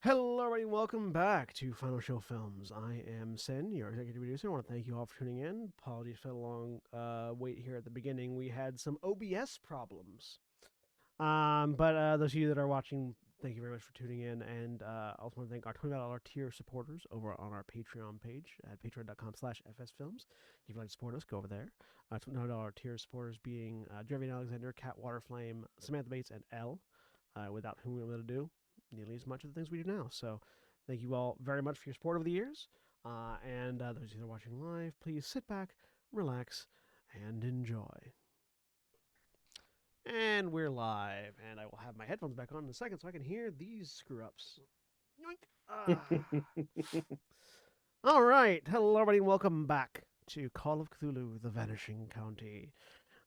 Hello, everybody, and welcome back to Final Show Films. I am Sin, your executive producer. I want to thank you all for tuning in. Apologies for the long wait here at the beginning. We had some OBS problems. But those of you that are watching, thank you very much for tuning in. And I also want to thank our $20 tier supporters over on our Patreon page at patreon.com/fsfilms. If you'd like to support us, go over there. $20 tier supporters being Drevian Alexander, Cat Waterflame, Samantha Bates, and Elle, without whom we were able to do nearly as much of the things we do now. So thank you all very much for your support over the years. And those of you that are watching live, please sit back, relax, and enjoy. And we're live, and I will have my headphones back on in a second so I can hear these screw ups. All right, hello everybody, and welcome back to Call of Cthulhu: The Vanishing County.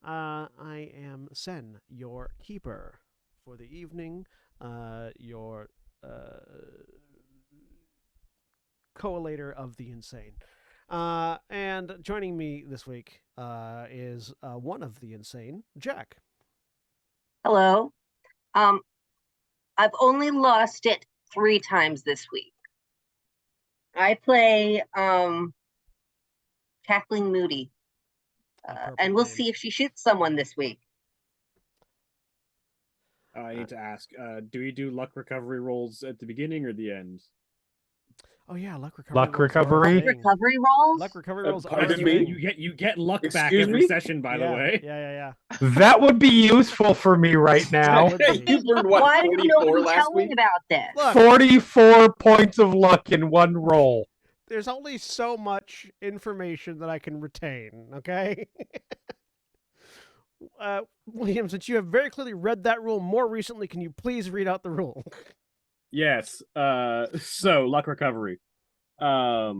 I am Sen, your keeper for the evening, your collator of the insane. And joining me this week is one of the insane, Jack. Hello. I've only lost it 3 times this week. I play Kathleen Moody, and we'll see if she shoots someone this week. I need to ask, do we do luck recovery rolls at the beginning or the end? Oh yeah, luck recovery. Luck recovery? Luck recovery rolls? Luck recovery rolls. Pardon me? You get luck back Excuse every me? session, by the way. Yeah. That would be useful for me right now. You burned what? Why didn't nobody tell me about this? Look, 44 points of luck in one roll. there's only so much information that I can retain, okay? William, since you have very clearly read that rule more recently, can you please read out the rule? Yes. So luck recovery. At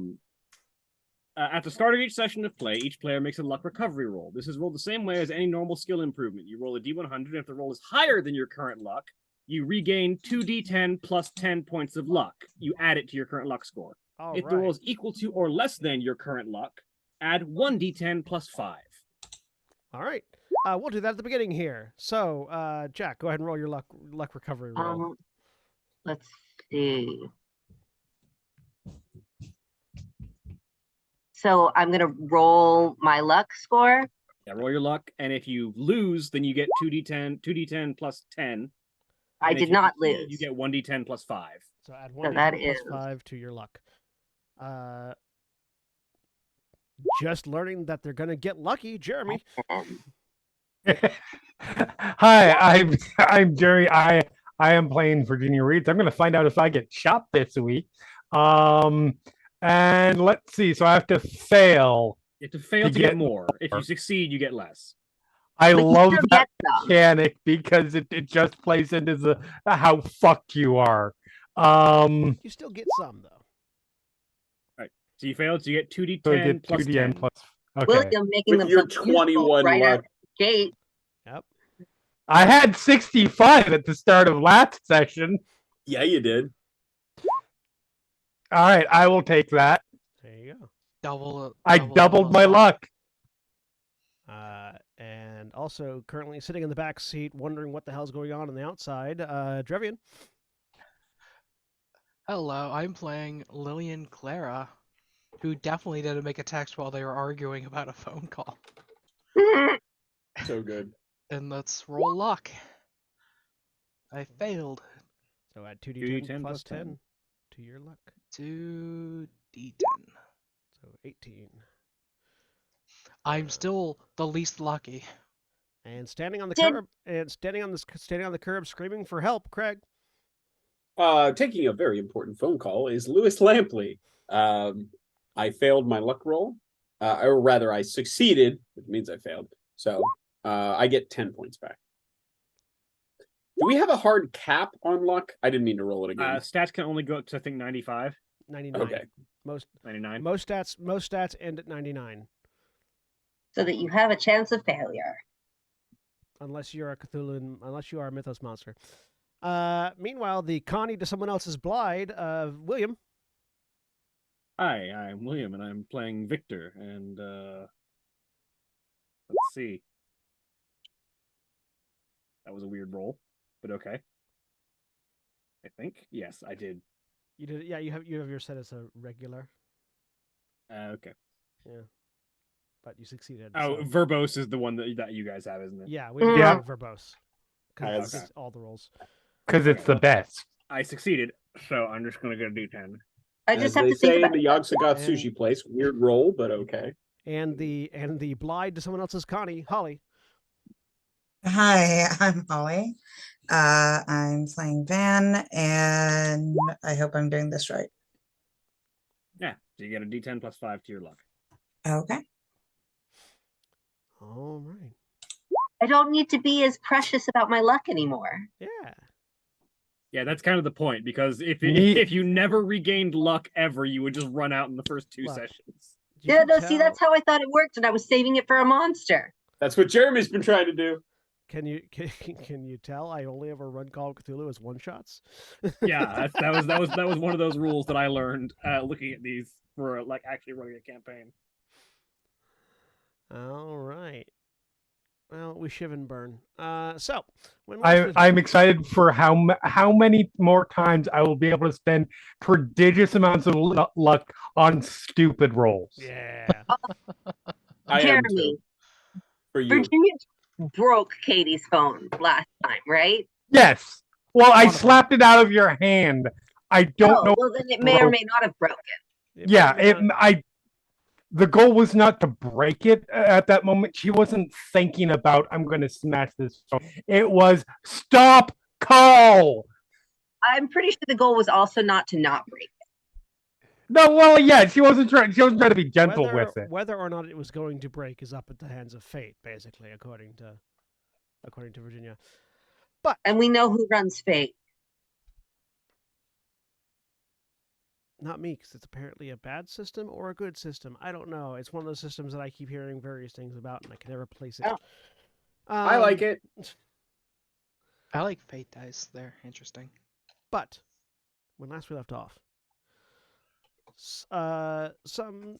the start of each session of play, each player makes a luck recovery roll. This is rolled the same way as any normal skill improvement. You roll a d100, and if the roll is higher than your current luck, you regain 2d10 plus 10 points of luck. You add it to your current luck score. If the roll is equal to or less than your current luck, add 1d10 plus 5. All right. We'll do that at the beginning here. So, Jack, go ahead and roll your luck recovery roll. Let's see. So I'm gonna roll my luck score. Yeah, roll your luck, and if you lose, then you get 2d10 plus 10. I did not lose. You get 1d10 plus 5. So add 1d10 plus 5 to your luck. Just learning that they're gonna get lucky, Jeremy. Hi, I'm Jerry. I am playing Virginia Reeds. I'm going to find out if I get shot this week. And let's see. So I have to fail. You have to fail to get more. If you succeed, you get less. I love that mechanic because it just plays into the how fucked you are. You still get some though. Right. So you failed, so you get 2d10 plus 2d10 10. Plus. Okay. William making them your 21 right luck. Gate. Yep. I had 65 at the start of last session. Yeah, you did. All right, I will take that. There you go. I doubled my luck. And also currently sitting in the back seat, wondering what the hell's going on the outside. Drevian. Hello, I'm playing Lillian Clara, who definitely didn't make a text while they were arguing about a phone call. So good. And let's roll luck. I failed. So add 2d10 plus 10 to your luck. 2d10. So 18. I'm still the least lucky. And standing on the curb, standing on the curb, screaming for help, Craig. Taking a very important phone call is Lewis Lampley. I failed my luck roll, or rather, I succeeded, which means I failed. So I get 10 points back. Do we have a hard cap on luck? I didn't mean to roll it again. Stats can only go up to, I think, 95. 99. Okay. Most 99. Most stats end at 99. So that you have a chance of failure. Unless you're a Cthulhu, unless you are a Mythos monster. Meanwhile, the Connie to someone else's Blythe, William. Hi, I'm William, and I'm playing Victor, and let's see. That was a weird roll, but okay. I think. Yes, I did You did. Yeah, you have your set as a regular. Okay. Yeah, but you succeeded. Oh, so- verbose is the one that you guys have, isn't it? yeah, we did Yeah. verbose. Okay. Because all the rolls. Because it's the best. I succeeded, so I'm just gonna get a D10. I just As have they to think say in about the it. Yogg-Sothoth And- sushi place, weird roll, but okay. And the blind to someone else's Connie, Holly. Hi, I'm Holly. I'm playing Van, and I hope I'm doing this right. Yeah, so you get a D10 plus 5 to your luck. Okay. All right. I don't need to be as precious about my luck anymore. Yeah. Yeah, that's kind of the point, because Me- if you never regained luck ever, you would just run out in the first 2 Well, sessions. You Yeah, can no, see, that's tell- how I thought it worked, and I was saving it for a monster. That's what Jeremy's been trying to do. Can you can you tell I only ever run Call of Cthulhu as one shots? Yeah, that was one of those rules that I learned looking at these for like actually running a campaign. All right. Well, we shiv and burn. So when last we- I'm excited for how many more times I will be able to spend prodigious amounts of luck on stupid rolls. yeah. I am Jeremy, too. For you. Virginia broke Katie's phone last time, right? Yes. Well, I One of them. slapped it out of your hand. I don't know. Well, then it may or broke. may not have broken. Yeah, may not- the goal was not to break it at that moment. She wasn't thinking about I'm going to smash this phone. It was stop call. I'm pretty sure the goal was also not to not break it. No, well, yeah, she wasn't trying to be gentle whether, with it. Whether or not it was going to break is up at the hands of fate, basically, according to Virginia. And we know who runs fate. Not me, because it's apparently a bad system or a good system. I don't know. It's one of those systems that I keep hearing various things about, and I can never place it. Oh. I like it. I like fate dice. They're interesting. But when last we left off, some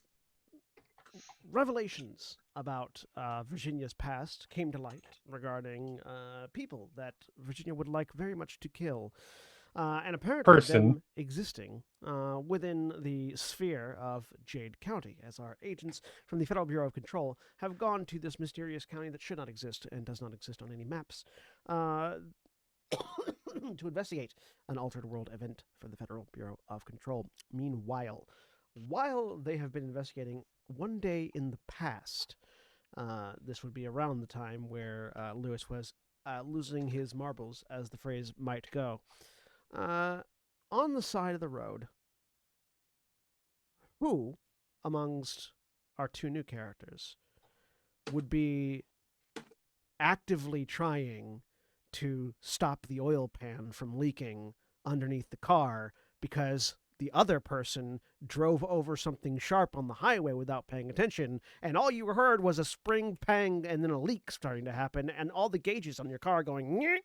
revelations about Virginia's past came to light regarding people that Virginia would like very much to kill. And apparently Person. them existing within the sphere of Jade County, as our agents from the Federal Bureau of Control have gone to this mysterious county that should not exist and does not exist on any maps to investigate an altered world event for the Federal Bureau of Control. Meanwhile, while they have been investigating one day in the past, this would be around the time where Lewis was losing his marbles, as the phrase might go. On the side of the road, who amongst our two new characters would be actively trying to stop the oil pan from leaking underneath the car because the other person drove over something sharp on the highway without paying attention, and all you heard was a spring pang and then a leak starting to happen, and all the gauges on your car going, "Nyeh."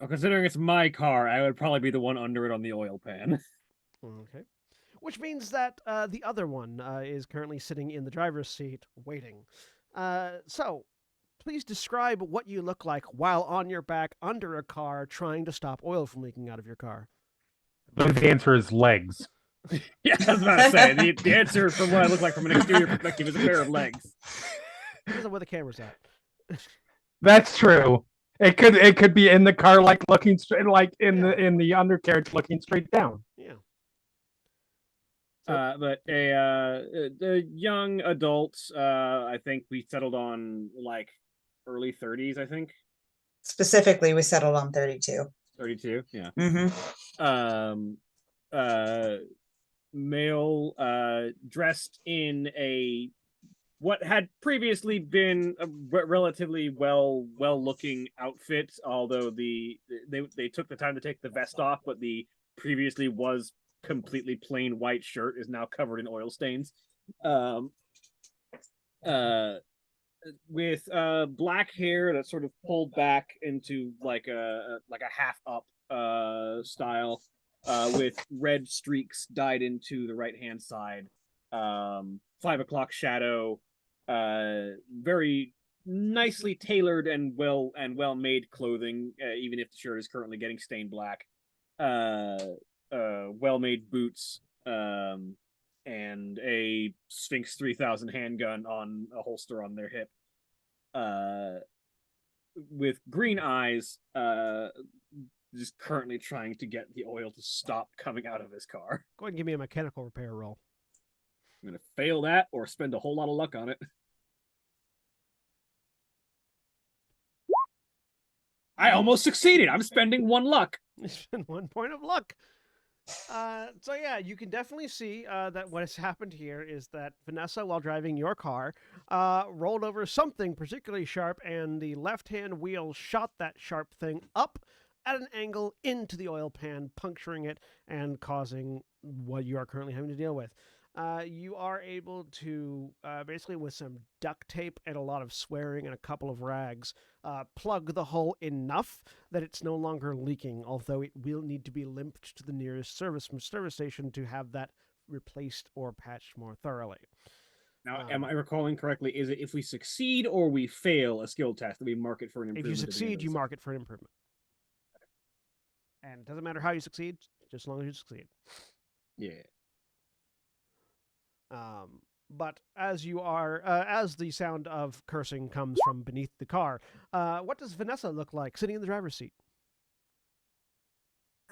Well, considering it's my car, I would probably be the one under it on the oil pan. Okay. Which means that the other one is currently sitting in the driver's seat waiting. So, please describe what you look like while on your back under a car trying to stop oil from leaking out of your car. The answer is legs. Yeah, I was about to say, the answer from what I look like from an exterior perspective is a pair of legs. Depends on where the camera's at. That's true. It could be in the car, like looking straight, like in the undercarriage, looking straight down. Yeah. But a young adult, I think we settled on like early 30s, I think. Specifically, we settled on 32. 32, yeah. Mm-hmm. Male, dressed in a what had previously been a relatively well looking outfit, although they took the time to take the vest off, but the previously was completely plain white shirt is now covered in oil stains. With black hair that's sort of pulled back into like a half up style, with red streaks dyed into the right hand side. 5 o'clock shadow, very nicely tailored and well made clothing, even if the shirt is currently getting stained black. well-made boots, and a Sphinx 3000 handgun on a holster on their hip, with green eyes, just currently trying to get the oil to stop coming out of his car. Go ahead and give me a mechanical repair roll. I'm gonna fail that or spend a whole lot of luck on it. I almost succeeded. I'm spending 1 luck. You spend 1 point of luck. So yeah, you can definitely see that what has happened here is that Vanessa, while driving your car, rolled over something particularly sharp, and the left-hand wheel shot that sharp thing up at an angle into the oil pan, puncturing it and causing what you are currently having to deal with. You are able to, basically with some duct tape and a lot of swearing and a couple of rags, plug the hole enough that it's no longer leaking, although it will need to be limped to the nearest service station to have that replaced or patched more thoroughly. Now, am I recalling correctly? Is it if we succeed or we fail a skill test that we mark it for an If improvement? you at the end succeed, of you the mark it for an improvement. And it doesn't matter how you succeed, just as long as you succeed. session? But as you are, as the sound of cursing comes from beneath the car, what does Vanessa look like sitting in the driver's seat?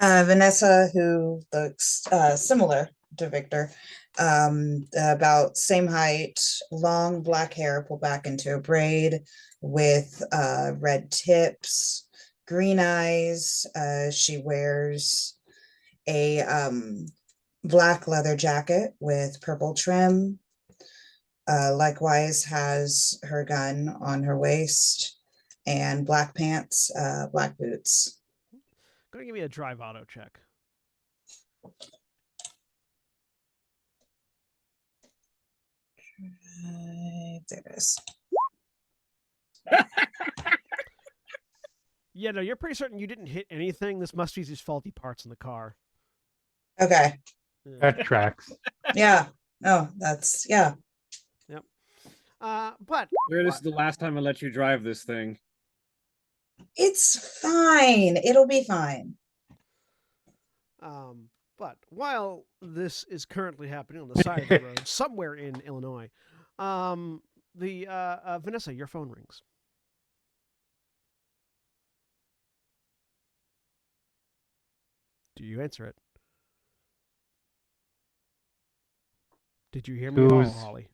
Vanessa, who looks similar to Victor, about same height, long black hair pulled back into a braid with red tips, green eyes. She wears a black leather jacket with purple trim. Likewise has her gun on her waist and black pants, black boots. Go ahead and give me a drive auto check. There it is. Yeah, no, you're pretty certain you didn't hit anything. This must be these faulty parts in the car. Okay. Yeah. That tracks. Yeah. No, that's yeah. But This is the last time I let you drive this thing. It's fine. It'll be fine. But while this is currently happening on the side of the road, somewhere in Illinois, Vanessa, your phone rings. Do you answer it? Did you hear me at all, Who's- Holly?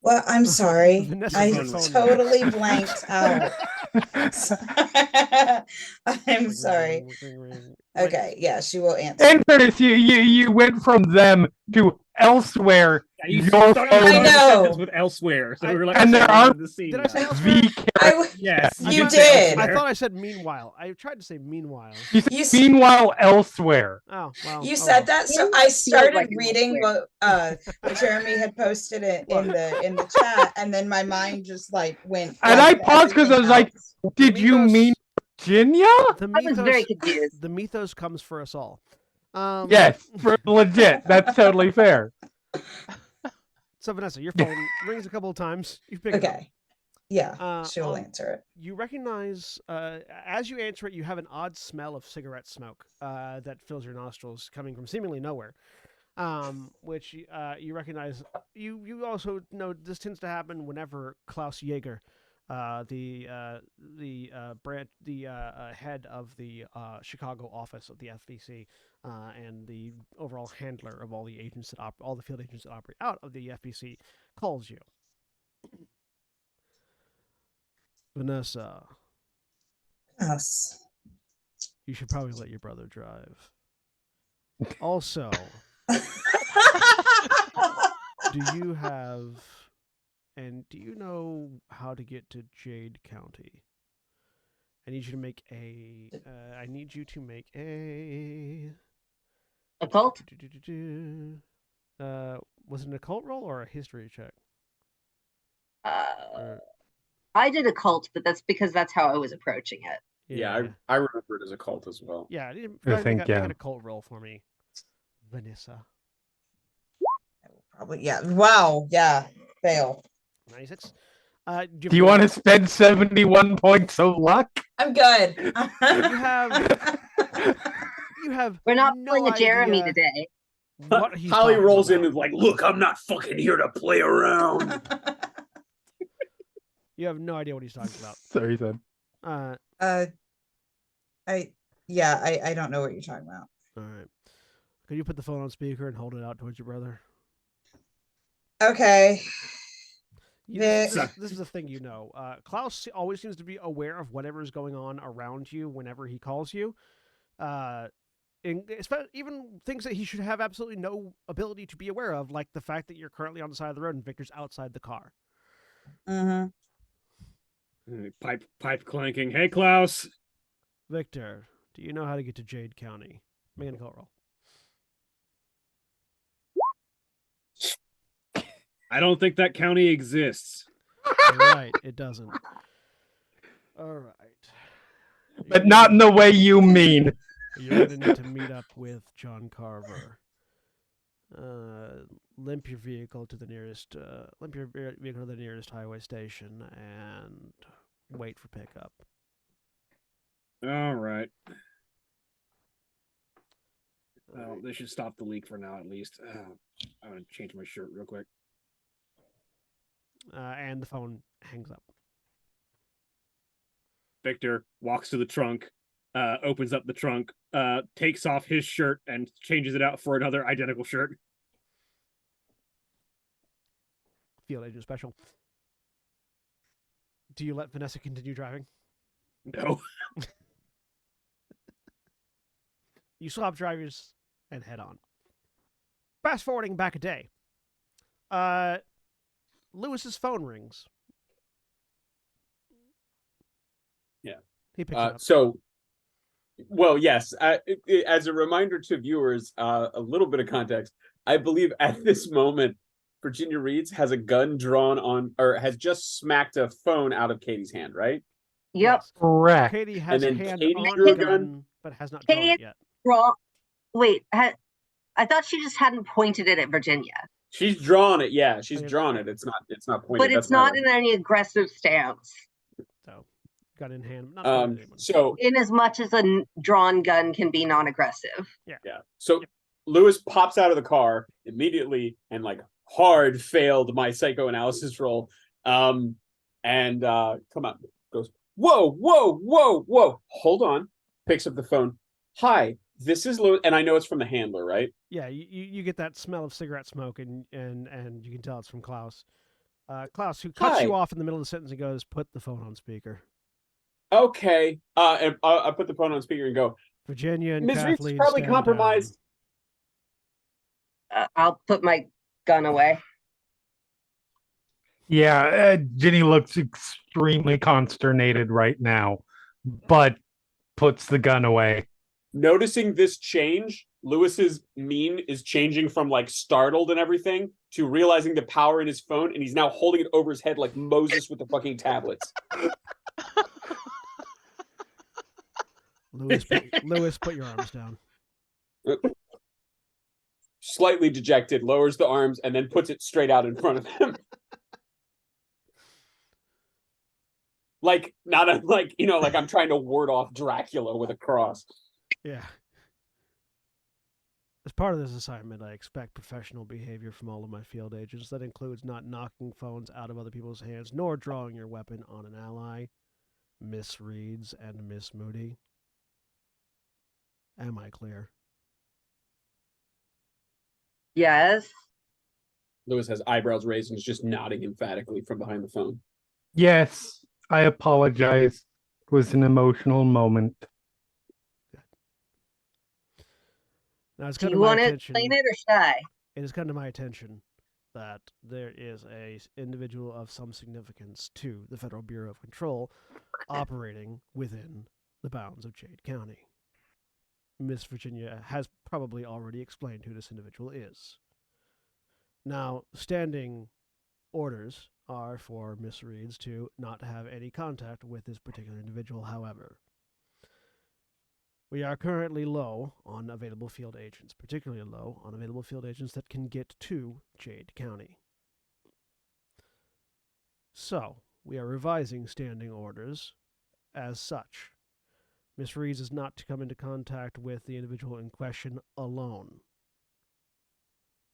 Well, I'm sorry. Vanessa's I phone rings. totally blanked out. I'm Ring, sorry. ring, ring, ring. Okay, yeah, she will answer. In fairness, you went from them to elsewhere. Yeah, you Your started phone- I the know. sentence with elsewhere, so we were like, And okay, there we're are- on the scene Did I now. say elsewhere? Yes, You did say did. I elsewhere. thought I said meanwhile. I tried to say meanwhile. You said, You s- meanwhile, elsewhere. Oh, well. You oh said well. that, so Feels I like started an reading elsewhere. what Jeremy had posted it in the chat, and then my mind just like went. And blank I to paused 'cause I everything was like, else. Did you mythos- mean Virginia? The I was very mythos, confused. the mythos comes for us all. Yes, for legit. That's totally fair. So Vanessa, your phone rings a couple of times. You pick it up. Okay, yeah, she will on- answer it. You recognize, as you answer it, you have an odd smell of cigarette smoke that fills your nostrils, coming from seemingly nowhere. Which you recognize. You also know this tends to happen whenever Klaus Jaeger, the head of the Chicago office of the FBC, and the overall handler of all the agents that all the field agents that operate out of the FBC, calls you. Vanessa, Yes. you should probably let your brother drive. Also, do you know how to get to Jade County? I need you to make a. Occult? Was it an occult roll or a history check? I did occult, but that's because that's how I was approaching it. Yeah, I remember it as a cult as well. Yeah. think, make yeah. an occult roll for me, Vanessa. Probably, yeah. Wow, yeah, fail. 96. Do you want to spend 71 points of luck? I'm good. You have. We're not no playing a Jeremy idea today. what he's Holly talking rolls in about. and is like, look, I'm not fucking here to play around. You have no idea what he's talking about. Sorry, son. I don't know what you're talking about. All right. Could you put the phone on speaker and hold it out towards your brother? Okay. This is the thing, Klaus always seems to be aware of whatever is going on around you whenever he calls you. Even things that he should have absolutely no ability to be aware of, like the fact that you're currently on the side of the road and Victor's outside the car. Mm-hmm. Pipe clanking. Hey, Klaus. Victor, do you know how to get to Jade County? Make an occult roll. I don't think that county exists. You're right, it doesn't. All right. But not in the way you mean. You're going to need to meet up with John Carver. Limp your vehicle to the nearest highway station and wait for pickup. All right. They should stop the leak for now, at least. I'm going to change my shirt real quick. And the phone hangs up. Victor walks to the trunk, opens up the trunk, takes off his shirt and changes it out for another identical shirt. Field agent special. Do you let Vanessa continue driving? No. You swap drivers and head on. Fast forwarding back a day. Lewis's phone rings. Yeah. He picks it up. Yes. As a reminder to viewers, a little bit of context. I believe at this moment, Virginia Reeds has a gun drawn on, or has just smacked a phone out of Katie's hand, right? Yep. Yes. Correct. Katie has a And then hand Katie on drew the a gun. gun, but has not drawn it yet. Wait, I thought she just hadn't pointed it at Virginia. She's drawn it. Yeah, she's drawn it. It's not pointed. But it's not in any aggressive stance. So, gun in hand. Not pointed at anyone. So In as much as a drawn gun can be non-aggressive. yeah. So Lewis pops out of the car immediately and like hard failed my psychoanalysis roll. Come on, goes, whoa. Hold on. Picks up the phone. Hi, this is Lewis, and I know it's from the handler, right? Yeah, you get that smell of cigarette smoke, and you can tell it's from Klaus. Klaus, who cuts Hi. you off in the middle of the sentence and goes, "Put the phone on speaker." Okay. And I put the phone on speaker and go, Virginia and Ms. Reed's Kathleen probably stand compromised. I'll put my gun away. Yeah, Ginny looks extremely consternated right now, but puts the gun away. Noticing this change, Lewis's mien is changing from like startled and everything to realizing the power in his phone, and he's now holding it over his head like Moses with the fucking tablets. Lewis, put your arms down. Slightly dejected, lowers the arms, and then puts it straight out in front of him. Like, not a, like, you know, like I'm trying to ward off Dracula with a cross. Yeah. As part of this assignment, I expect professional behavior from all of my field agents. That includes not knocking phones out of other people's hands, nor drawing your weapon on an ally, Miss Reeds and Miss Moody. Am I clear? Yes. Lewis has eyebrows raised and is just nodding emphatically from behind the phone. Yes, I apologize. It was an emotional moment. Now, it's Do come you to my want to attention. explain it or should I? It has come to my attention that there is a individual of some significance to the Federal Bureau of Control operating within the bounds of Jade County. Miss Virginia has probably already explained who this individual is. Now, standing orders are for Miss Reeds to not have any contact with this particular individual, however. We are currently low on available field agents, particularly low on available field agents that can get to Jade County. So, we are revising standing orders as such. Miss Reeves is not to come into contact with the individual in question alone.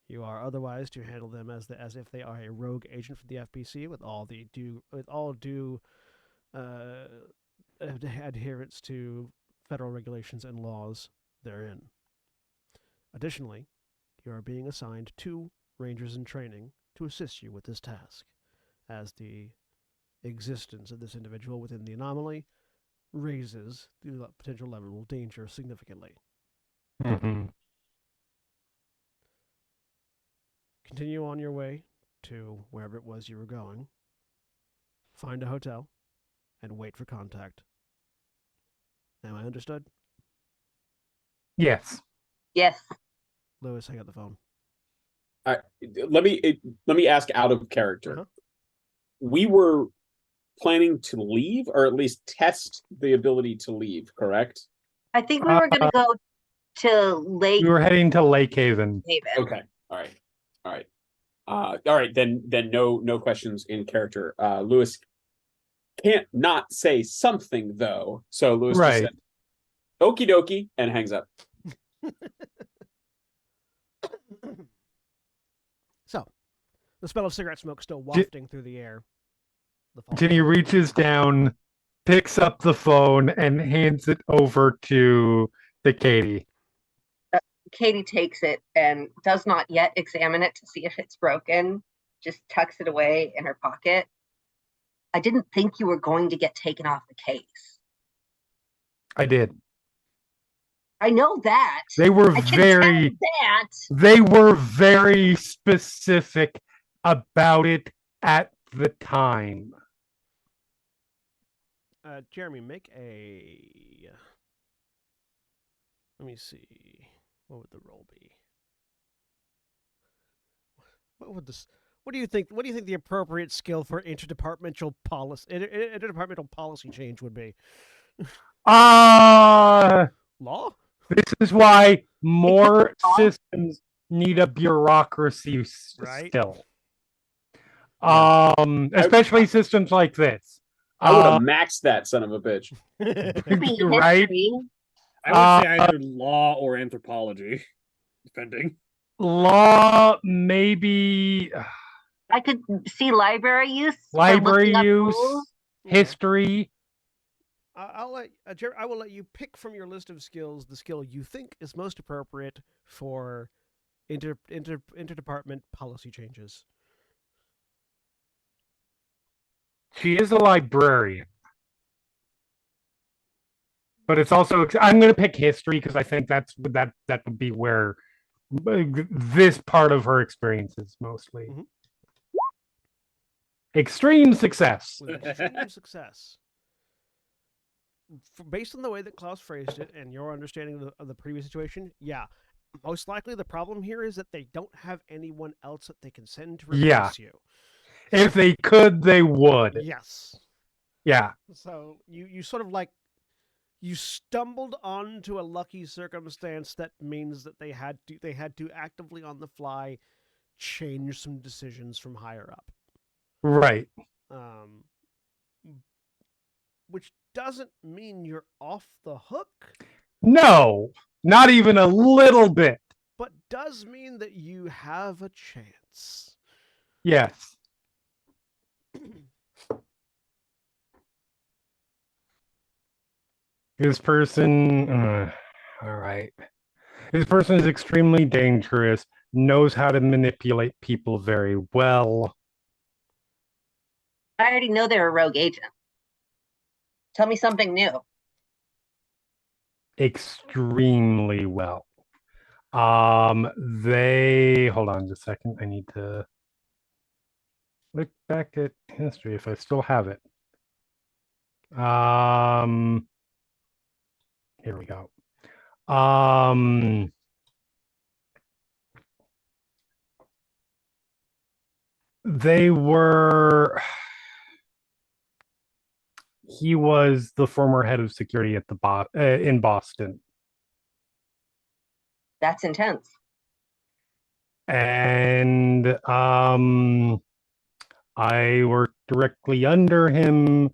You are otherwise to handle them as if they are a rogue agent for the FBC with all due adherence to federal regulations and laws therein. Additionally, you are being assigned 2 Rangers in training to assist you with this task, as the existence of this individual within the anomaly raises the potential level of danger significantly. Mm-hmm. Continue on your way to wherever it was you were going. Find a hotel and wait for contact. Am I understood? Yes. Yes. Lewis, hang up the phone. Let me ask out of character. Uh-huh. We were planning to leave, or at least test the ability to leave, correct? I think we were going to go to Lake We were heading to Lake Haven. Haven. Okay. All right. Then no questions in character. Lewis can't not say something though, so Lewis just Right. said, "Okie dokie," and hangs up. So, the smell of cigarette smoke still wafting through the air. Ginny reaches down, picks up the phone, and hands it over to Katie. Katie takes it and does not yet examine it to see if it's broken, just tucks it away in her pocket. I didn't think you were going to get taken off the case. I did. I know that. They were I can tell that. They were very specific about it at the time. Jeremy, make a. Let me see. What would the roll be? What do you think? What do you think the appropriate skill for interdepartmental policy change would be? Law. This is why more systems need a bureaucracy still. Yeah. Especially systems like this. I would have maxed that son of a bitch. Right? I would say either law or anthropology, depending. Law, maybe. I could see library use. Library use, history. I will let you pick from your list of skills the skill you think is most appropriate for interdepartment policy changes. She is a librarian. But it's also, I'm going to pick history because I think that would be where this part of her experience is mostly. Mm-hmm. Extreme success. With extreme success. Based on the way that Klaus phrased it and your understanding of the previous situation, yeah, most likely the problem here is that they don't have anyone else that they can send to replace you. If they could, they would. Yes. Yeah. So you sort of like, you stumbled onto a lucky circumstance that means that they had to actively on the fly change some decisions from higher up. Right. Which doesn't mean you're off the hook. No, not even a little bit. But does mean that you have a chance. Yes. This person, all right. This person is extremely dangerous, knows how to manipulate people very well. I already know they're a rogue agent. Tell me something new. Extremely well. Hold on just a second. I need to look back at history if I still have it. Here we go. He was the former head of security at in Boston. That's intense. And I worked directly under him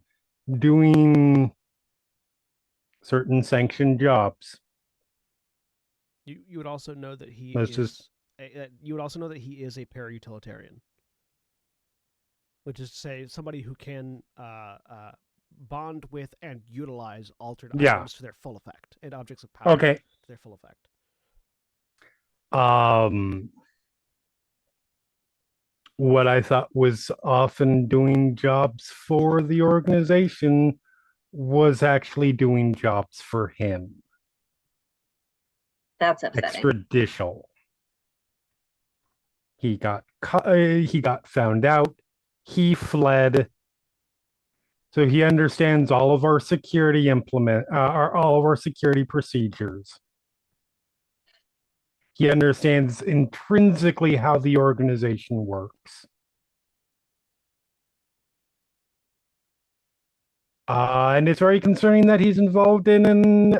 doing certain sanctioned jobs. You would also know that he That's is. just- You would also know that he is a para-utilitarian, which is to say somebody who can bond with and utilize altered Yeah. items to their full effect and objects of power Okay. to their full effect. What I thought was often doing jobs for the organization was actually doing jobs for him. That's upsetting. Extraditional. He got found out. He fled. So he understands all of our security all of our security procedures. He understands intrinsically how the organization works. And it's very concerning that he's involved in an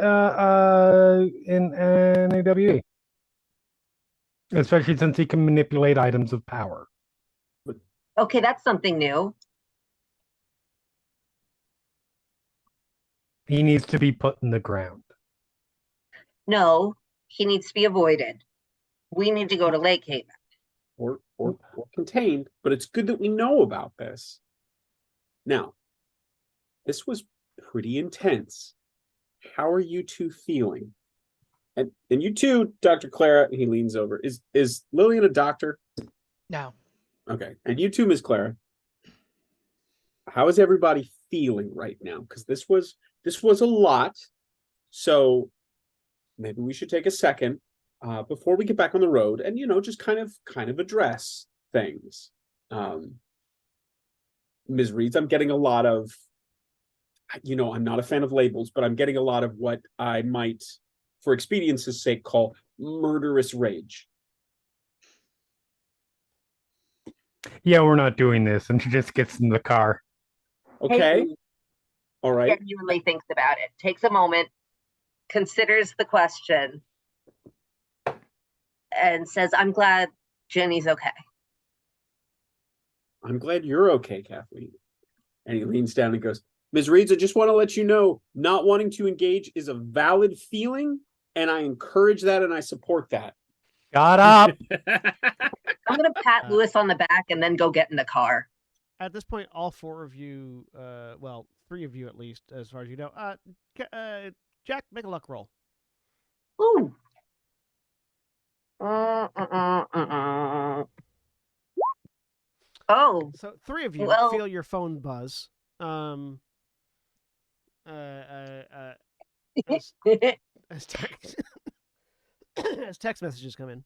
AWE, especially since he can manipulate items of power. Okay, that's something new. He needs to be put in the ground. No, he needs to be avoided. We need to go to Lake Haven. Or contained, but it's good that we know about this. Now, this was pretty intense. How are you two feeling? And you too, Dr. Clara, he leans over. Is Lillian a doctor? No. Okay. And you too, Miss Clara. How is everybody feeling right now? Because this was a lot. So maybe we should take a second before we get back on the road and just kind of address things. Ms. Reeds, I'm getting a lot of, I'm not a fan of labels, but I'm getting a lot of what I might, for expedience's sake, call murderous rage. Yeah, we're not doing this. And she just gets in the car. Okay. Hayden All right. genuinely thinks about it, takes a moment, considers the question, and says, I'm glad Jenny's okay. I'm glad you're okay, Kathleen. And he leans down and goes, Ms. Reeds, I just want to let you know, not wanting to engage is a valid feeling, and I encourage that and I support that. Shut up. I'm going to pat Lewis on the back and then go get in the car. At this point, all four of you, well, three of you at least, as far as you know, Jack, make a luck roll. Ooh. Oh, So three of you Well- feel your phone buzz. As text as text messages come in.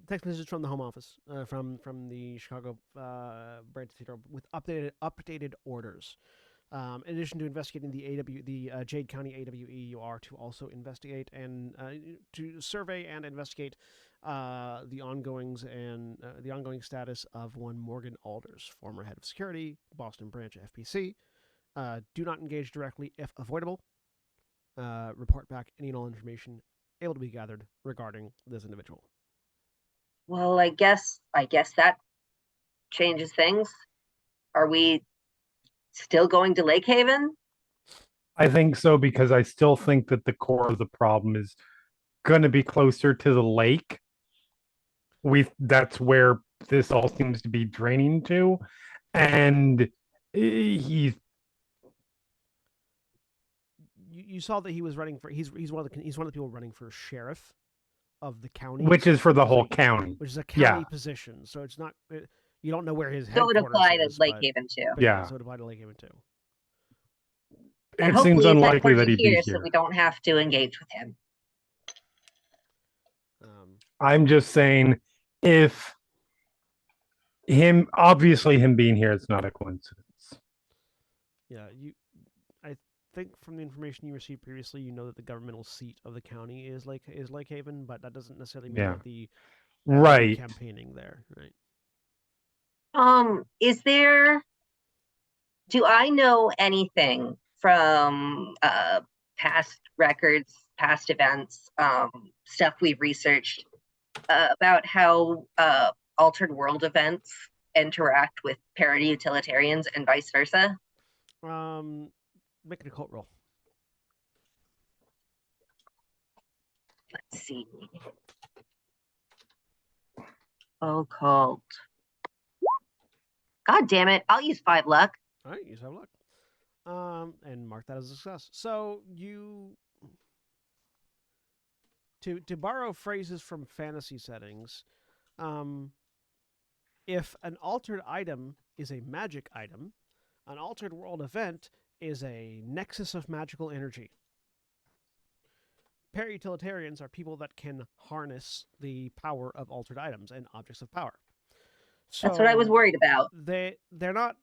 Text messages from the home office, from the Chicago Branch Cathedral with updated orders. In addition to investigating the Jade County AWE, you are to also investigate and to survey and investigate the ongoing status of one Morgan Alders, former head of security, Boston Branch FPC. Do not engage directly if avoidable. Report back any and all information able to be gathered regarding this individual. well, I guess that changes things. Are we still going to Lake Haven? I think so, because I still think that the core of the problem is going to be closer to the lake. That's where this all seems to be draining to, and he's You saw that he was running for. He's one of the people running for sheriff of the county, which is for the whole So- county. which is a county Yeah. position. So it's not. You don't know where his So it headquarters would apply to is, Lake but- Haven too. but Yeah. so it apply to Lake Haven too. And It hopefully seems it's unlikely that headquartered he'd be here, here. so we don't have to engage with him. I'm just saying, if obviously him being here, it's not a coincidence. Yeah, I think from the information you received previously, you know that the governmental seat of the county is Lake Haven, but that doesn't necessarily mean Yeah. that the Right. campaigning there, right? Do I know anything from past records, past events, stuff we've researched about how altered world events interact with para-utilitarians and vice versa? Make an occult roll. Let's see. Occult. God damn it. I'll use 5 luck. All right, use have luck. And mark that as a success. So you, to borrow phrases from fantasy settings, if an altered item is a magic item, an altered world event is a nexus of magical energy. Para-utilitarians are people that can harness the power of altered items and objects of power. So That's what I was worried about. they're not,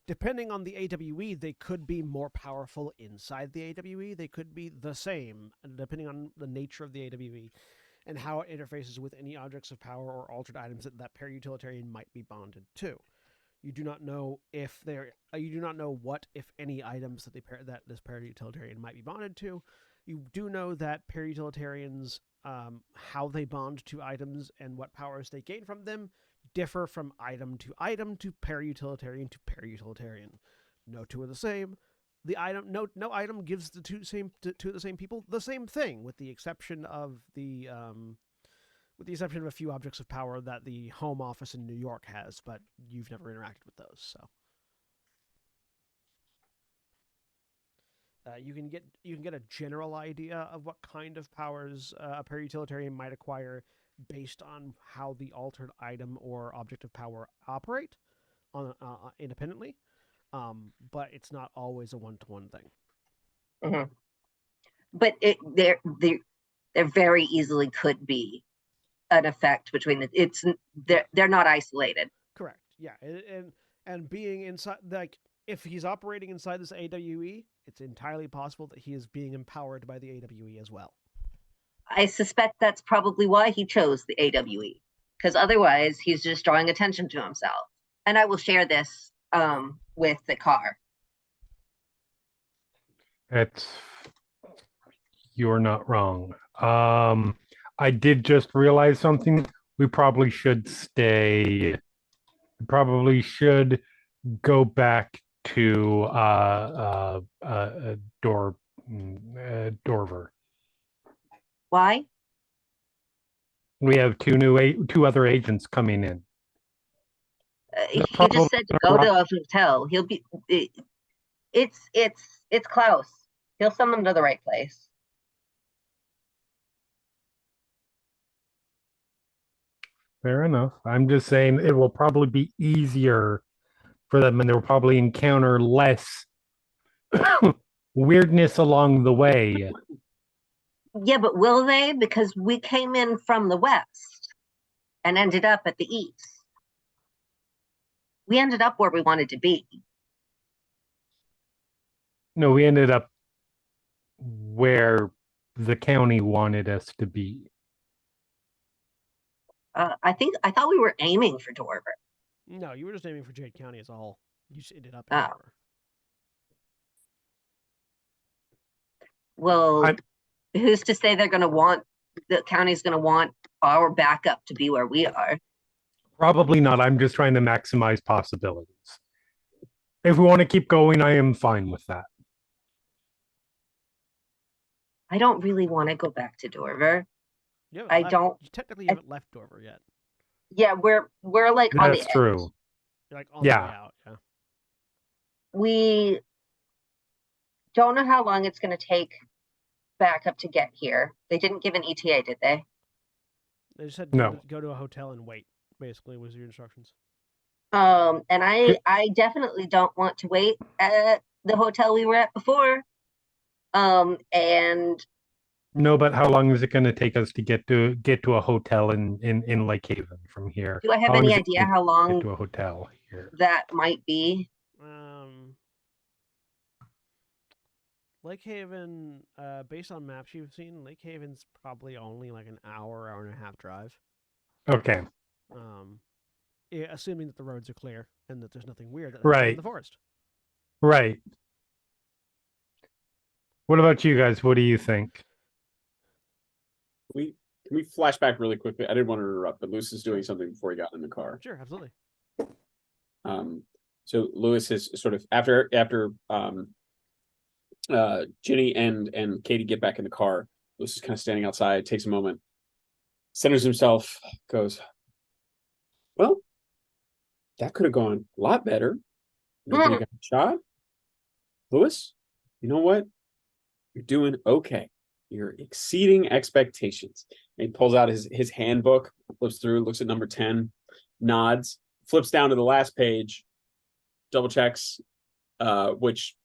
depending on the AWE, they could be more powerful inside the AWE. They could be the same, depending on the nature of the AWE and how it interfaces with any objects of power or altered items that para-utilitarian might be bonded to. You do not know if you do not know what, if any, items that this para-utilitarian might be bonded to. You do know that para-utilitarians, how they bond to items and what powers they gain from them, differ from item to para-utilitarian to para-utilitarian. No two are the same. The item, no item gives the two the same people the same thing, with the exception of a few objects of power that the Home Office in New York has, but you've never interacted with those, so. You can get a general idea of what kind of powers a para-utilitarian might acquire based on how the altered item or object of power operate on independently, but it's not always a one-to-one thing. Mm-hmm. But there very easily could be an effect between they're not isolated. Correct. Yeah, and being inside, like, if he's operating inside this AWE, it's entirely possible that he is being empowered by the AWE as well. I suspect that's probably why he chose the AWE, because otherwise he's just drawing attention to himself. And I will share this with the car. You're not wrong. I did just realize something. We probably should stay. We probably should go back to Dorver. Why? We have two other agents coming in. He just said to go to a hotel. He'll be. It's Klaus. He'll send them to the right place. Fair enough. I'm just saying it will probably be easier for them, and they'll probably encounter less weirdness along the way. Yeah, but will they? Because we came in from the west and ended up at the east. We ended up where we wanted to be. No, we ended up where the county wanted us to be. I thought we were aiming for Dorver. No, you were just aiming for Jade County as a whole. You just ended up in Oh. Dorver. Well, who's to say the county's going to want our backup to be where we are? Probably not. I'm just trying to maximize possibilities. If we want to keep going, I am fine with that. I don't really want to go back to Dorver. You technically haven't left Dorver yet. Yeah, we're like on the That's true. You're like on the way out, yeah. We don't know how long it's going to take backup to get here. They didn't give an ETA, did they? They just said No. go to a hotel and wait, basically, was your instructions. And I definitely don't want to wait at the hotel we were at before. And no, but how long is it going to take us to get to a hotel in Lake Haven from here? Do I have any idea how long get to a hotel here? That might be? Lake Haven, based on maps you've seen, Lake Haven's probably only like an hour and a half drive. Okay. Assuming that the roads are clear and that there's nothing weird in the forest. Right. What about you guys? What do you think? Can we flash back really quickly? I didn't want to interrupt, but Luce is doing something before he got in the car. Sure, absolutely. So Lewis is sort of after Ginny and Katie get back in the car. Lewis is kind of standing outside, takes a moment, centers himself, goes, "Well, that could have gone a lot better. Nobody got shot. Lewis, you know what? You're doing okay. You're exceeding expectations." And he pulls out his handbook, flips through, looks at number 10, nods, flips down to the last page, double checks, which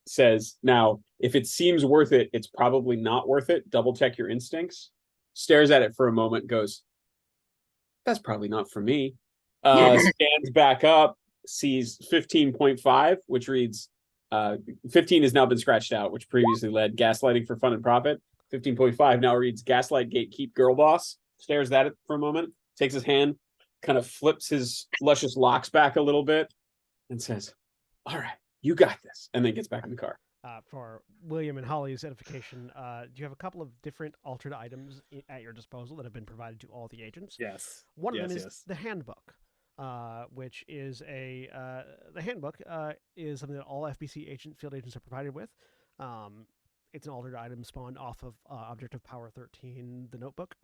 says, "Now, if it seems worth it, it's probably not worth it. Double check your instincts." Stares at it for a moment, goes, "That's probably not for me." Stands back up, sees 15.5, which reads, 15 has now been scratched out, which previously led gaslighting for fun and profit. 15.5 now reads gaslight gatekeep girl boss. Stares at it for a moment, takes his hand, kind of flips his luscious locks back a little bit, and says, "All right, you got this," and then gets back in the car. For William and Holly's edification, do you have a couple of different altered items at your disposal that have been provided to all the agents? Yes. One of Yes, them is yes. the handbook, which is the handbook is something that all FBC field agents are provided with. It's an altered item spawned off of Objective Power 13, the notebook.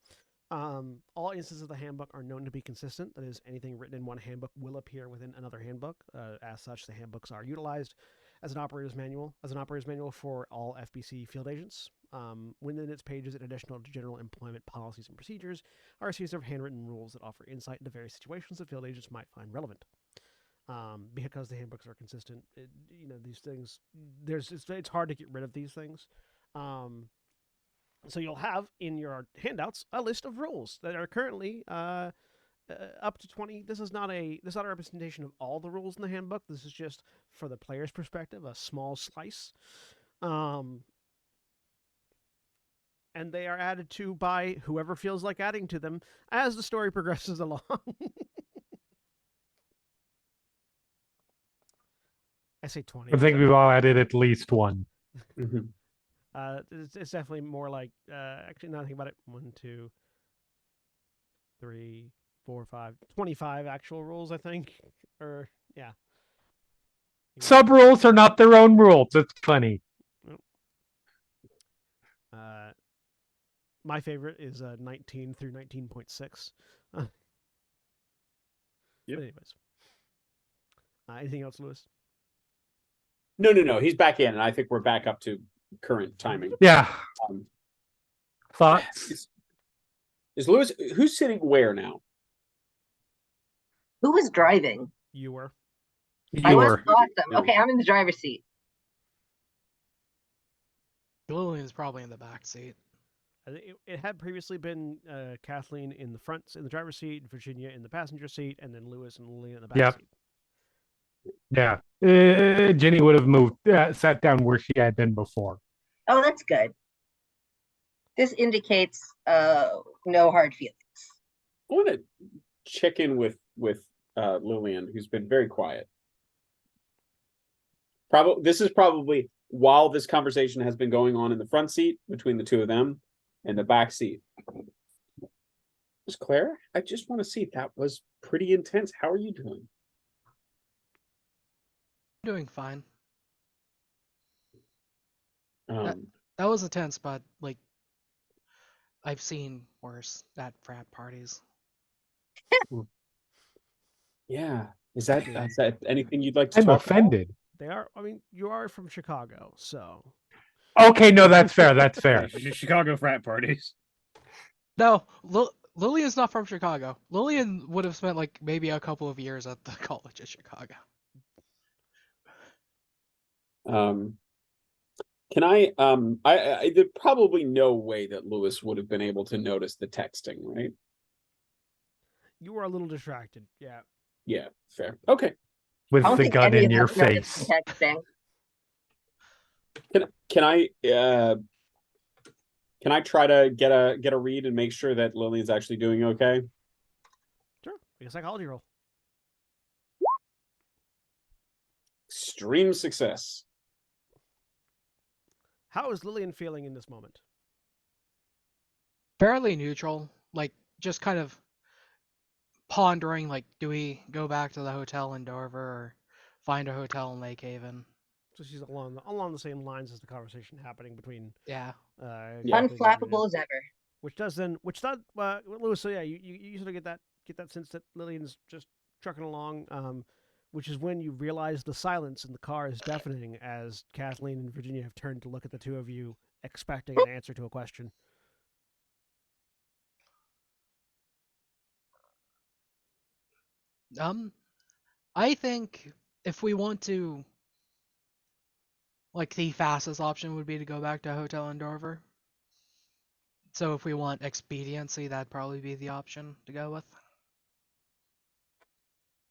All instances of the handbook are known to be consistent. That is, anything written in one handbook will appear within another handbook. As such, the handbooks are utilized as an operator's manual for all FBC field agents. Within its pages, in addition to general employment policies and procedures, are a series of handwritten rules that offer insight into various situations that field agents might find relevant. Because the handbooks are consistent, these things, it's hard to get rid of these things. So you'll have in your handouts a list of rules that are currently up to 20. This is not a representation of all the rules in the handbook. This is just, for the player's perspective, a small slice. And they are added to by whoever feels like adding to them as the story progresses along. I say 20. I think we've all added at least one. It's definitely more like, actually, now thinking about it, 1, 2, 3, 4, 5, 25 actual rules, I think. Or, yeah. Sub rules are not their own rules. It's funny. My favorite is 19 through 19.6. Yep. But anyways. Anything else, Lewis? No. He's back in, and I think we're back up to current timing. Yeah. Thoughts? Is Lewis, who's sitting where now? Who was driving? You were. I was Your. awesome. Okay, I'm in the driver's seat. Lillian's probably in the back seat. I think it had previously been Kathleen in the driver's seat, Virginia in the passenger seat, and then Lewis and Lillian in the back seat. Yeah. Jenny would have moved, sat down where she had been before. Oh, that's good. This indicates no hard feelings. I want to check in with Lillian, who's been very quiet. This is probably while this conversation has been going on in the front seat between the two of them and the back seat. Miss Claire, I just want to see. That was pretty intense. How are you doing? Doing fine. Um, That was intense, but like I've seen worse at frat parties. yeah. Is that anything you'd like to I'm talk offended. They are. I mean, you are from Chicago, so. Okay, no, that's fair. That's fair. Chicago frat parties. No, Lillian's not from Chicago. Lillian would have spent like maybe a couple of years at the College of Chicago. Can I there's probably no way that Lewis would have been able to notice the texting, right? You were a little distracted, yeah. Yeah, fair. Okay. With I don't the think gun any in of your us noticed face. the texting. Can I try to get a read and make sure that Lillian's actually doing okay? Sure. Make a psychology roll. Extreme success. How is Lillian feeling in this moment? Fairly neutral, like just kind of pondering, like, do we go back to the hotel in Dover or find a hotel in Lake Haven? So she's along the same lines as the conversation happening between Yeah. Yeah. Kathleen and Virginia. Unflappable as ever. Lewis. So yeah, you sort of get that sense that Lillian's just trucking along, which is when you realize the silence in the car is deafening as Kathleen and Virginia have turned to look at the two of you, expecting an answer to a question. I think if we want to, like, the fastest option would be to go back to a hotel in Dover. So if we want expediency, that'd probably be the option to go with.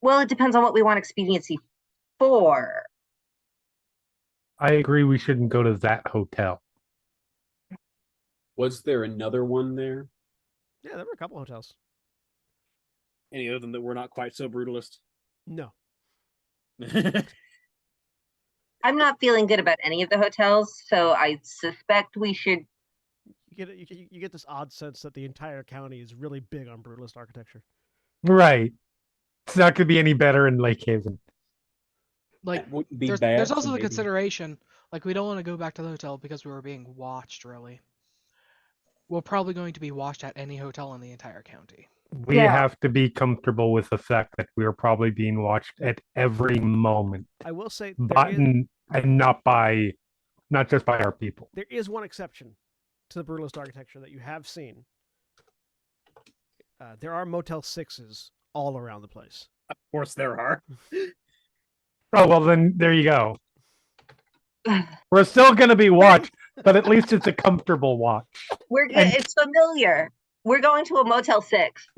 Well, it depends on what we want expediency for. I agree we shouldn't go to that hotel. Was there another one there? Yeah, there were a couple hotels. Any of them that were not quite so brutalist? No. I'm not feeling good about any of the hotels, so I suspect we should. You get this odd sense that the entire county is really big on brutalist architecture. Right. It's not going to be any better in Lake Haven. Like, That wouldn't be there's, bad. there's so also the maybe- consideration, like, we don't want to go back to the hotel because we were being watched, really. We're probably going to be watched at any hotel in the entire county. We Yeah. have to be comfortable with the fact that we are probably being watched at every moment, I will say but and not just by our people. there is one exception to the brutalist architecture that you have seen. There are Motel 6s all around the place. Of course there are. Oh, well, then there you go. We're still going to be watched, but at least it's a comfortable watch. It's familiar. We're going to a Motel 6.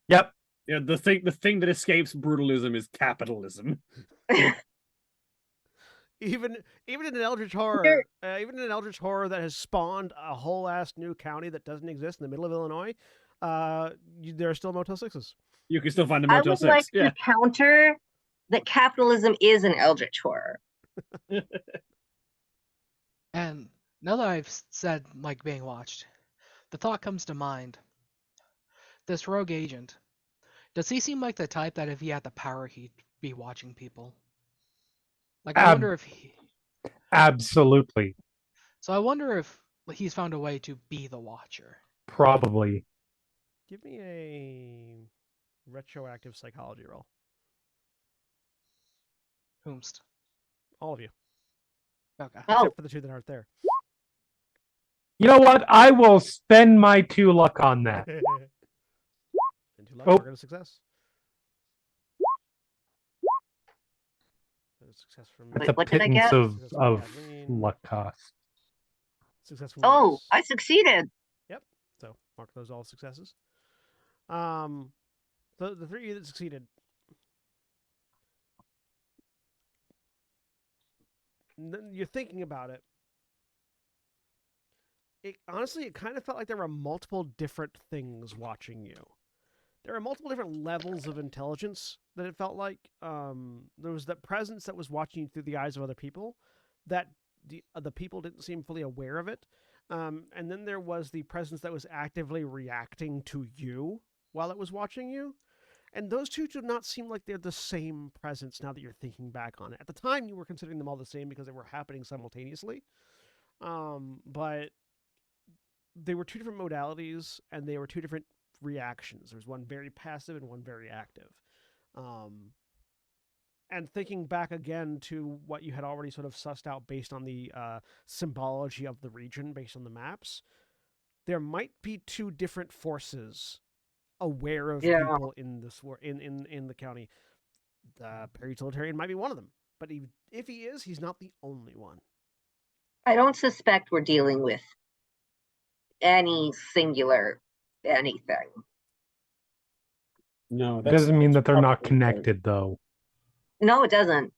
Yep. Yeah, the thing that escapes brutalism is capitalism. Even in an eldritch horror, that has spawned a whole ass new county that doesn't exist in the middle of Illinois, there are still Motel 6s. You can still find a I Motel would 6. like Yeah. to counter that capitalism is an eldritch horror. And now that I've said, like, being watched, the thought comes to mind. This rogue agent, does he seem like the type that if he had the power, he'd be watching people? Like, I wonder if he... Absolutely. So I wonder if he's found a way to be the watcher. Probably. Give me a retroactive psychology roll. Whomst. All of you, Okay. Oh, except for the two that aren't there. You know what? I will spend my 2 luck on that. And 2 luck, Oh. we're going to success. Success from It's Wait, a what did I pittance get? of Kathleen. luck cost. Success from oh, Lewis. I succeeded. So mark those all successes. The 3 of you that succeeded. You're thinking about it. Honestly, it kind of felt like there were multiple different things watching you. There are multiple different levels of intelligence that it felt like. There was that presence that was watching you through the eyes of other people, that the people didn't seem fully aware of it. And then there was the presence that was actively reacting to you while it was watching you. And those two do not seem like they're the same presence now that you're thinking back on it. At the time, you were considering them all the same because they were happening simultaneously. But they were 2 different modalities, and they were 2 different reactions. There's one very passive and one very active. And thinking back again to what you had already sort of sussed out based on the symbology of the region, based on the maps, there might be 2 different forces aware of people in this in the county. The para-utilitarian might be one of them, but if he is, he's not the only one. I don't suspect we're dealing with any singular anything. No, It doesn't mean that they're not probably right. connected, though. No, it doesn't.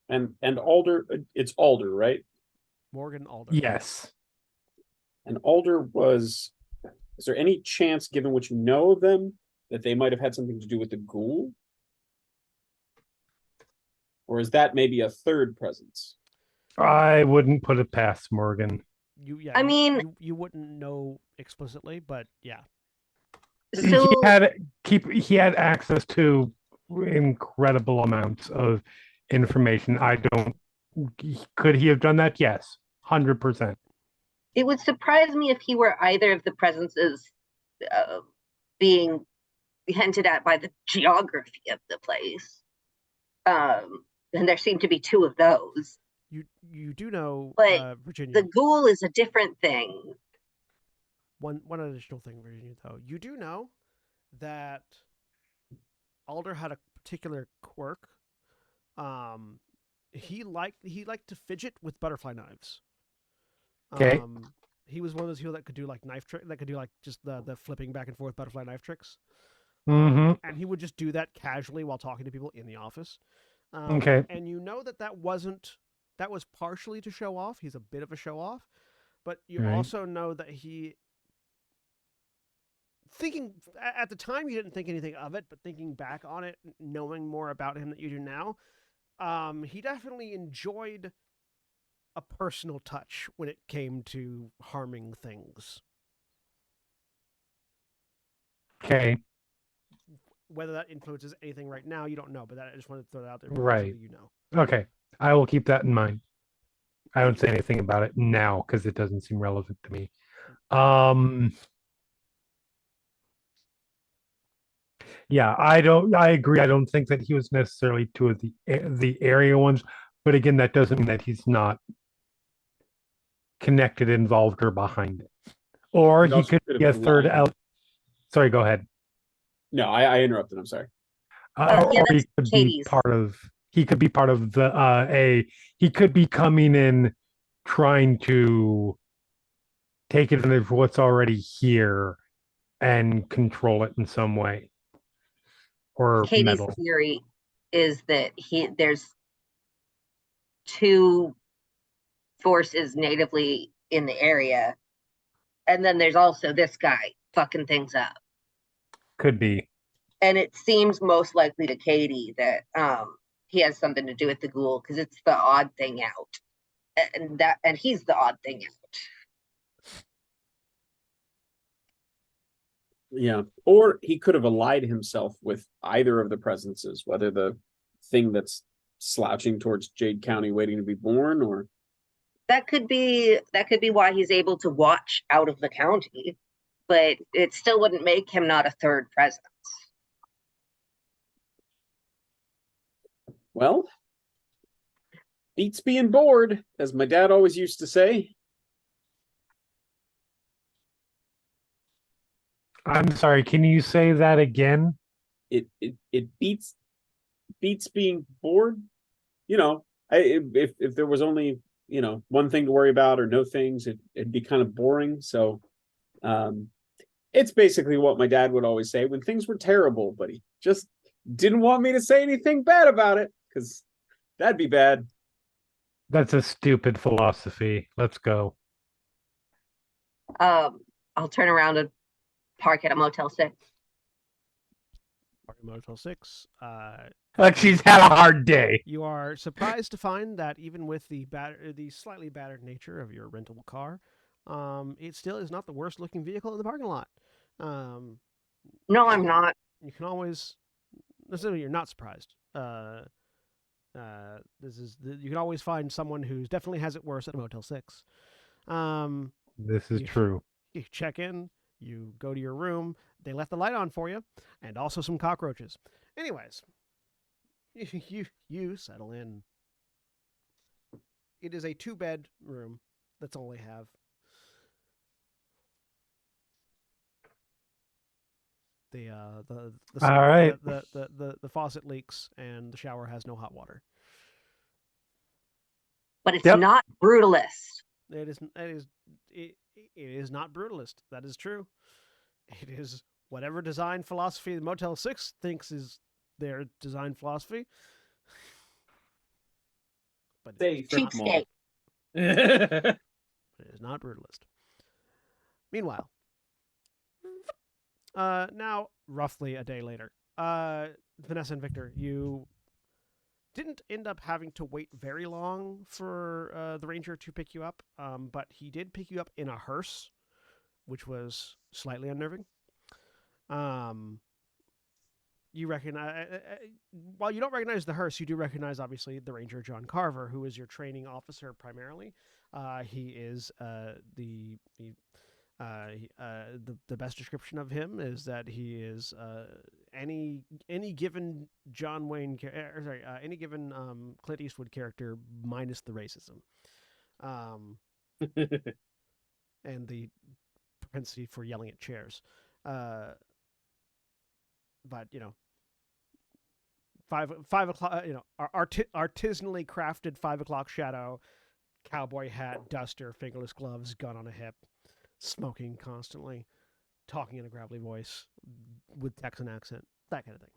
And Alder, it's Alder, right? Morgan Alder. Yes. And Alder was. Is there any chance, given what you know of them, that they might have had something to do with the ghoul? Or is that maybe a third presence? I wouldn't put it past Morgan. I mean- you wouldn't know explicitly, but yeah. So he had access to incredible amounts of information. I don't. Could he have done that? Yes, 100%. it would surprise me if he were either of the presences being hinted at by the geography of the place. And there seem to be two of those. You do know, But Virginia. the ghoul is a different thing. One additional thing, Virginia, though. You do know that Alder had a particular quirk. He liked to fidget with butterfly knives. Okay. He was one of those people that could do like knife trick, that could do like just the flipping back and forth butterfly knife tricks. Mm-hmm. And he would just do that casually while talking to people in the office. Okay. And you know that was partially to show off. He's a bit of a show off, but you Right. also know that thinking at the time you didn't think anything of it, but thinking back on it, knowing more about him that you do now, he definitely enjoyed a personal touch when it came to harming things. Okay. Whether that influences anything right now, you don't know, but I just wanted to throw that out there. Right. So you know. Okay. I will keep that in mind. I don't say anything about it now because it doesn't seem relevant to me. Yeah, I agree. I don't think that he was necessarily two of the area ones, but again, that doesn't mean that he's not connected, involved, or behind it. Or It he also could could be have a been third lying. out. Sorry, go ahead. No, I interrupted. I'm sorry. Yeah, Or he that's could be Katie's. part of. He could be part of the He could be coming in, trying to take advantage of what's already here and control it in some way, or Katie's meddle. theory is that there's two forces natively in the area, and then there's also this guy fucking things up. Could be. And it seems most likely to Katie that he has something to do with the ghoul because it's the odd thing out, and he's the odd thing out. Yeah. Or he could have allied himself with either of the presences, whether the thing that's slouching towards Jade County waiting to be born, or That could be why he's able to watch out of the county, but it still wouldn't make him not a third presence. well, beats being bored, as my dad always used to say. I'm sorry. Can you say that again? It beats being bored. You know, if there was only one thing to worry about or no things, it'd be kind of boring. So, it's basically what my dad would always say when things were terrible, but he just didn't want me to say anything bad about it because that'd be bad. That's a stupid philosophy. Let's go. I'll turn around and park at a Motel 6. Motel 6. Like she's had a hard day. You are surprised to find that even with the slightly battered nature of your rental car, it still is not the worst looking vehicle in the parking lot. No, I'm not. You can always. You're not surprised. You can always find someone who definitely has it worse at a Motel 6. This is true. You check in, you go to your room, they left the light on for you, and also some cockroaches. Anyways, you settle in. It is a 2-bed room. That's all they have. All right. The faucet leaks and the shower has no hot water. But it's Yep. not brutalist. It is not brutalist. That is true. It is whatever design philosophy the Motel 6 thinks is their design philosophy. But Safe. Cheapskate. it is not brutalist. Meanwhile, now roughly a day later, Vanessa and Victor, you didn't end up having to wait very long for the ranger to pick you up, but he did pick you up in a hearse, which was slightly unnerving. You recognize, while you don't recognize the hearse, you do recognize obviously the Ranger John Carver, who is your training officer primarily. He is the best description of him is that he is any given John Wayne any given Clint Eastwood character minus the racism, and the propensity for yelling at chairs. But you know, five o'clock. You know, artisanally crafted 5 o'clock shadow, cowboy hat, duster, fingerless gloves, gun on a hip, smoking constantly, talking in a gravelly voice with Texan accent, that kind of thing.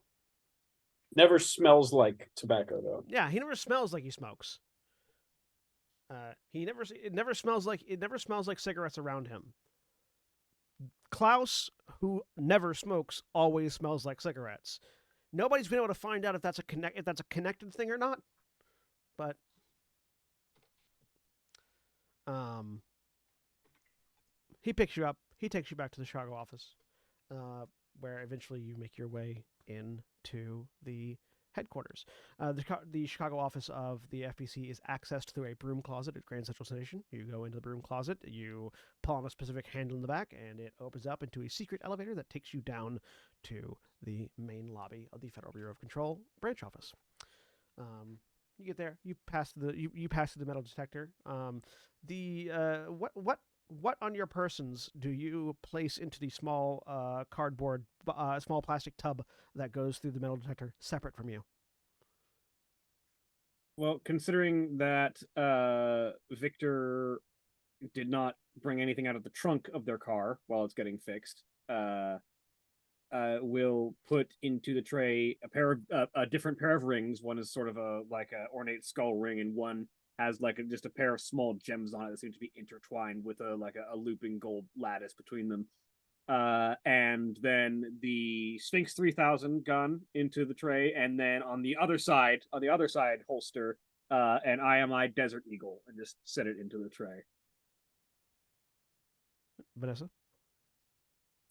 Never smells like tobacco though. Yeah, he never smells like he smokes. It never smells like cigarettes around him. Klaus, who never smokes, always smells like cigarettes. Nobody's been able to find out if that's a connected thing or not. But he picks you up. He takes you back to the Chicago office, where eventually you make your way into the headquarters. The Chicago office of the FBC is accessed through a broom closet at Grand Central Station. You go into the broom closet, you pull on a specific handle in the back, and it opens up into a secret elevator that takes you down to the main lobby of the Federal Bureau of Control branch office. You get there, you pass through the metal detector. What on your persons do you place into the small small plastic tub that goes through the metal detector separate from you? Well, considering that Victor did not bring anything out of the trunk of their car while it's getting fixed, we'll put into the tray a different pair of rings. One is sort of a ornate skull ring, and one has just a pair of small gems on it that seem to be intertwined with a looping gold lattice between them. And then the Sphinx 3000 gun into the tray, and then on the other side holster an IMI Desert Eagle, and just set it into the tray. Vanessa?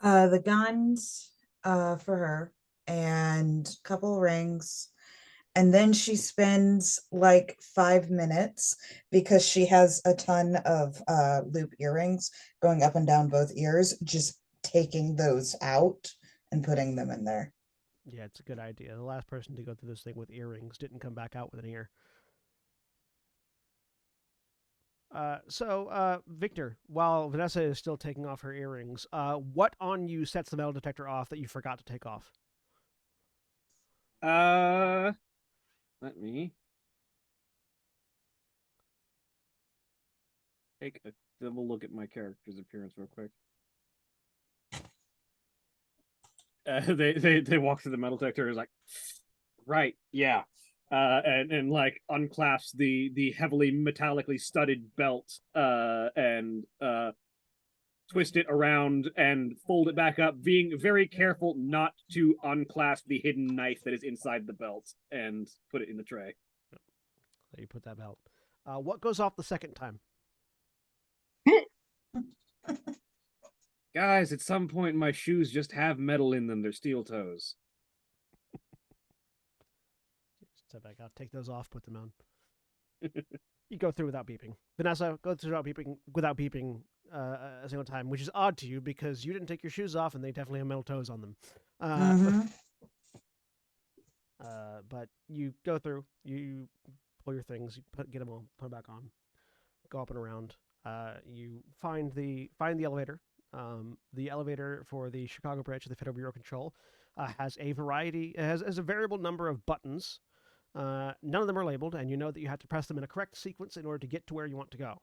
The guns for her, and a couple rings. And then she spends like 5 minutes, because she has a ton of loop earrings going up and down both ears, just taking those out and putting them in there. Yeah, it's a good idea. The last person to go through this thing with earrings didn't come back out with an ear. So, Victor, while Vanessa is still taking off her earrings, what on you sets the metal detector off that you forgot to take off? Let me take a double look at my character's appearance real quick. They walk through the metal detector. Is like, right, yeah, and like unclasps the heavily metallically studded belt, and twist it around and fold it back up, being very careful not to unclasp the hidden knife that is inside the belt, and put it in the tray. So you put that belt. What goes off the second time? Guys, at some point my shoes just have metal in them. They're steel toes. Step back out, take those off, put them on. You go through without beeping. Vanessa, go through without beeping a single time, which is odd to you because you didn't take your shoes off and they definitely have metal toes on them. But you go through, you pull your things, you get them all, put them back on, go up and around. You find the elevator. The elevator for the Chicago branch of the Federal Bureau of Control has a variable number of buttons. None of them are labeled, and you know that you have to press them in a correct sequence in order to get to where you want to go.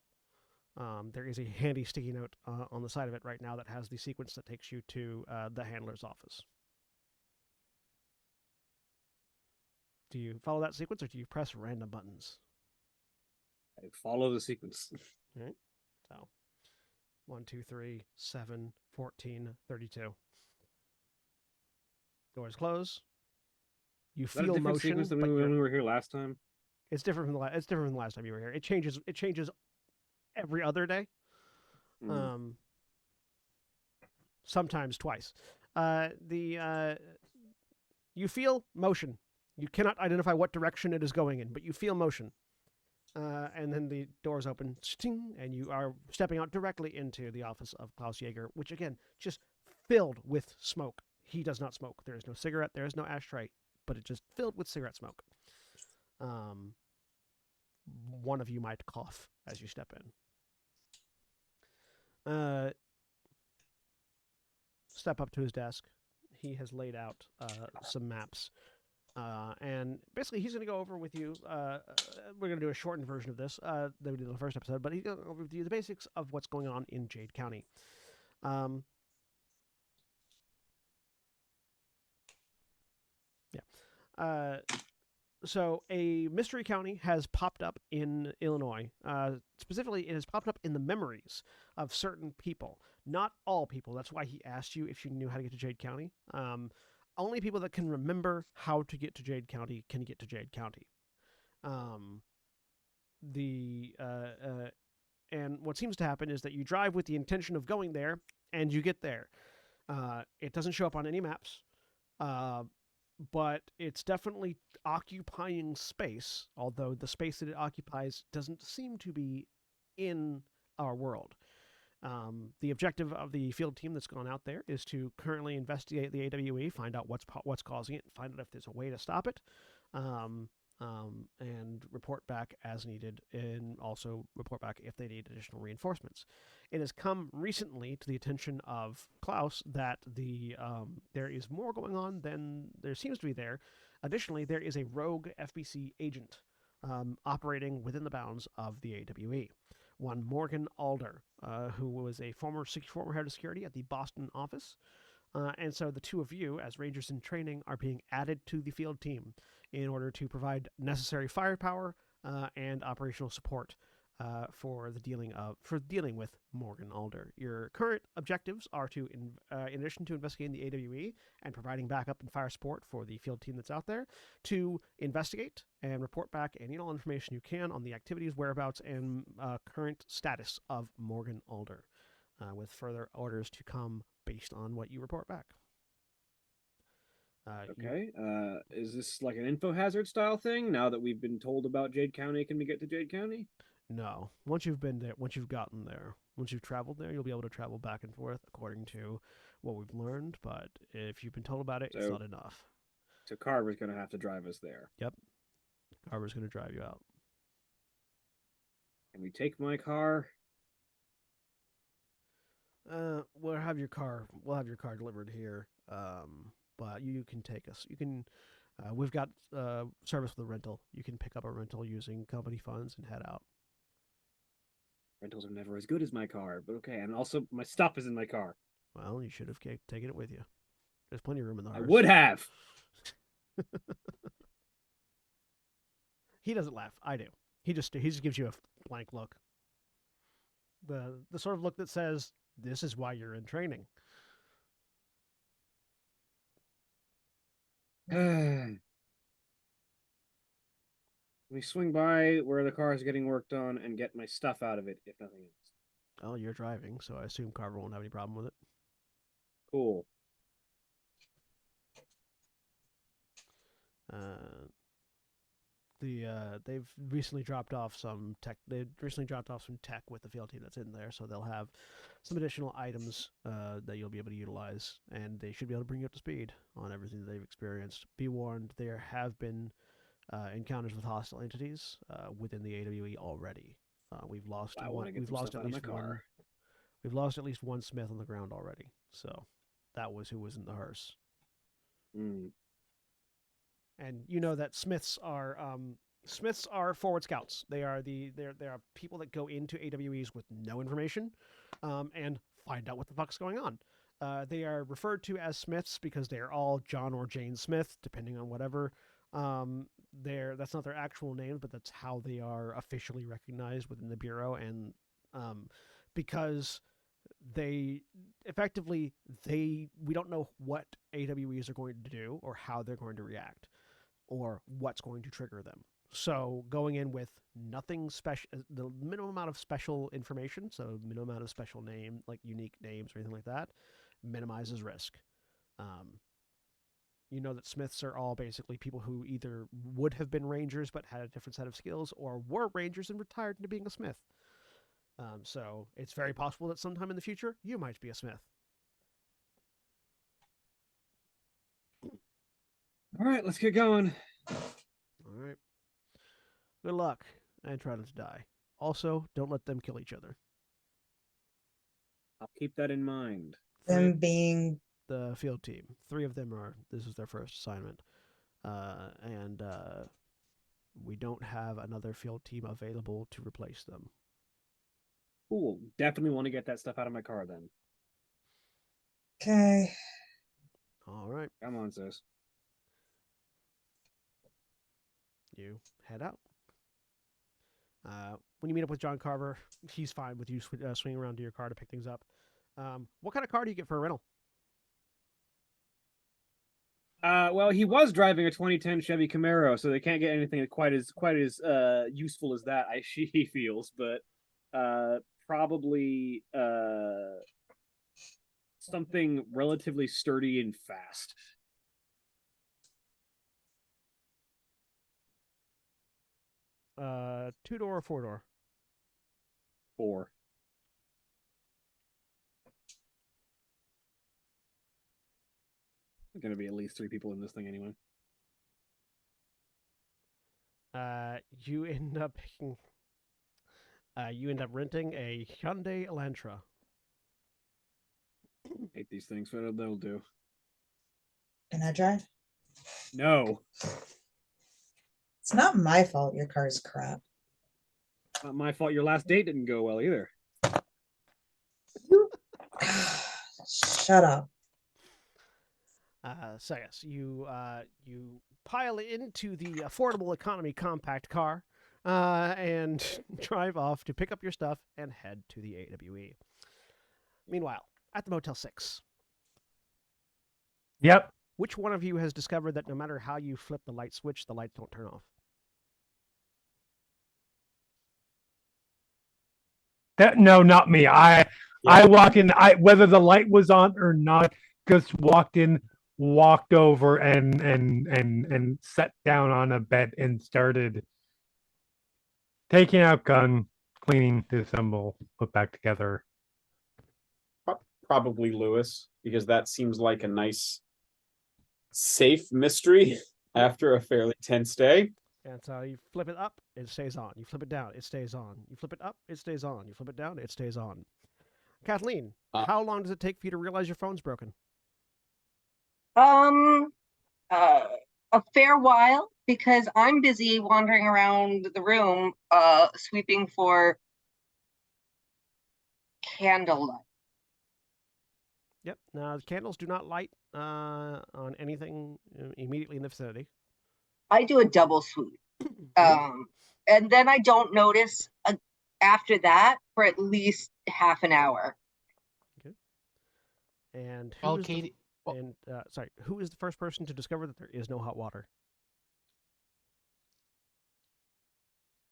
There is a handy sticky note on the side of it right now that has the sequence that takes you to the handler's office. Do you follow that sequence, or do you press random buttons? I follow the sequence. All right. So 1, 2, 3, 7, 14, 32. Doors close. You feel motion, than but when we were here last time. it's different from the last time you were here. It changes every other day. Sometimes twice. You feel motion. You cannot identify what direction it is going in, but you feel motion. And then the doors open, and you are stepping out directly into the office of Klaus Jaeger, which again, just filled with smoke. He does not smoke. There is no cigarette. There is no ashtray, but it's just filled with cigarette smoke. One of you might cough as you step in. Step up to his desk. He has laid out some maps. And basically, he's going to go over with you. We're going to do a shortened version of this that we did in the first episode, but he's going to go over with you the basics of what's going on in Jade County. So a mystery county has popped up in Illinois. Specifically, it has popped up in the memories of certain people. Not all people. That's why he asked you if you knew how to get to Jade County. Only people that can remember how to get to Jade County can get to Jade County. And what seems to happen is that you drive with the intention of going there, and you get there. It doesn't show up on any maps, but it's definitely occupying space, although the space that it occupies doesn't seem to be in our world. The objective of the field team that's gone out there is to currently investigate the AWE, find out what's causing it, find out if there's a way to stop it, and report back as needed, and also report back if they need additional reinforcements. It has come recently to the attention of Klaus that there is more going on than there seems to be there. Additionally, there is a rogue FBC agent operating within the bounds of the AWE. One Morgan Alder, who was a former head of security at the Boston office. And so the two of you, as Rangers in training, are being added to the field team in order to provide necessary firepower and operational support for dealing with Morgan Alder. Your current objectives are to, in addition to investigating the AWE and providing backup and fire support for the field team that's out there, to investigate and report back any and all information you can on the activities, whereabouts, and current status of Morgan Alder, with further orders to come based on what you report back. Okay. Is this like an info hazard style thing? Now that we've been told about Jade County, can we get to Jade County? No. Once you've been there, once you've gotten there, once you've traveled there, you'll be able to travel back and forth according to what we've learned. But if you've been told about it, it's not enough. So Carver's going to have to drive us there. Yep. Carver's going to drive you out. Can we take my car? We'll have your car delivered here. But you can take us. You can. We've got service with a rental. You can pick up a rental using company funds and head out. Rentals are never as good as my car, but okay. And also, my stuff is in my car. Well, you should have taken it with you. There's plenty of room in the hearse. I would have. He doesn't laugh. I do. He just gives you a blank look. The sort of look that says, "This is why you're in training." We swing by where the car is getting worked on and get my stuff out of it, if nothing else. Oh, you're driving, so I assume Carver won't have any problem with it. Cool. They've recently dropped off some tech. They've recently dropped off some tech with the field team that's in there, so they'll have some additional items that you'll be able to utilize, and they should be able to bring you up to speed on everything that they've experienced. Be warned, there have been encounters with hostile entities within the AWE already. We've lost one. We've lost at least one. We've lost at least one Smith on the ground already. So that was who was in the hearse. Mm. And you know that Smiths are forward scouts. They are people that go into AWEs with no information, and find out what the fuck's going on. They are referred to as Smiths because they are all John or Jane Smith, depending on whatever. That's not their actual name, but that's how they are officially recognized within the Bureau, and because we don't know what AWEs are going to do or how they're going to react or what's going to trigger them. So going in with nothing special, the minimum amount of special information, so minimum amount of special name, like unique names or anything like that, minimizes risk. You know that smiths are all basically people who either would have been rangers but had a different set of skills, or were rangers and retired into being a smith. So it's very possible that sometime in the future you might be a smith. All right, let's get going. All right. Good luck, and try not to die. Also, don't let them kill each other. I'll keep that in mind. Them being The field team. 3 of them this is their first assignment. And we don't have another field team available to replace them. Cool. Definitely want to get that stuff out of my car then. okay. All right. Come on, sis. You head out. When you meet up with John Carver, he's fine with you swinging around to your car to pick things up. What kind of car do you get for a rental? Well, he was driving a 2010 Chevy Camaro, so they can't get anything quite as useful as that. He feels, but probably something relatively sturdy and fast. Two-door or four-door? 4. There's gonna be at least 3 people in this thing anyway. You end up picking. You end up renting a Hyundai Elantra. Hate these things, but they'll do. Can I drive? No, It's not my fault your car's crap. not my fault. Your last date didn't go well either. Shut up. So yes, you pile into the affordable economy compact car and drive off to pick up your stuff and head to the AWE. Meanwhile, at the Motel 6, Yep. which one of you has discovered that no matter how you flip the light switch, the lights don't turn off? No, not me. I walk in. Whether the light was on or not, just walked in, walked over, and sat down on a bed and started taking out gun, cleaning, disassemble, put back together. Probably Lewis, because that seems like a nice, safe mystery after a fairly tense day. And so you flip it up, it stays on. You flip it down, it stays on. You flip it up, it stays on. You flip it down, it stays on. Kathleen, how long does it take for you to realize your phone's broken? A fair while, because I'm busy wandering around the room, sweeping for candlelight. Yep. Now, the candles do not light on anything immediately in the vicinity. I do a double sweep. And then I don't notice after that for at least half an hour. Okay. And Well, Katie. who is the first person to discover that there is no hot water?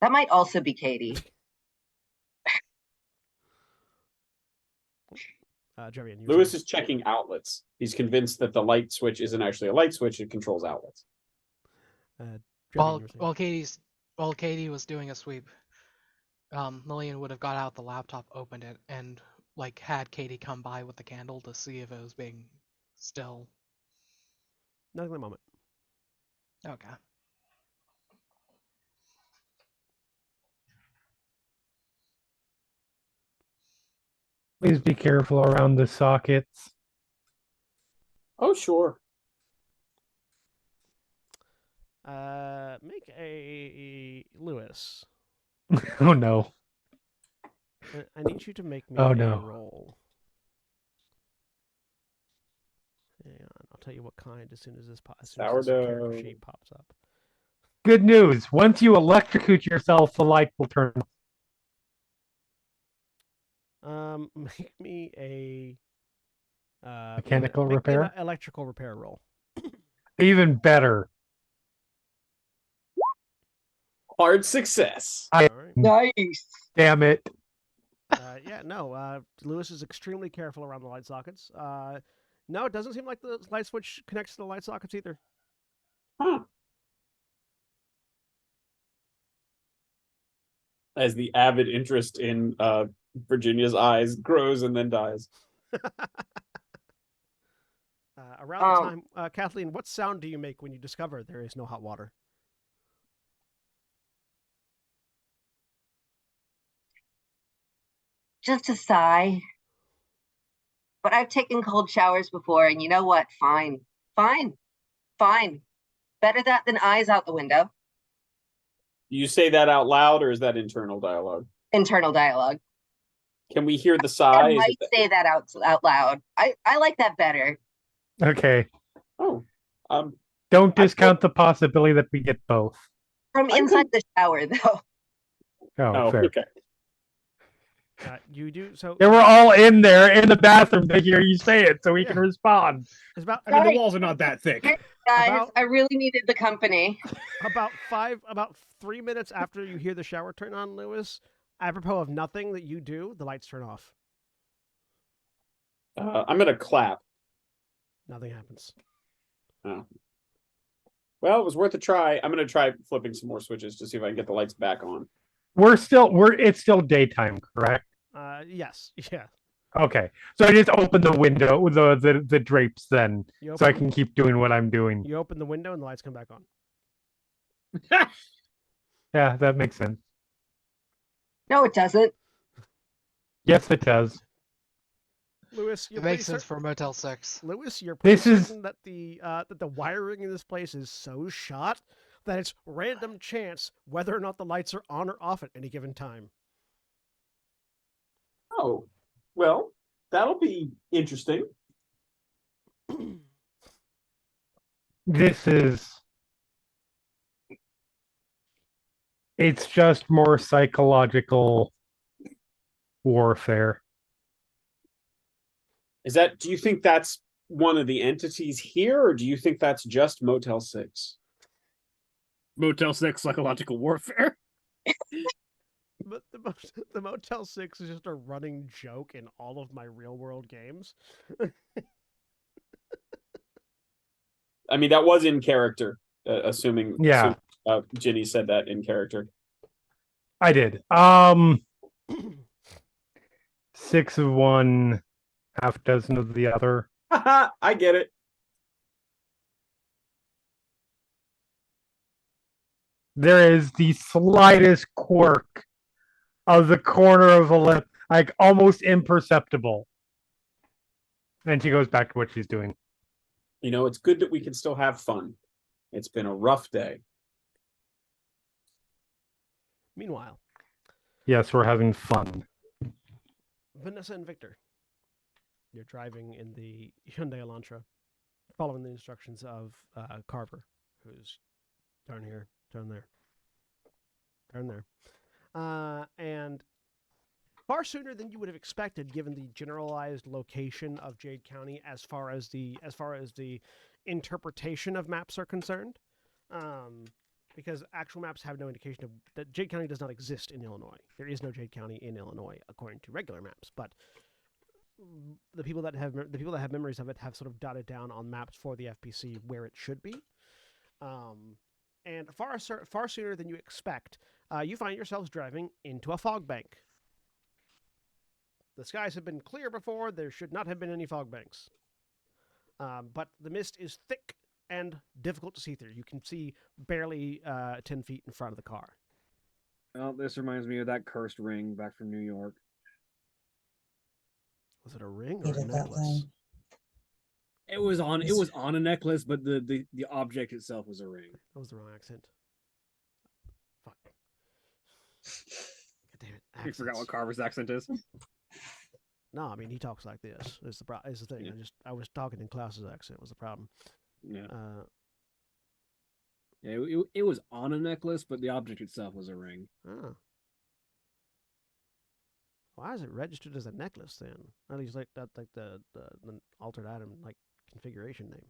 That might also be Katie. Jerry, and Lewis is checking outlets. He's convinced that the light switch isn't actually a light switch; it controls outlets. While Katie was doing a sweep, Lillian would have got out the laptop, opened it, and had Katie come by with the candle to see if it was being still. Nothing at the moment. Okay. Please be careful around the sockets. Oh, sure. Make a Lewis. Oh no. I need you to make me Oh, a no. roll. Hang on, I'll tell you what kind as soon as this character Sourdough. sheet pops up. Good news. Once you electrocute yourself, the light will turn. Make me a Mechanical make me repair? an electrical repair roll. Even better. Hard success. All right. Nice. Damn it. Lewis is extremely careful around the light sockets. No, it doesn't seem like the light switch connects to the light sockets either. Huh. As the avid interest in Virginia's eyes grows and then dies. Around the time, Kathleen, what sound do you make when you discover there is no hot water? Just a sigh. But I've taken cold showers before, and you know what? Fine. Fine. Fine. Better that than eyes out the window. Do you say that out loud, or is that internal dialogue? Internal dialogue. Can we hear the I sigh? Is might it say that out loud. I like that better. Okay. Oh, Don't discount the possibility that we get both. From I inside the shower, though. Oh, fair. okay. You do so. They were all in there in the bathroom to hear you say it, so we can respond. It's about. I mean, Sorry. the walls are not that thick. Guys, I really needed the company. About 3 minutes after you hear the shower turn on, Lewis, apropos of nothing that you do, the lights turn off. I'm gonna clap. Nothing happens. Oh. Well, it was worth a try. I'm gonna try flipping some more switches to see if I can get the lights back on. It's still daytime, correct? Yes. Yeah. Okay. So I just open the window, the drapes then, You so I open- can keep doing what I'm doing. You open the window and the lights come back on. Yeah, that makes sense. No, it doesn't. Yes, it does. Lewis, you're It makes pretty sense for Motel 6. Lewis, you're pretty This is- certain that the wiring in this place is so shot that it's random chance whether or not the lights are on or off at any given time. Oh, well, that'll be interesting. This is. It's just more psychological warfare. Do you think that's one of the entities here, or do you think that's just Motel 6? Motel 6 psychological warfare. But the Motel 6 is just a running joke in all of my real world games. I mean, that was in character, assuming Yeah. Ginny said that in character. I did. 6 of one, half dozen of the other. I get it. There is the slightest quirk of the corner of a lip, like almost imperceptible. And she goes back to what she's doing. You know, it's good that we can still have fun. It's been a rough day. Meanwhile, Yes, we're having fun. Vanessa and Victor, you're driving in the Hyundai Elantra, following the instructions of Carver, who's turn here, turn there, turn there, and far sooner than you would have expected, given the generalized location of Jade County as far as the interpretation of maps are concerned. Because actual maps have no indication of that Jade County does not exist in Illinois. There is no Jade County in Illinois according to regular maps, but the people that have memories of it have sort of dotted down on maps for the FPC where it should be. And far sooner than you expect, you find yourselves driving into a fog bank. The skies have been clear before. There should not have been any fog banks. But the mist is thick and difficult to see through. You can see barely 10 feet in front of the car. Well, this reminds me of that cursed ring back from New York. Was it a ring or a Hated that necklace? thing. It was on a necklace, but the object itself was a ring. That was the wrong accent. Fuck. God damn it. You forgot accents. what Carver's accent is. No, I mean he talks like this. Is the thing. Yeah. I was talking in Klaus's accent was the problem. Yeah, Uh, it was on a necklace, but the object itself was a ring. oh. Why is it registered as a necklace then? At least like that, like the altered item like configuration name.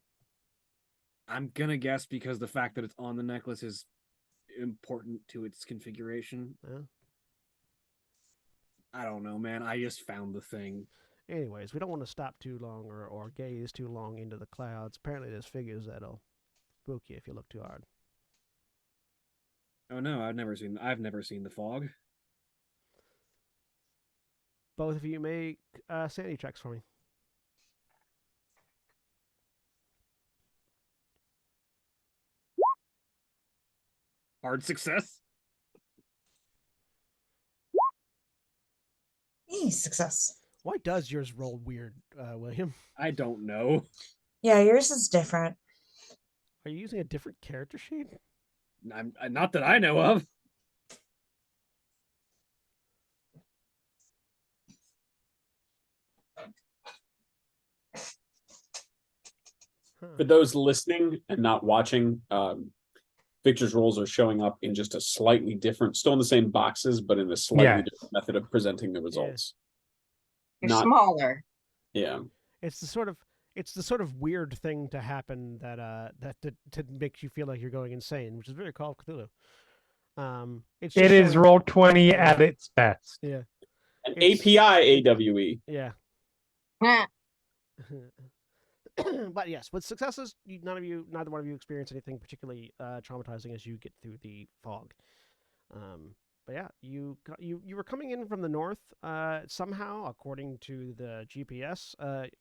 I'm gonna guess because the fact that it's on the necklace is important to its configuration. Yeah. I don't know, man. I just found the thing. Anyways, we don't want to stop too long or gaze too long into the clouds. Apparently, there's figures that'll spook you if you look too hard. Oh no, I've never seen the fog. Both of you make sanity checks for me. Hard success. Success. Why does yours roll weird, William? I don't know. Yeah, yours is different. Are you using a different character sheet? I'm not that I know of. For those listening and not watching, Victor's rolls are showing up in just a slightly different, still in the same boxes, but in a slightly different method of presenting the results. You're Not- smaller. Yeah. It's the sort of weird thing to happen that to make you feel like you're going insane, which is very Call of Cthulhu. It's It just is showing- roll 20 at its best. Yeah, An It's- API AWE. yeah. Nah. But yes, with successes, neither one of you experience anything particularly traumatizing as you get through the fog. But yeah, you were coming in from the north. Somehow, according to the GPS,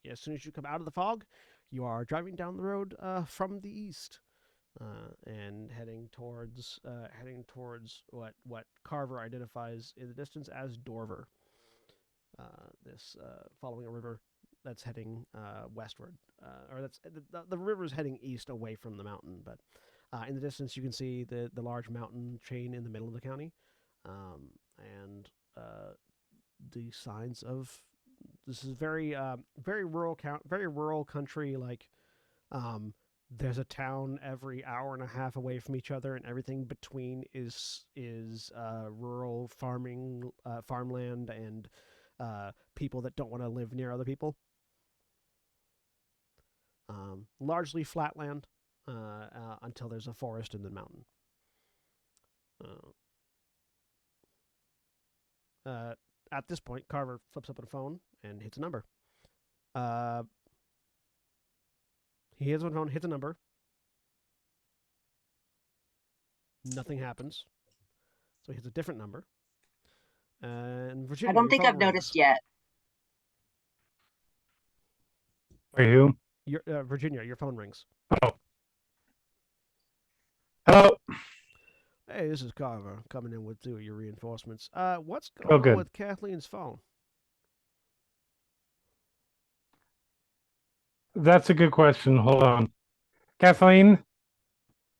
as soon as you come out of the fog, you are driving down the road from the east and heading towards what Carver identifies in the distance as Dorver. This following a river that's heading westward, or that's the river's heading east away from the mountain. But in the distance, you can see the large mountain chain in the middle of the county, and the signs of this is very rural country. Like there's a town every hour and a half away from each other, and everything between is rural farming, farmland, and people that don't want to live near other people. Largely flatland until there's a forest in the mountain. At this point, Carver flips up on a phone and hits a number. He hits one phone, hits a number. Nothing happens. So he hits a different number. And Virginia, I don't your think phone I've noticed rings. yet. Wait, who? Virginia, your phone rings. Oh. Hello. Hey, this is Carver coming in with two of your reinforcements. What's Oh, going on good. with Kathleen's phone? That's a good question. Hold on. Kathleen,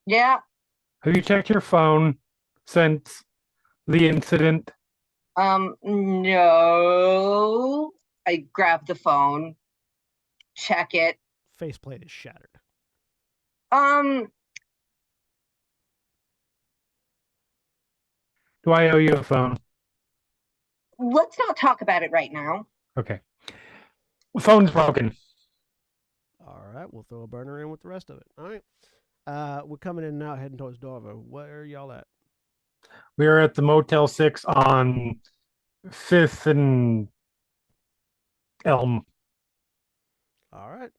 Yeah. have you checked your phone since the incident? No. I grab the phone, check it. Faceplate is shattered. Do I owe you a phone? Let's not talk about it right now. Okay. Phone's broken. All right, we'll throw a burner in with the rest of it. All right. We're coming in now, heading towards Dover. Where are y'all at? We're at the Motel 6 on 5th and Elm. All right.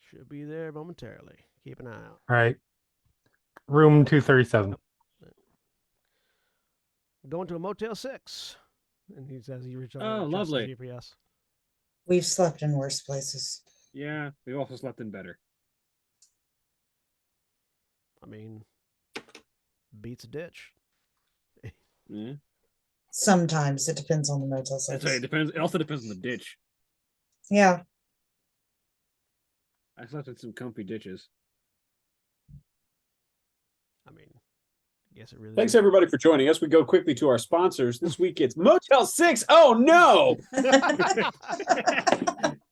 Should be there momentarily. Keep an eye out. All right. Room 237. Going to a Motel 6. And he says he reaches Oh, lovely. GPS. We've slept in worse places. Yeah, we also slept in better. I mean, beats a ditch. Yeah. Sometimes it depends on the motel That's right. service. It depends. It also depends on the ditch. Yeah. I slept in some comfy ditches. I mean, I guess it really Thanks is. everybody for joining us. We go quickly to our sponsors. This week it's Motel 6. Oh no!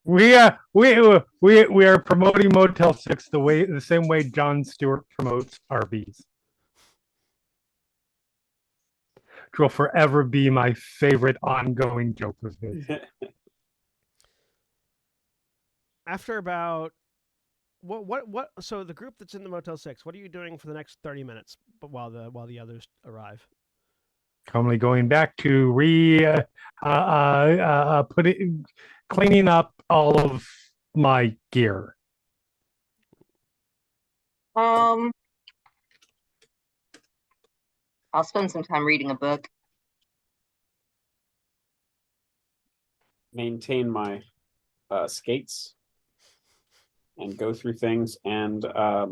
We are promoting Motel 6 the same way Jon Stewart promotes RVs. Which will forever be my favorite ongoing joke of his. After about what so the group that's in the Motel 6, what are you doing for the next 30 minutes while the others arrive? Calmly going back to cleaning up all of my gear. I'll spend some time reading a book. Maintain my skates and go through things, and I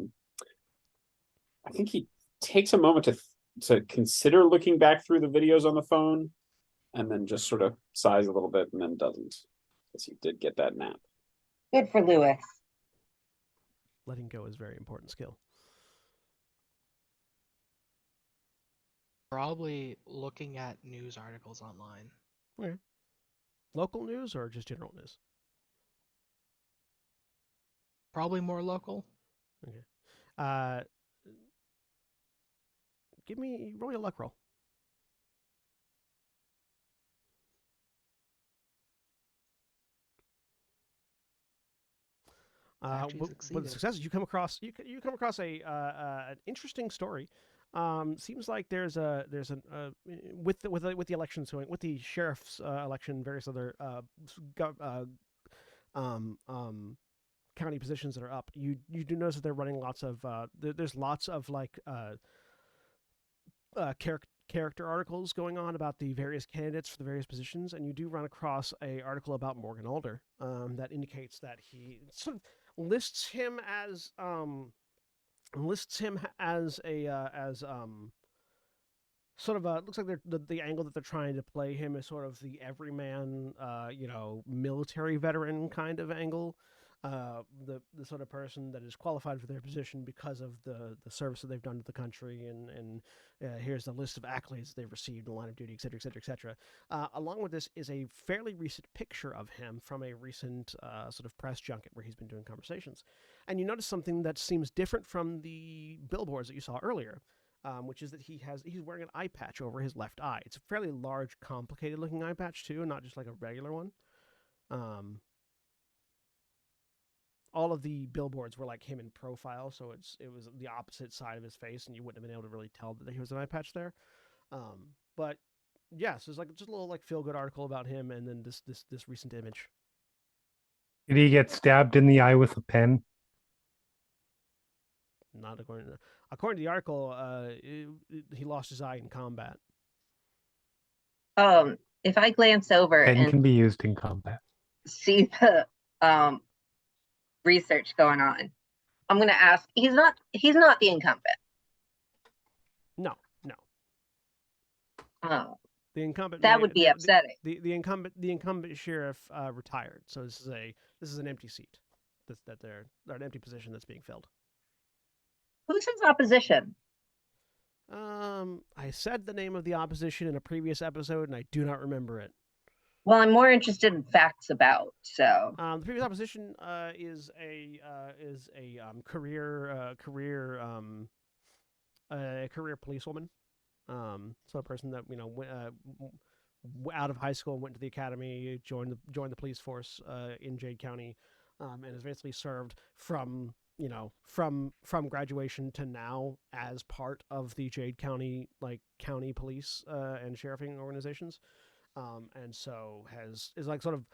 think he takes a moment to consider looking back through the videos on the phone, and then just sort of sighs a little bit, and then doesn't, because he did get that nap. Good for Lewis. Letting go is a very important skill. Probably looking at news articles online. Okay. Local news or just general news? Probably more local. Okay. Roll me a luck roll. Actually With succeeded. successes, you come across an interesting story. Seems like there's with the elections going, with the sheriff's election, various other county positions that are up. You do notice that they're running lots of there's lots of like character articles going on about the various candidates for the various positions, and you do run across a article about Morgan Alder that indicates that he sort of lists him as sort of looks like the angle that they're trying to play him is sort of the everyman military veteran kind of angle. The sort of person that is qualified for their position because of the service that they've done to the country, and here's the list of accolades they've received in the line of duty, et cetera, et cetera, et cetera. Along with this is a fairly recent picture of him from a recent sort of press junket where he's been doing conversations. And you notice something that seems different from the billboards that you saw earlier, which is that he's wearing an eye patch over his left eye. It's a fairly large, complicated looking eye patch too, not just like a regular one. All of the billboards were like him in profile, so it was the opposite side of his face, and you wouldn't have been able to really tell that he was an eye patch there. But yeah, so it's like just a little like feel good article about him, and then this recent image. Did he get stabbed in the eye with a pen? Not according to the article, he lost his eye in combat. If I glance over Pen and can be used in combat. see the research going on, I'm gonna ask. He's not the incumbent. No. The incumbent That would be upsetting. The incumbent sheriff retired, so this is an empty seat. An empty position that's being filled. Who's his opposition? I said the name of the opposition in a previous episode, and I do not remember it. Well, I'm more interested in facts about. So the previous opposition is a career policewoman. So a person that went, out of high school and went to the academy, joined the police force in Jade County, and has basically served from graduation to now as part of the Jade County county police and sheriffing organizations. And so is like sort of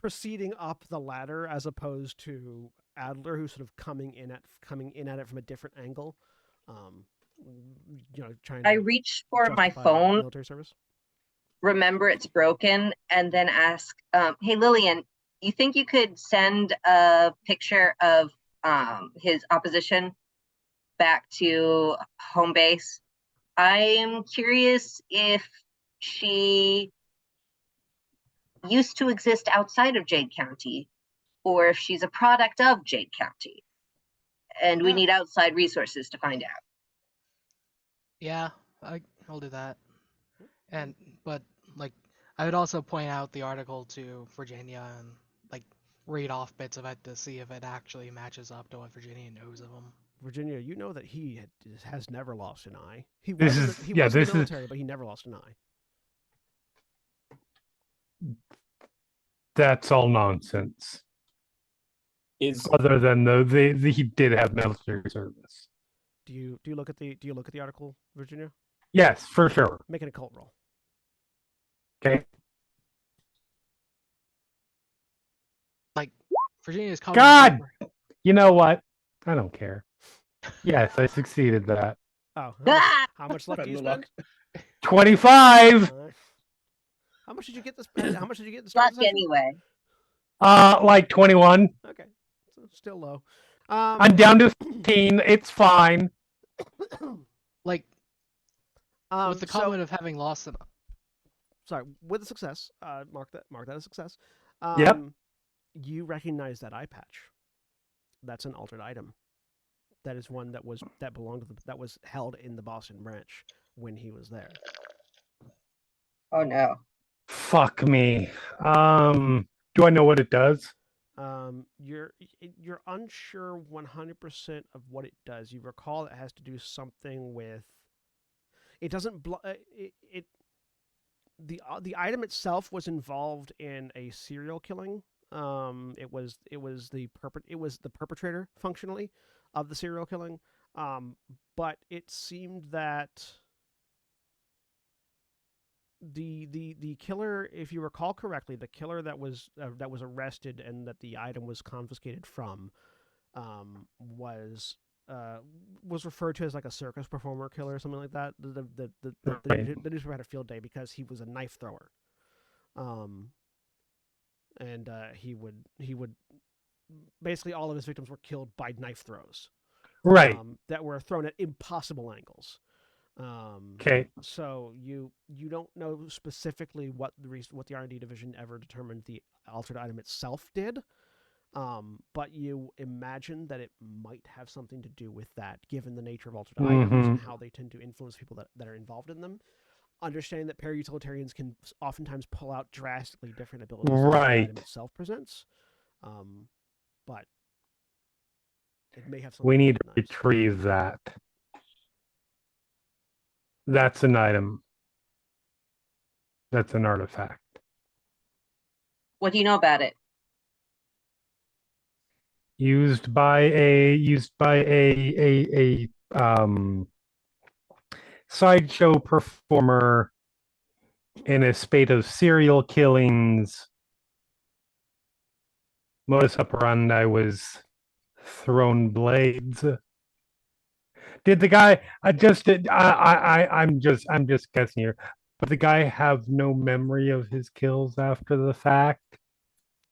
proceeding up the ladder as opposed to Adler, who's sort of coming in at it from a different angle. Trying to I reach for my phone, military service. Remember it's broken, and then ask, hey Lillian, you think you could send a picture of his opposition back to home base? I'm curious if she used to exist outside of Jade County, or if she's a product of Jade County, and we need outside resources to find out. Yeah, I'll do that. But I would also point out the article to Virginia and read off bits of it to see if it actually matches up to what Virginia knows of him. Virginia, you know that he has never lost an eye. He This was is- in yeah, the this is- military, but he never lost an eye. That's all nonsense. Is Other than he did have military service. Do you look at the article, Virginia? Yes, for sure. Make an occult roll. Okay. Virginia's common. God! You know what? I don't care. Yes, I succeeded that. Oh, Ah! how much luck do Spend you the spend? luck. 25. How much did you get this? How much did you get to Luck start the session? anyway. Like 21. Okay, so still low. I'm down to 15. It's fine. Like with the so- comment of having lost them. sorry, with a success, mark that as success. Yep. You recognize that eye patch. That's an altered item. That is one that belonged to that was held in the Boston branch when he was there. Oh no. Fuck me. Do I know what it does? You're unsure 100% of what it does. You recall it has to do something with. It doesn't. The item itself was involved in a serial killing. It was the perpetrator functionally of the serial killing. But it seemed that the killer, if you recall correctly, the killer that was arrested and that the item was confiscated from, was referred to as like a circus performer killer or something like that. The newspaper had a field day because he was a knife thrower. And he would basically all of his victims were killed by knife throws. Right. That were thrown at impossible angles. Okay. So you don't know specifically what the R&D division ever determined the altered item itself did, but you imagine that it might have something to do with that, given the nature of altered items and how they tend to influence people that are involved in them. Understanding that para-utilitarians can oftentimes pull out drastically different abilities than the item itself presents, but it may have something. We need to recognized. retrieve that. That's an item. That's an artifact. What do you know about it? Used by a sideshow performer in a spate of serial killings. Modus operandi was thrown blades. Did the guy? I'm just guessing here. But the guy have no memory of his kills after the fact.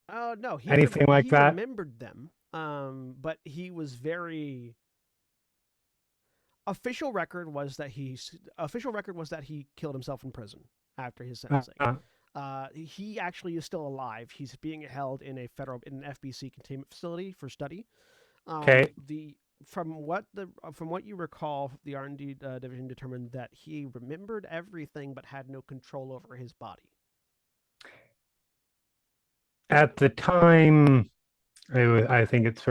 Oh no, Anything like he that? remembered them. But he was very. Official record was that he killed himself in prison after his sentencing. He actually is still alive. He's being held in an FBC containment facility for study. Okay. From what you recall, the R&D division determined that he remembered everything but had no control over his body. At the time, I think it's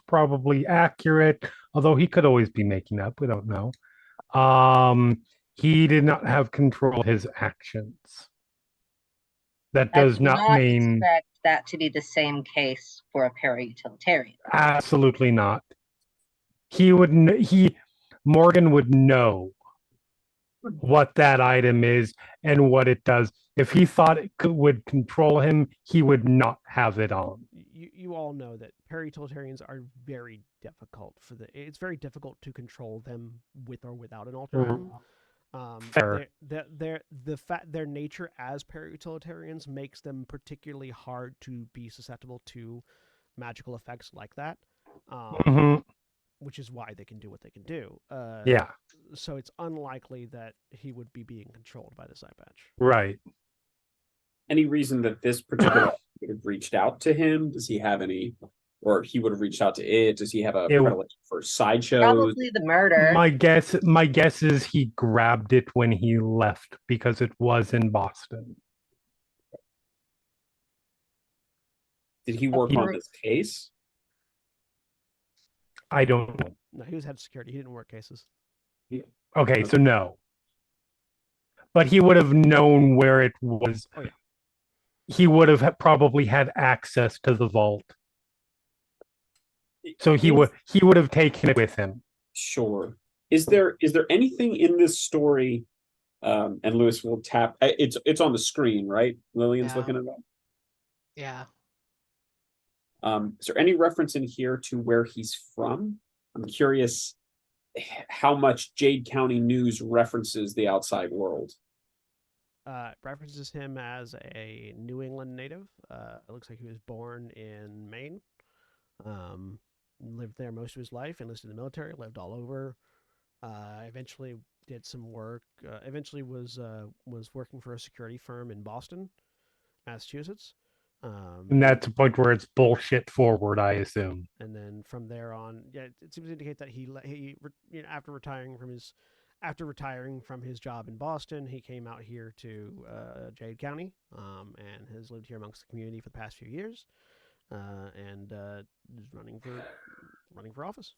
probably accurate, although he could always be making up. We don't know. He did not have control of his actions. That does not mean expect that to be the same case for a para-utilitarian. Absolutely not. Morgan would know what that item is and what it does. If he thought it would control him, he would not have it on. You all know that para-utilitarians are very difficult it's very difficult to control them with or without an altered item. Fair. Their nature as para-utilitarians makes them particularly hard to be susceptible to magical effects like that. Which is why they can do what they can do. Yeah. So it's unlikely that he would be being controlled by this eye patch. Right. Any reason that this particular would have reached out to him? Does he have any, or he would have reached out to it? Does he have a predilection for sideshows? Probably the murder. My guess is he grabbed it when he left because it was in Boston. Did he work on this case? I don't know. No, he was head of security. He didn't work cases. Okay, so no. But he would have known where it was. Oh, yeah. He would have probably had access to the vault. So he would have taken it with him. Sure. Is there anything in this story? And Lewis will tap. It's on the screen, right? Lillian's looking at that. Yeah. Is there any reference in here to where he's from? I'm curious how much Jade County news references the outside world. References him as a New England native. It looks like he was born in Maine. Lived there most of his life, enlisted in the military, lived all over. Eventually did some work. Eventually was working for a security firm in Boston, Massachusetts. And that's a point where it's bullshit forward, I assume. And then from there on, yeah, it seems to indicate that after retiring from his job in Boston, he came out here to Jade County, and has lived here amongst the community for the past few years, and is running for office,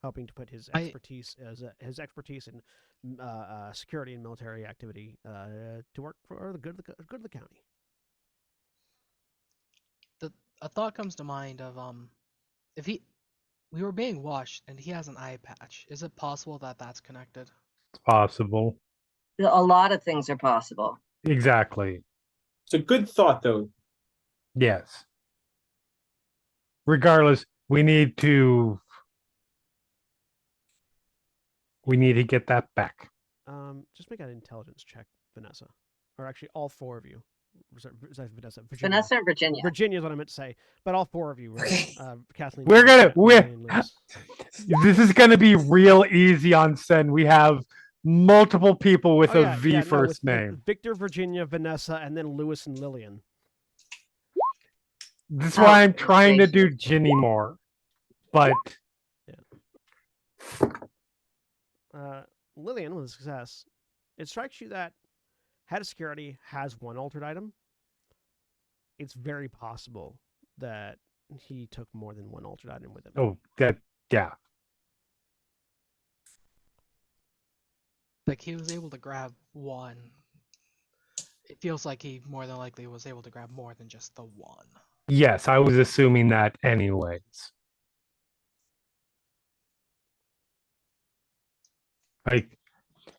helping to put his expertise in security and military activity to work for the good of the county. A thought comes to mind of if we were being watched and he has an eye patch, is it possible that that's connected? It's possible. A lot of things are possible. Exactly. It's a good thought, though. Yes. Regardless, we need to get that back. Just make an intelligence check, Vanessa, or actually all four of you. Sorry, Vanessa, Vanessa and Virginia. Virginia is what I meant to say, but all four of you. Okay. Kathleen. This is gonna be real easy on Sen. We have multiple people with a V first name. With Victor, Virginia, Vanessa, and then Lewis and Lillian. This is why I'm trying to do Ginny more, but Lillian with a success. It strikes you that Head of Security has one altered item. It's very possible that he took more than one altered item with him. Oh, yeah. Like he was able to grab one. It feels like he more than likely was able to grab more than just the one. Yes, I was assuming that anyways. Like,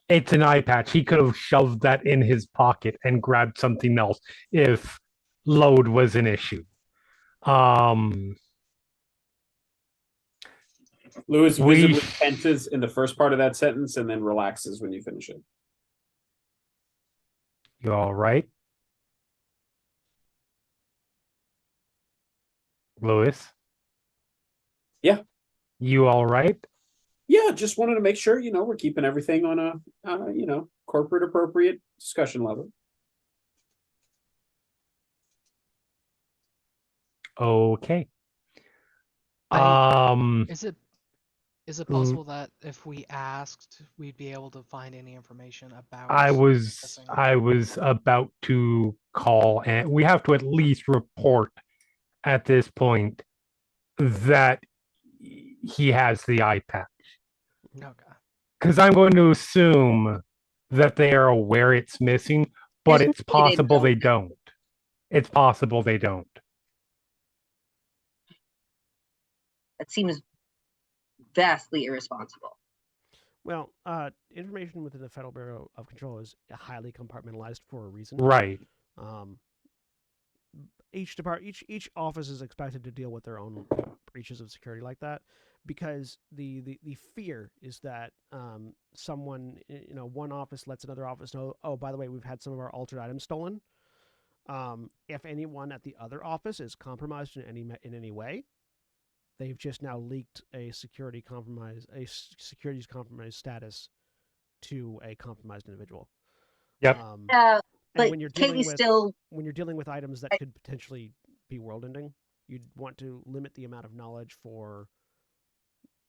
it's an eye patch. He could have shoved that in his pocket and grabbed something else if load was an issue. Lewis visibly tenses in the first part of that sentence and then relaxes when you finish it. You all right? Lewis? Yeah. You all right? Yeah, just wanted to make sure, we're keeping everything on a, corporate appropriate discussion level. Okay. Is it possible that if we asked, we'd be able to find any information about? I was about to call, and we have to at least report at this point that he has the eye patch. Okay. Because I'm going to assume that they are aware it's missing, but it's possible they don't. It's possible they don't. That seems vastly irresponsible. Well, information within the Federal Bureau of Control is highly compartmentalized for a reason. Right. Each office is expected to deal with their own breaches of security like that, because the fear is that someone, one office lets another office know, oh, by the way, we've had some of our altered items stolen. If anyone at the other office is compromised in any way, they've just now leaked a securities compromise status to a compromised individual. Yep. But when you're dealing with items that could potentially be world-ending, you'd want to limit the amount of knowledge for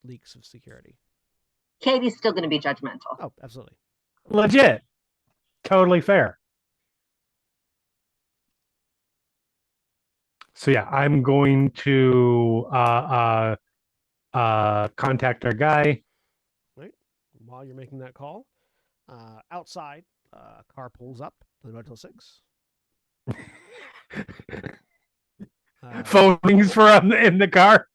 leaks of security. Katie's still going to be judgmental. Oh, absolutely. Legit. Totally fair. So yeah, I'm going to contact our guy. Right. While you're making that call, outside, car pulls up to the Motel 6. Phonings for in the car.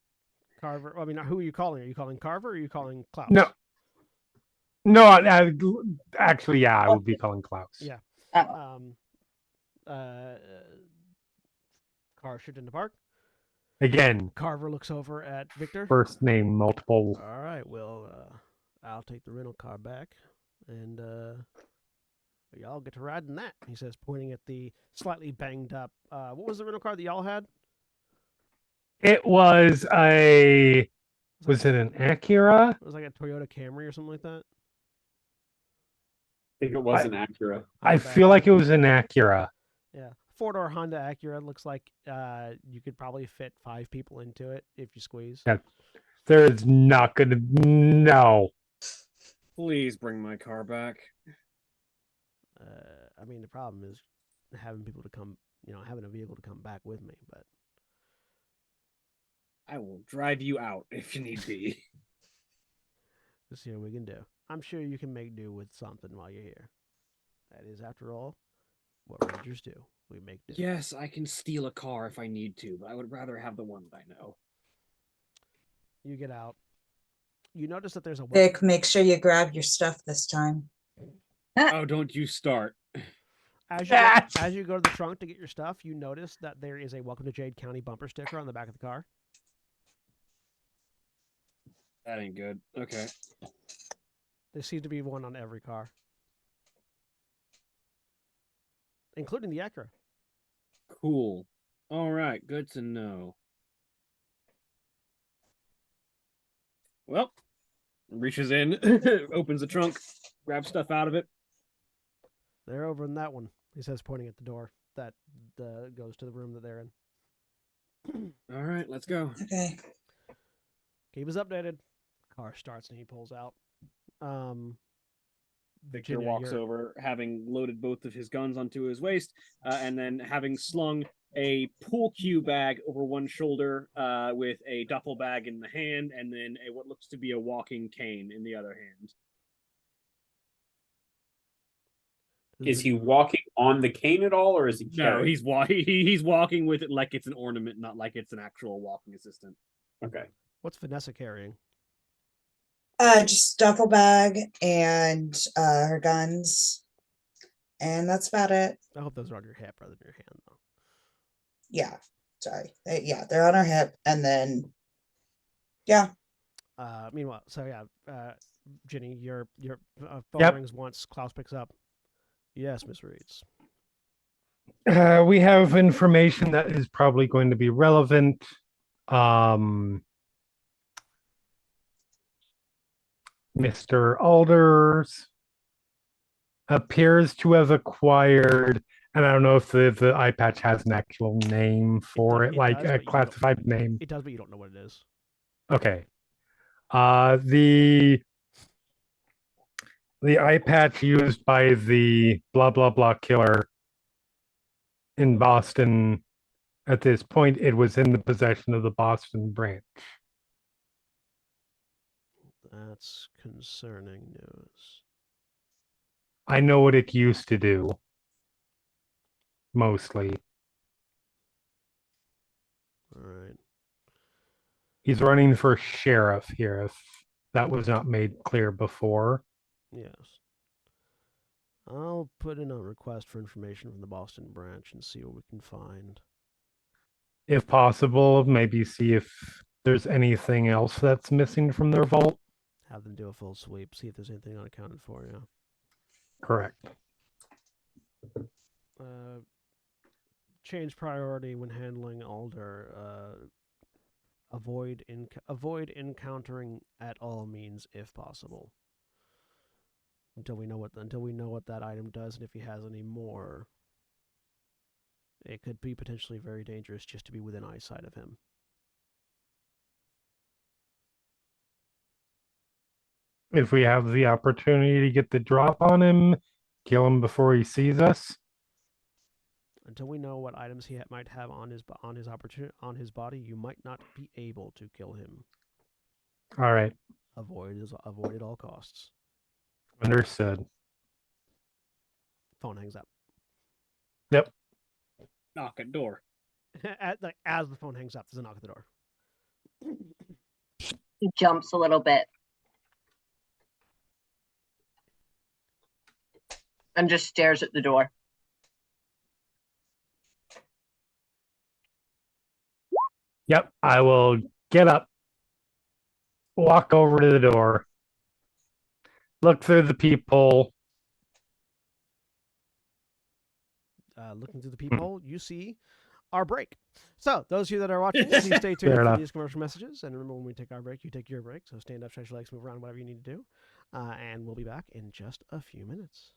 Carver. I mean, who are you calling? Are you calling Carver or are you calling Klaus? No. Actually, yeah, I would be calling Klaus. Yeah. Car should in the park. Again, Carver looks over at Victor. first name, multiple. All right, well, I'll take the rental car back, and y'all get to ride in that. He says, pointing at the slightly banged up. What was the rental car that y'all had? It was a. Was it an Acura? It was like a Toyota Camry or something like that. I think it was an Acura. I feel like it was an Acura. Yeah, 4-door Honda Acura. Looks like you could probably fit 5 people into it if you squeeze. Yeah. There's not gonna. No. Please bring my car back. I mean, the problem is having people to come, having a vehicle to come back with me, but I will drive you out if you need be. let's see what we can do. I'm sure you can make do with something while you're here. That is, after all, what Rangers do. We make do. Yes, I can steal a car if I need to, but I would rather have the one that I know. You get out. You notice that there's a Vic, make sure you grab your stuff this time. Oh, don't you start. As you go to the trunk to get your stuff, you notice that there is a Welcome to Jade County bumper sticker on the back of the car. That ain't good. Okay. There seems to be one on every car, including the Acura. Cool. All right, good to know. Well, reaches in, opens the trunk, grabs stuff out of it. They're over in that one, he says, pointing at the door that goes to the room that they're in. All right, let's go. Okay. Keep us updated. Car starts and he pulls out. Victor Virginia, walks over, having loaded both of his guns onto his waist, and then having slung a pool cue bag over one shoulder with a duffel bag in the hand, and then what looks to be a walking cane in the other hand. Is he walking on the cane at all, or is he No, carrying? he's walking with it like it's an ornament, not like it's an actual walking assistant. Okay. What's Vanessa carrying? Just duffel bag and her guns. And that's about it. I hope those are on your hip rather than your hand, though. Yeah. Sorry. They're on her hip. And then, yeah. Meanwhile, Ginny, your phone Yep. rings once. Klaus picks up. Yes, Miss Reeds. We have information that is probably going to be relevant. Mr. Alders appears to have acquired, and I don't know if the eye patch has an actual name for it, it like does, a but you classified name. It does, but you don't know what it is. Okay. The eye patch used by the blah blah blah killer in Boston. At this point, it was in the possession of the Boston branch. That's concerning news. I know what it used to do. Mostly. All right. He's running for sheriff here, if that was not made clear before. Yes. I'll put in a request for information from the Boston branch and see what we can find. If possible, maybe see if there's anything else that's missing from their vault. Have them do a full sweep, see if there's anything unaccounted for, yeah. Correct. Change priority when handling Alder. Avoid encountering at all means if possible. Until we know what that item does, and if he has any more, it could be potentially very dangerous just to be within eyesight of him. If we have the opportunity to get the drop on him, kill him before he sees us. Until we know what items he might have on his body, you might not be able to kill him. All right. Avoid at all costs. Understood. Phone hangs up. Yep. Knock at door. As the phone hangs up, there's a knock at the door. He jumps a little bit and just stares at the door. Yep, I will get up, walk over to the door, look through the peephole. Looking through the peephole, you see our break. So, those of you that are watching, please stay tuned Fair for enough. these commercial messages. And remember, when we take our break, you take your break. So, stand up, stretch your legs, move around, whatever you need to do. And we'll be back in just a few minutes.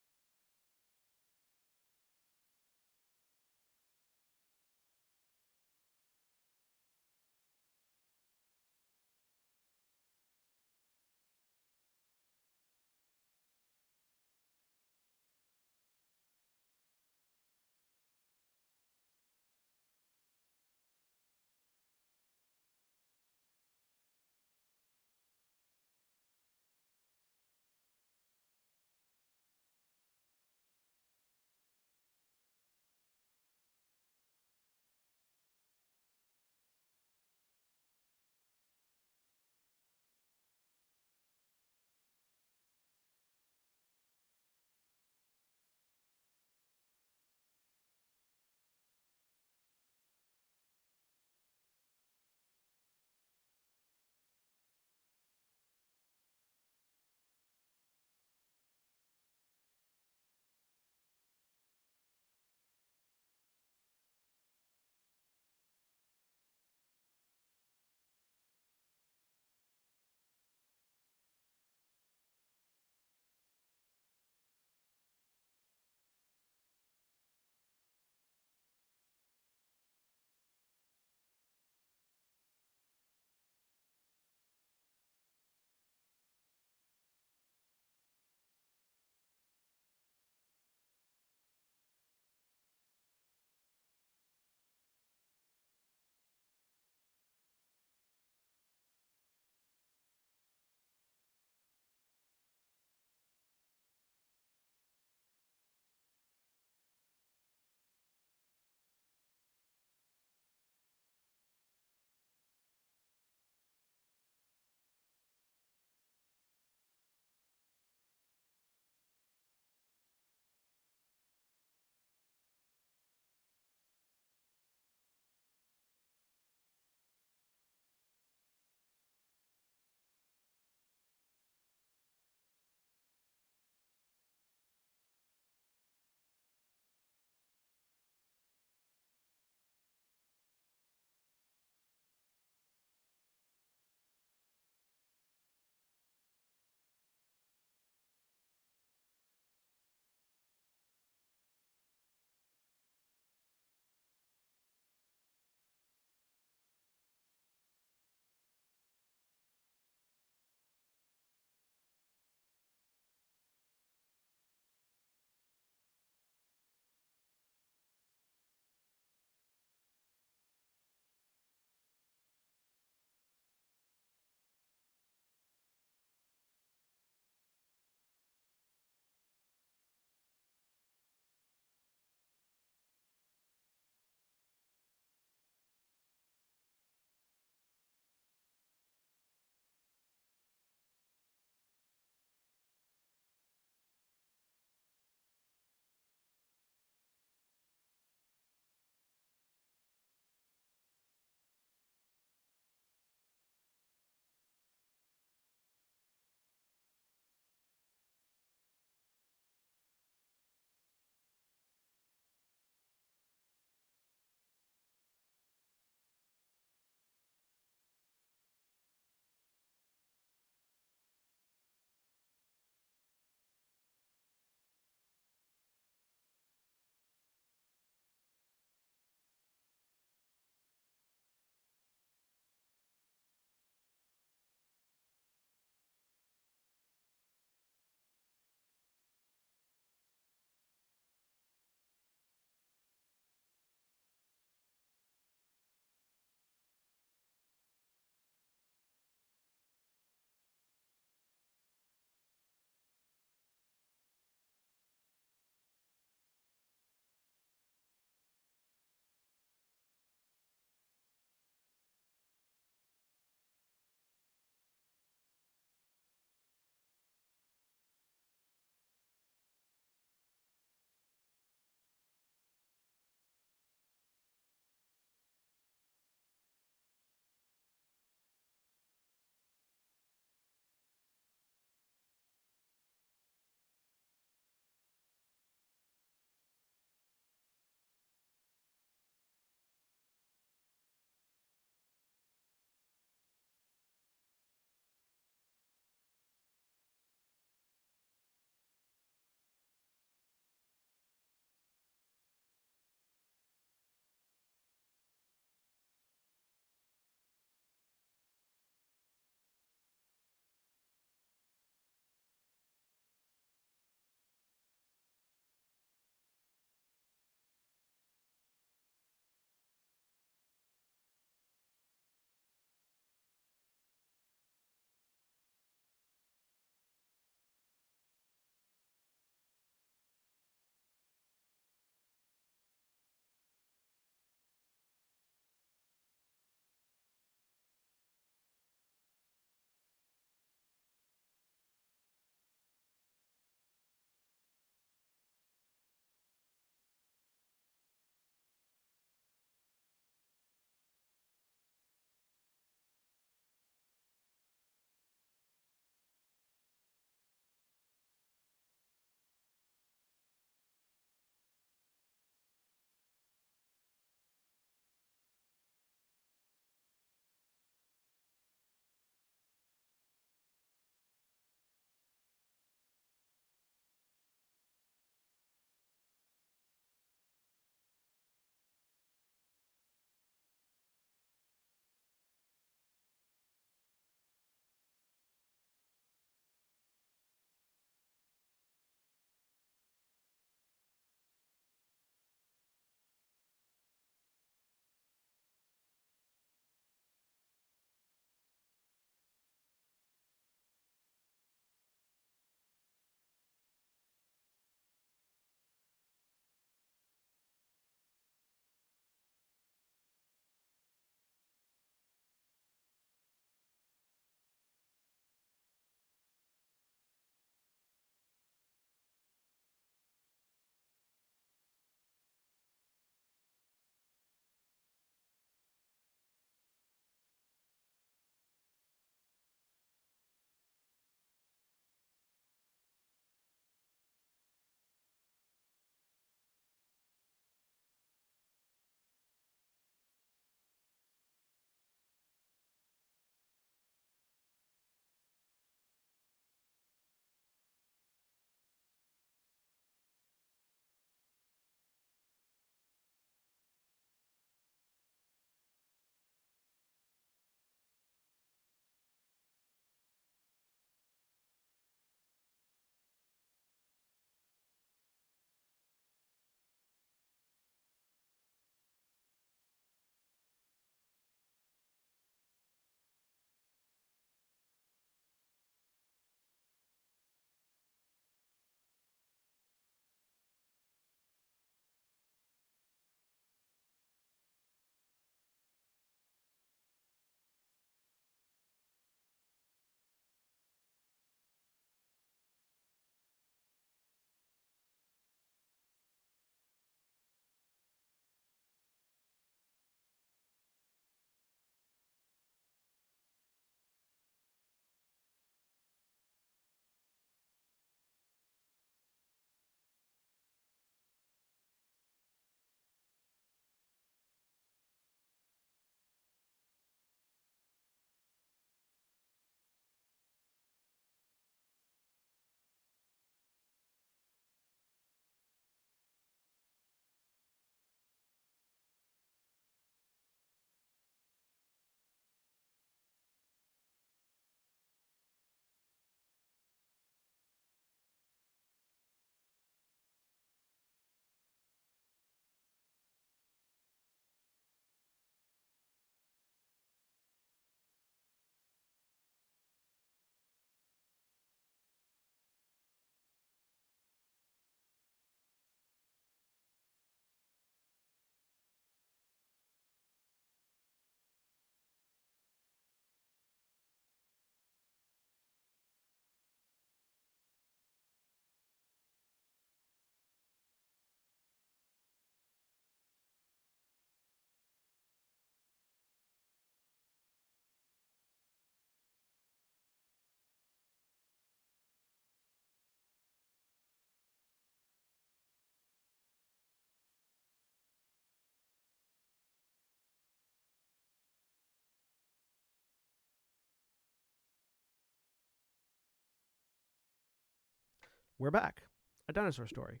we're back. A dinosaur story.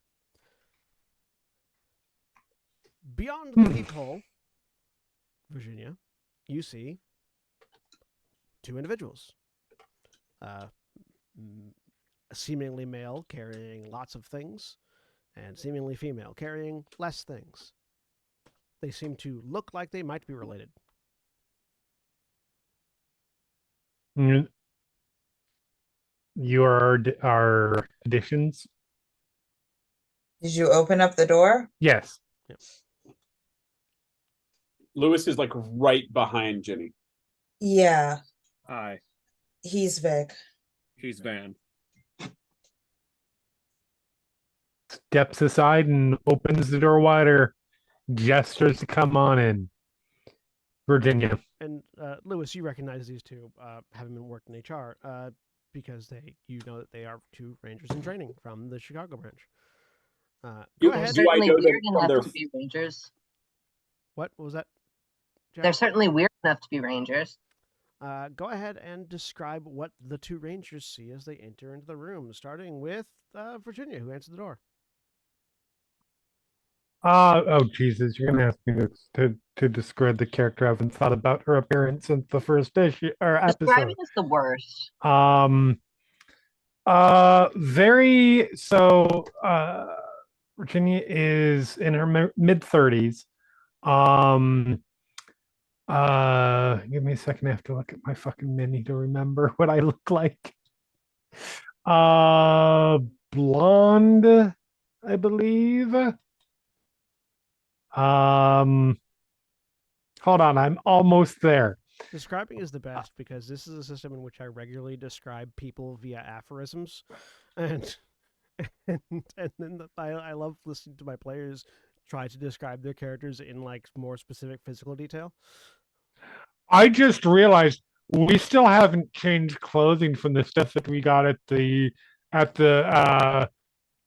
Beyond the peephole, Virginia, you see two individuals. Seemingly male carrying lots of things, and seemingly female carrying less things. They seem to look like they might be related. You are our additions? Did you open up the door? Yes. Yep. Lewis is like right behind Jenny. Yeah, Hi, he's Vic. she's Van. Steps aside and opens the door wider, gestures to come on in. Virginia. And Lewis, you recognize these two, having been worked in HR, because you know that they are two Rangers in training from the Chicago branch. Go ahead. Do I Certainly know them weird from enough their- to be Rangers. What was that, Jack? They're certainly weird enough to be Rangers. Go ahead and describe what the two Rangers see as they enter into the room, starting with Virginia, who answered the door. Oh Jesus! You're gonna ask me to describe the character. I haven't thought about her appearance since the first issue or episode. Describing is the worst. Very so. Virginia is in her mid-30s. Give me a second. I have to look at my fucking mini to remember what I look like. Blonde, I believe. Hold on, I'm almost there. Describing is the best because this is a system in which I regularly describe people via aphorisms, and then I love listening to my players try to describe their characters in like more specific physical detail. I just realized we still haven't changed clothing from the stuff that we got at the Some of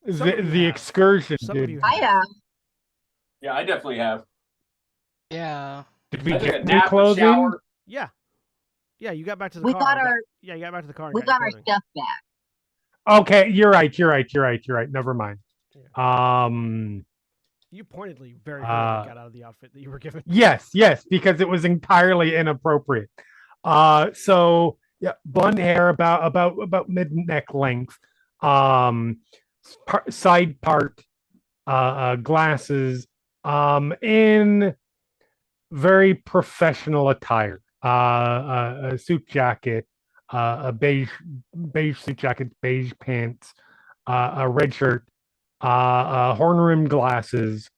you the have. excursion. Some of Did, you I have. Yeah, I definitely have. Yeah. did we I took a get new nap, a clothing? shower. Yeah, you got back to the We car. got and our you got back to the car. And we got your got our clothing. stuff back. Okay, you're right. Never mind. You pointedly very clearly got out of the outfit that you were given. Yes, because it was entirely inappropriate. So yeah, blonde hair about mid neck length. Side part, glasses. In very professional attire. A suit jacket, a beige suit jacket, beige pants, a red shirt, horn rimmed glasses,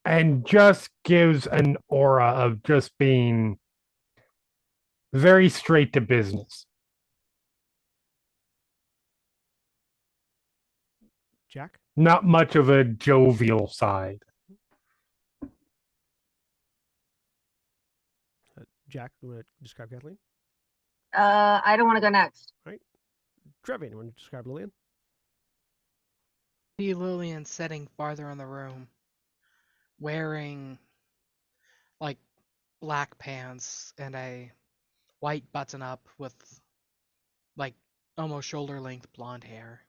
and just gives an aura of just being very straight to business. Jack? Not much of a jovial side. Jack, you want to describe Kathleen? I don't want to go next. Trevian, you want to describe Lillian? See Lillian sitting farther in the room, wearing like black pants and a white button up with like almost shoulder length blonde hair.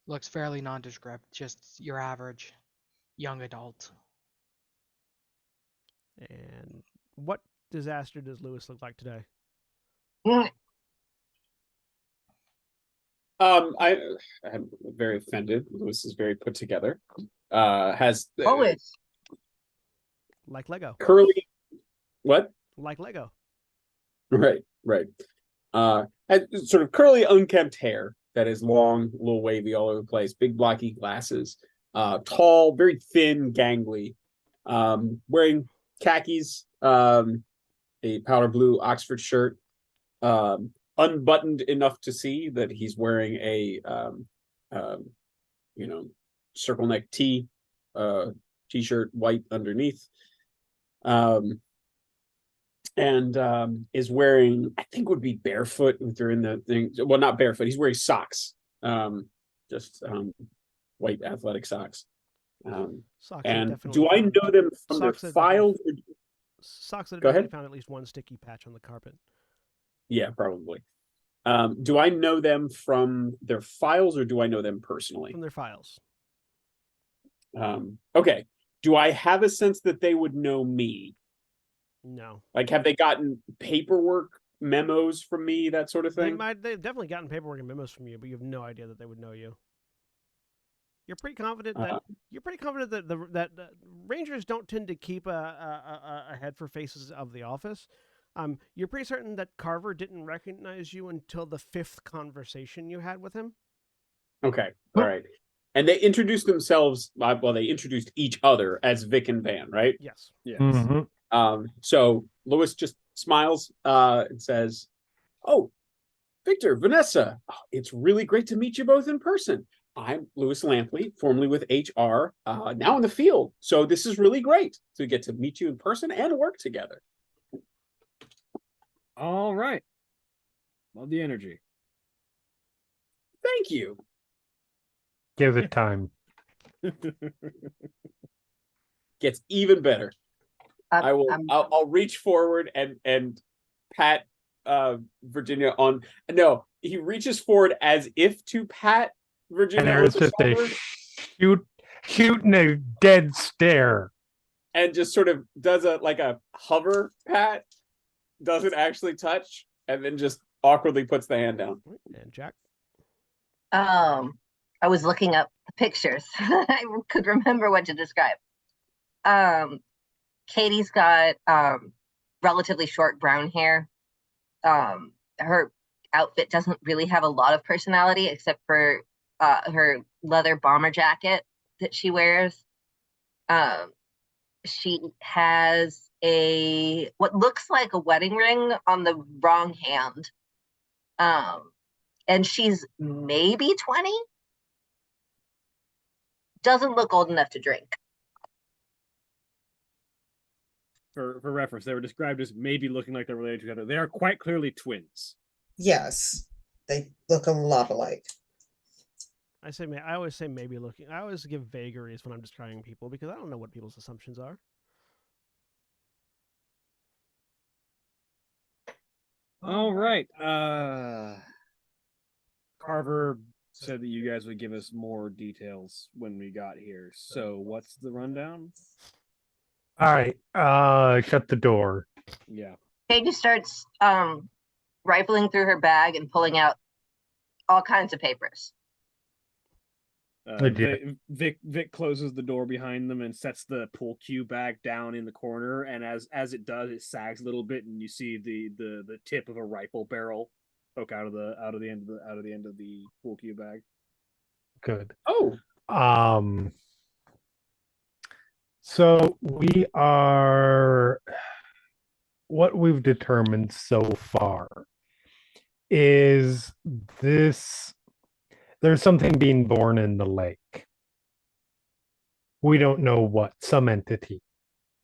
Looks fairly nondescript, just your average young adult. And what disaster does Lewis look like today? I'm very offended. Lewis is very put together. Has Always. Like Lego. curly. What? Like Lego. Right. Has sort of curly, unkempt hair that is long, a little wavy all over the place. Big blocky glasses. Tall, very thin, gangly. Wearing khakis. A powder blue Oxford shirt. Unbuttoned enough to see that he's wearing a circle neck tee, t-shirt, white underneath, and is wearing, I think would be barefoot if they're in the thing. Well, not barefoot. He's wearing socks, just white athletic socks. Socks And do I know them from their Socks that files? Socks that have Go definitely ahead. found at least one sticky patch on the carpet. Yeah, probably. Do I know them from their files or do I know them personally? From their files. Okay. Do I have a sense that they would know me? No. Like, have they gotten paperwork memos from me, that sort of They thing? might. They've definitely gotten paperwork and memos from you, but you have no idea that they would know you. You're pretty confident that the Rangers don't tend to keep a head for faces of the office. You're pretty certain that Carver didn't recognize you until the 5th conversation you had with him. Okay. All right. And they introduced themselves. Well, they introduced each other as Vic and Van, right? Yes. Yes. Mhm. So Lewis just smiles and says, "Oh, Victor, Vanessa, it's really great to meet you both in person. I'm Lewis Lampley, formerly with HR, now in the field. So this is really great to get to meet you in person and work together." All right. Love the energy. Thank you. Give it time. Gets even better. I will. I'm- I'll reach forward and pat Virginia on. No, he reaches forward as if to pat And Virginia on there's the just a shoulder, shooting a dead stare. and just sort of does a hover pat, doesn't actually touch, and then just awkwardly puts the hand down. And Jack. I was looking up the pictures. I could remember what to describe. Katie's got relatively short brown hair. Her outfit doesn't really have a lot of personality except for her leather bomber jacket that she wears. She has what looks like a wedding ring on the wrong hand. And she's maybe 20. Doesn't look old enough to drink. For reference, they were described as maybe looking like they're related to each other. They are quite clearly twins. Yes, they look a lot alike. I always say maybe looking. I always give vagaries when I'm describing people because I don't know what people's assumptions are. All right. Carver said that you guys would give us more details when we got here. So what's the rundown? All right. Shut the door. Yeah. Katie starts rifling through her bag and pulling out all kinds of papers. Vic closes the door behind them and sets the pool cue back down in the corner. And as it does, it sags a little bit, and you see the tip of a rifle barrel poke out of the end of the pool cue bag. Good. Oh, So we are, what we've determined so far is there's something being born in the lake. We don't know what, some entity.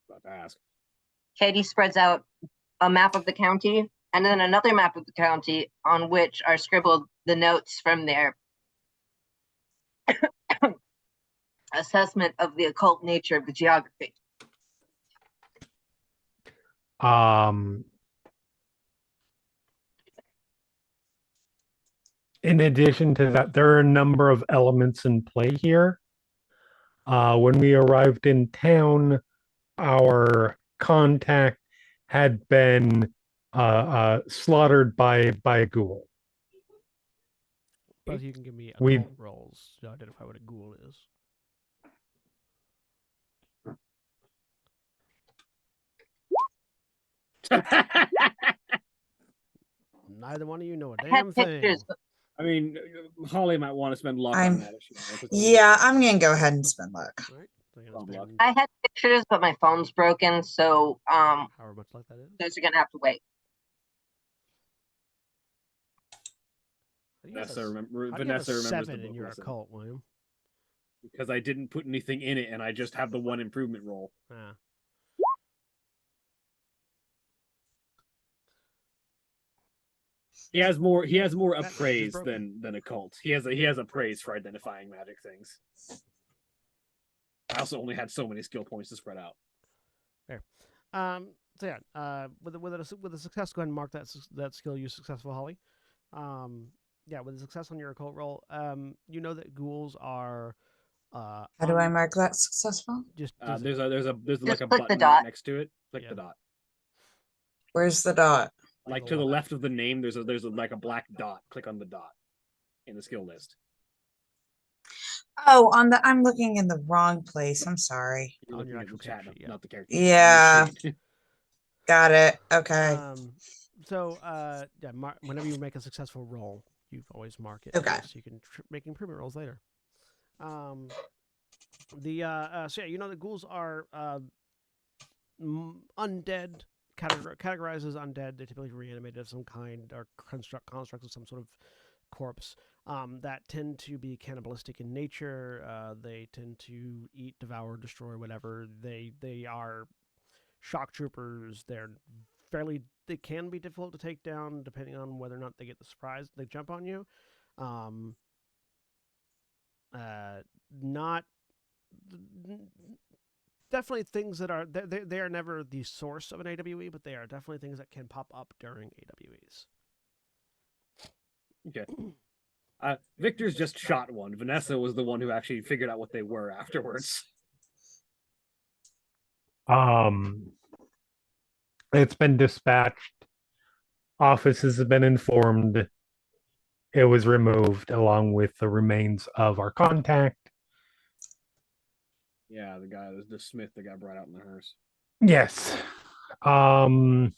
About to ask. Katie spreads out a map of the county and then another map of the county on which are scribbled the notes from their assessment of the occult nature of the geography. In addition to that, there are a number of elements in play here. When we arrived in town, our contact had been slaughtered by a ghoul. But you can give me We've- occult rolls to identify what a ghoul is. Neither one of you know a I had damn thing. pictures, but I mean, Holly might want to spend luck I'm- on that. If she wants. It's a Yeah, I'm gonna go ahead and spend luck. All right. So you're Oh, gonna luck. spend I had pictures, but my phone's broken, so however much like that is. those are gonna have to wait. How do you have Vanessa, a- remember, how do you have a Vanessa remembers the 7 in book your lesson. occult, William? Because I didn't put anything in it, and I just have the one improvement roll. Ah. He has more That is appraise broken. than occult. He has appraise for identifying magic things. I also only had so many skill points to spread out. So yeah, with a success, go ahead and mark that skill use successful, Holly. Yeah, with a success on your occult roll, you know that ghouls are How do I mark that successful? just There's like a click the button dot. right next to it. Click Yeah. the dot. Where's the dot? Like to the left of the name, there's like a black dot. Click on the dot in the skill list. Oh, I'm looking in the wrong place. I'm sorry. You're On looking your at the actual chat, character sheet, yeah. not the character. Yeah. sheet. Got it. Okay. So yeah, whenever you make a successful roll, you always mark it Okay. here so you can make improvement rolls later. So yeah, you know the ghouls are undead, categorized as undead. They're typically reanimated of some kind or constructs of some sort of corpse that tend to be cannibalistic in nature. They tend to eat, devour, destroy whatever. They are shock troopers. They can be difficult to take down depending on whether or not they get the surprise they jump on you. Not definitely things that are they are never the source of an AWE, but they are definitely things that can pop up during AWEs. Okay. Victor's just shot one. Vanessa was the one who actually figured out what they were afterwards. It's been dispatched. Offices have been informed. It was removed along with the remains of our contact. Yeah, the Smith that got brought out in the hearse. Yes. And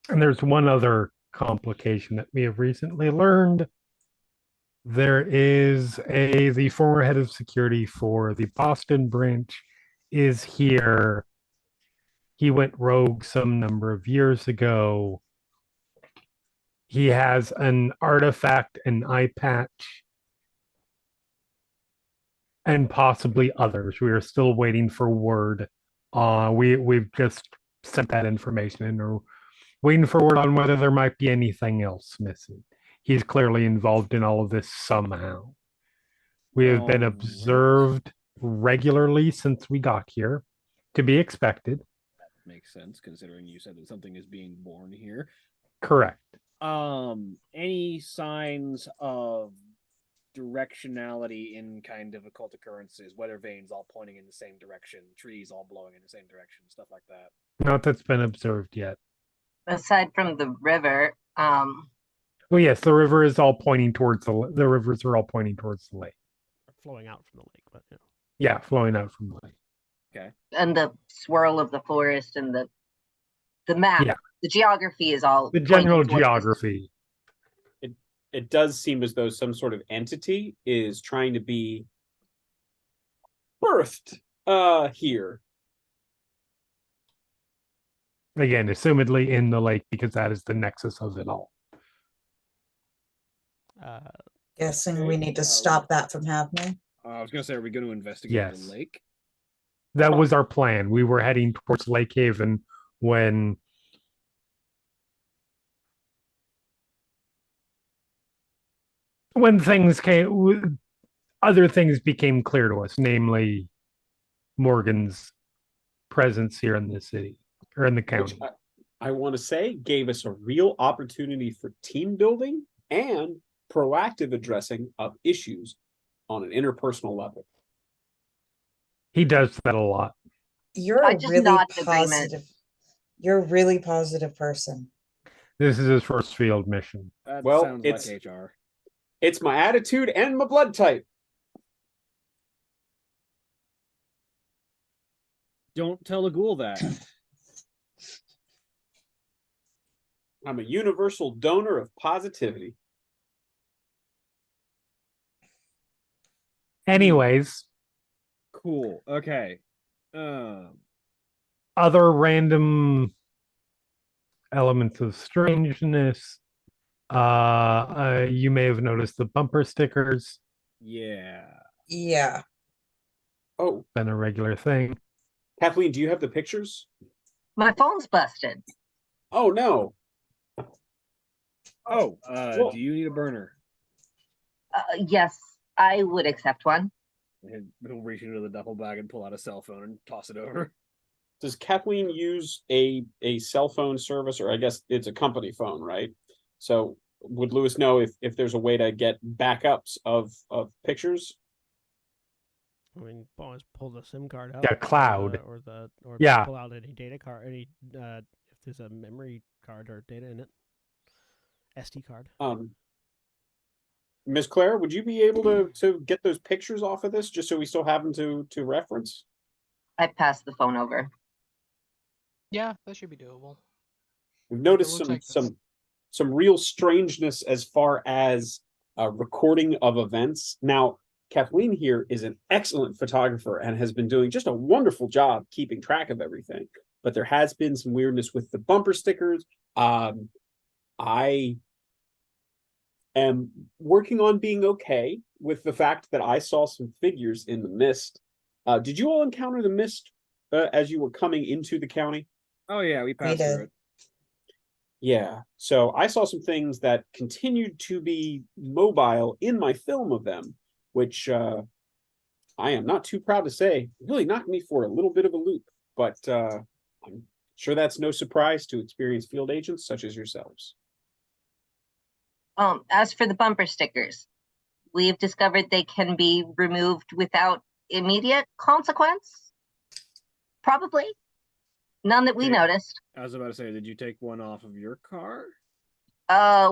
there's one other complication that we have recently learned. There is the former head of security for the Boston branch is here. He went rogue some number of years ago. He has an artifact, an eye patch, and possibly others. We are still waiting for word. We've just sent that information and are waiting for word on whether there might be anything else missing. He's clearly involved in all of this somehow. We have been observed regularly since we got here, to be expected. That makes sense considering you said that something is being born here. Correct. Any signs of directionality in kind of occult occurrences, weather vanes all pointing in the same direction, trees all blowing in the same direction, stuff like that? Not that's been observed yet. Aside from the river, Well, yes, the river is all pointing towards the rivers are all pointing towards the lake. Flowing out from the lake, but yeah. Yeah, flowing out from the lake. Okay. and the swirl of the forest and the map, Yeah. the geography is all The pointing general towards this. geography. It does seem as though some sort of entity is trying to be birthed here. Again, assumedly in the lake because that is the nexus of it all. Guessing we need to stop that from happening. I was going to say, are we going to investigate Yes. the lake? That was our plan. We were heading towards Lake Haven when things came, other things became clear to us, namely Morgan's presence here in the city or in the county. Which I want to say gave us a real opportunity for team building and proactive addressing of issues on an interpersonal level. He does that a lot. You're I a just really nod in agreement. positive. You're a really positive person. This is his first field mission. That Well, sounds like HR. It's my attitude and my blood type. Don't tell a ghoul that. I'm a universal donor of positivity. Anyways, Cool. Okay. other random elements of strangeness. You may have noticed the bumper stickers. Yeah. Yeah. Oh, Been a regular thing. Kathleen, do you have the pictures? My phone's busted. Oh, no. Oh, Well- do you need a burner? Yes, I would accept one. And he'll reach into the duffel bag and pull out a cell phone and toss it over. Does Kathleen use a cell phone service, or I guess it's a company phone, right? So would Lewis know if there's a way to get backups of pictures? I mean, always pull the SIM card out. Yeah, cloud. Or Yeah. pull out any data card, if there's a memory card or data in it, SD card. Miss Claire, would you be able to get those pictures off of this just so we still have them to reference? I passed the phone over. Yeah, that should be doable. We've noticed looks like this. some real strangeness as far as recording of events. Now, Kathleen here is an excellent photographer and has been doing just a wonderful job keeping track of everything. But there has been some weirdness with the bumper stickers. I am working on being okay with the fact that I saw some figures in the mist. Did you all encounter the mist as you were coming into the county? Oh yeah, we passed did. through it. Yeah, so I saw some things that continued to be mobile in my film of them, which I am not too proud to say really knocked me for a little bit of a loop. But I'm sure that's no surprise to experienced field agents such as yourselves. As for the bumper stickers, we've discovered they can be removed without immediate consequence. Probably. None that we Okay. noticed. I was about to say, did you take one off of your car?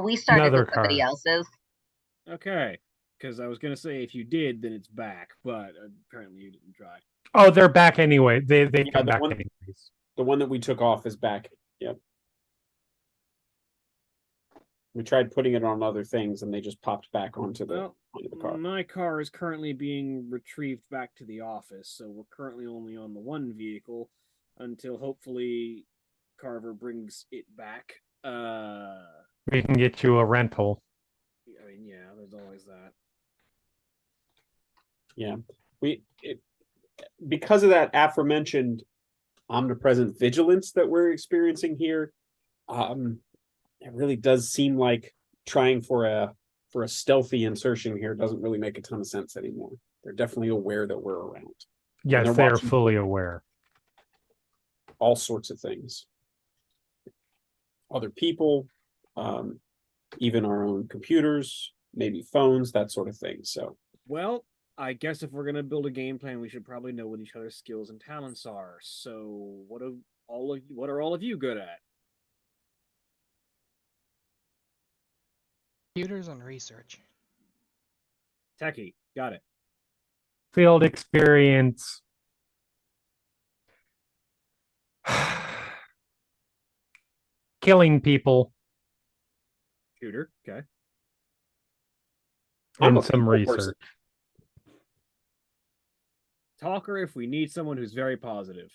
We started Another with somebody car. else's. Okay, because I was gonna say if you did, then it's back, but apparently you didn't try. Oh, they're back anyway. They come the back one- anyways. The one that we took off is back. Yep. We tried putting it on other things and they just popped back onto the car. My car is currently being retrieved back to the office, so we're currently only on the one vehicle until hopefully Carver brings it back. We can get you a rental. I mean, yeah, there's always that. Yeah. Because of that aforementioned omnipresent vigilance that we're experiencing here, it really does seem like trying for a stealthy insertion here doesn't really make a ton of sense anymore. They're definitely aware that we're around. Yes, they're they're watching fully aware. all sorts of things. Other people, even our own computers, maybe phones, that sort of thing. So, Well, I guess if we're gonna build a game plan, we should probably know what each other's skills and talents are. So, what are all of you good at? Computers and research. Techie, got it. Field experience. Killing people Shooter, okay. I'm and a some people research. person. Talker if we need someone who's very positive.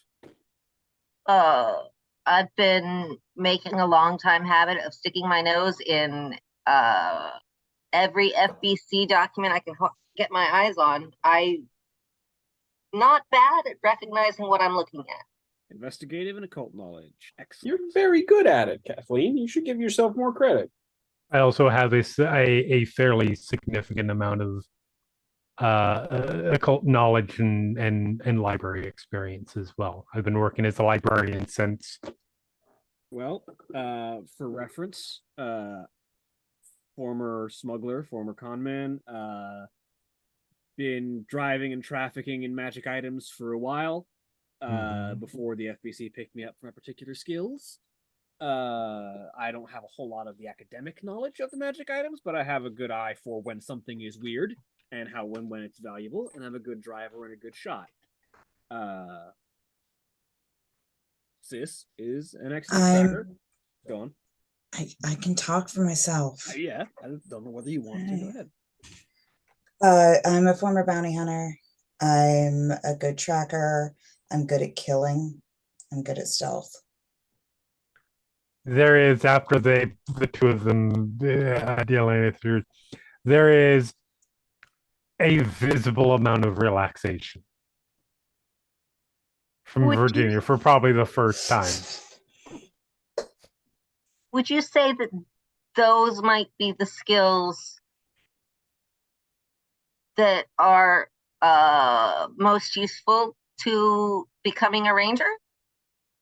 I've been making a long time habit of sticking my nose in every FBC document I can get my eyes on. I'm not bad at recognizing what I'm looking at. Investigative and occult knowledge. Excellent. You're very good at it, Kathleen. You should give yourself more credit. I also have a fairly significant amount of occult knowledge and library experience as well. I've been working as a librarian since. Well, for reference, former smuggler, former conman, been driving and trafficking in magic items for a while, before the FBC picked me up for my particular skills. I don't have a whole lot of the academic knowledge of the magic items, but I have a good eye for when something is weird and how when it's valuable, and I'm a good driver and a good shot. Sis is an excellent tracker. Go on. I can talk for myself. Yeah, I don't know whether you want to. Go ahead. I'm a former bounty hunter. I'm a good tracker. I'm good at killing. I'm good at stealth. There is, after the two of them dealing it through, there is a visible amount of relaxation from Virginia for probably the first time. Would you say that those might be the skills that are most useful to becoming a ranger?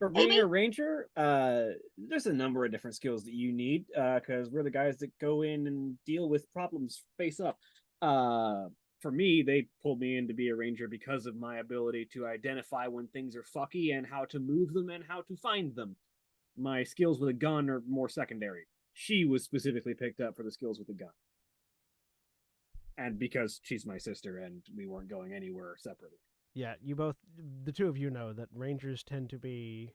For being Maybe. a ranger, there's a number of different skills that you need because we're the guys that go in and deal with problems face up. For me, they pulled me in to be a ranger because of my ability to identify when things are fucky and how to move them and how to find them. My skills with a gun are more secondary. She was specifically picked up for the skills with a gun. And because she's my sister and we weren't going anywhere separately. Yeah, the two of you know that rangers tend to be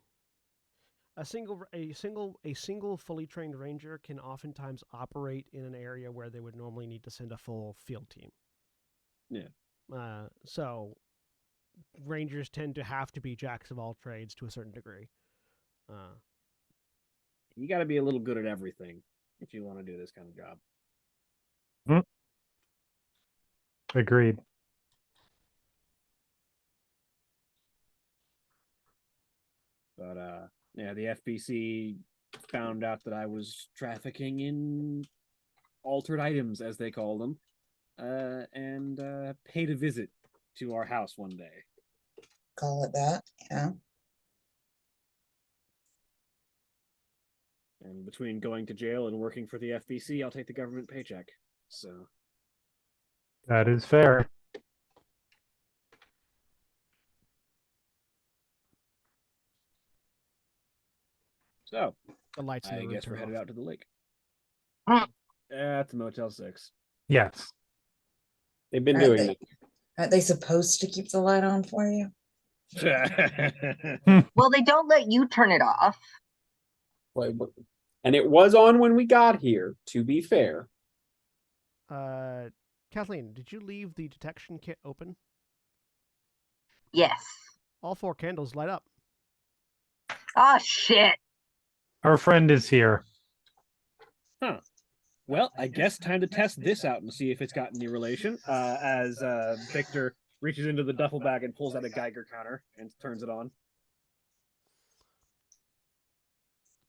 a single fully trained ranger can oftentimes operate in an area where they would normally need to send a full field team. Yeah. So rangers tend to have to be jacks of all trades to a certain degree. You got to be a little good at everything if you want to do this kind of job. Agreed. But yeah, the FBC found out that I was trafficking in altered items, as they call them, and paid a visit to our house one day. Call it that. Yeah. And between going to jail and working for the FBC, I'll take the government paycheck. So That is fair. the lights in the I room guess we're turn headed off. out to the lake. Hmm. At the Motel 6. Yes. They've been Aren't doing they, aren't they supposed to keep the light on for you? Well, they don't let you turn it off. that. And it was on when we got here, to be fair. Kathleen, did you leave the detection kit open? Yes. All 4 candles light up. Oh, shit. Our friend is here. Huh. Well, I guess time to test this out and see if it's got any relation. As Victor reaches into the duffel bag and pulls out a Geiger counter and turns it on.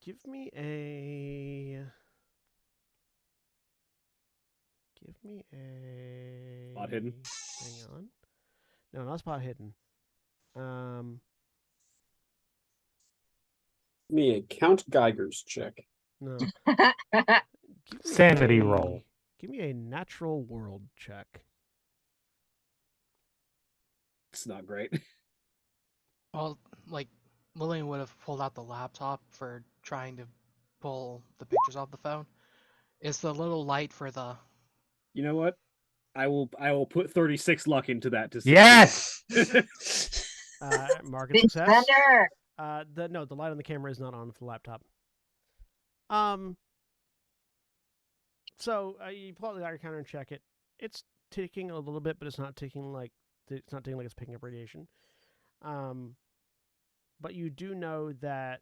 Give me a Spot hidden. Hang on. No, not spot hidden. Me a Count Geiger's check. No. Sanity roll. Give me a natural world check. It's not great. Well, like, Lillian would have pulled out the laptop for trying to pull the pictures off the phone. It's the little light for the... You know what? I will put 36 luck into that to see. Yes. Market Big success. spender. The light on the camera is not on for the laptop. So you pull out the Geiger counter and check it. It's ticking a little bit, but it's not ticking like it's picking up radiation. But you do know that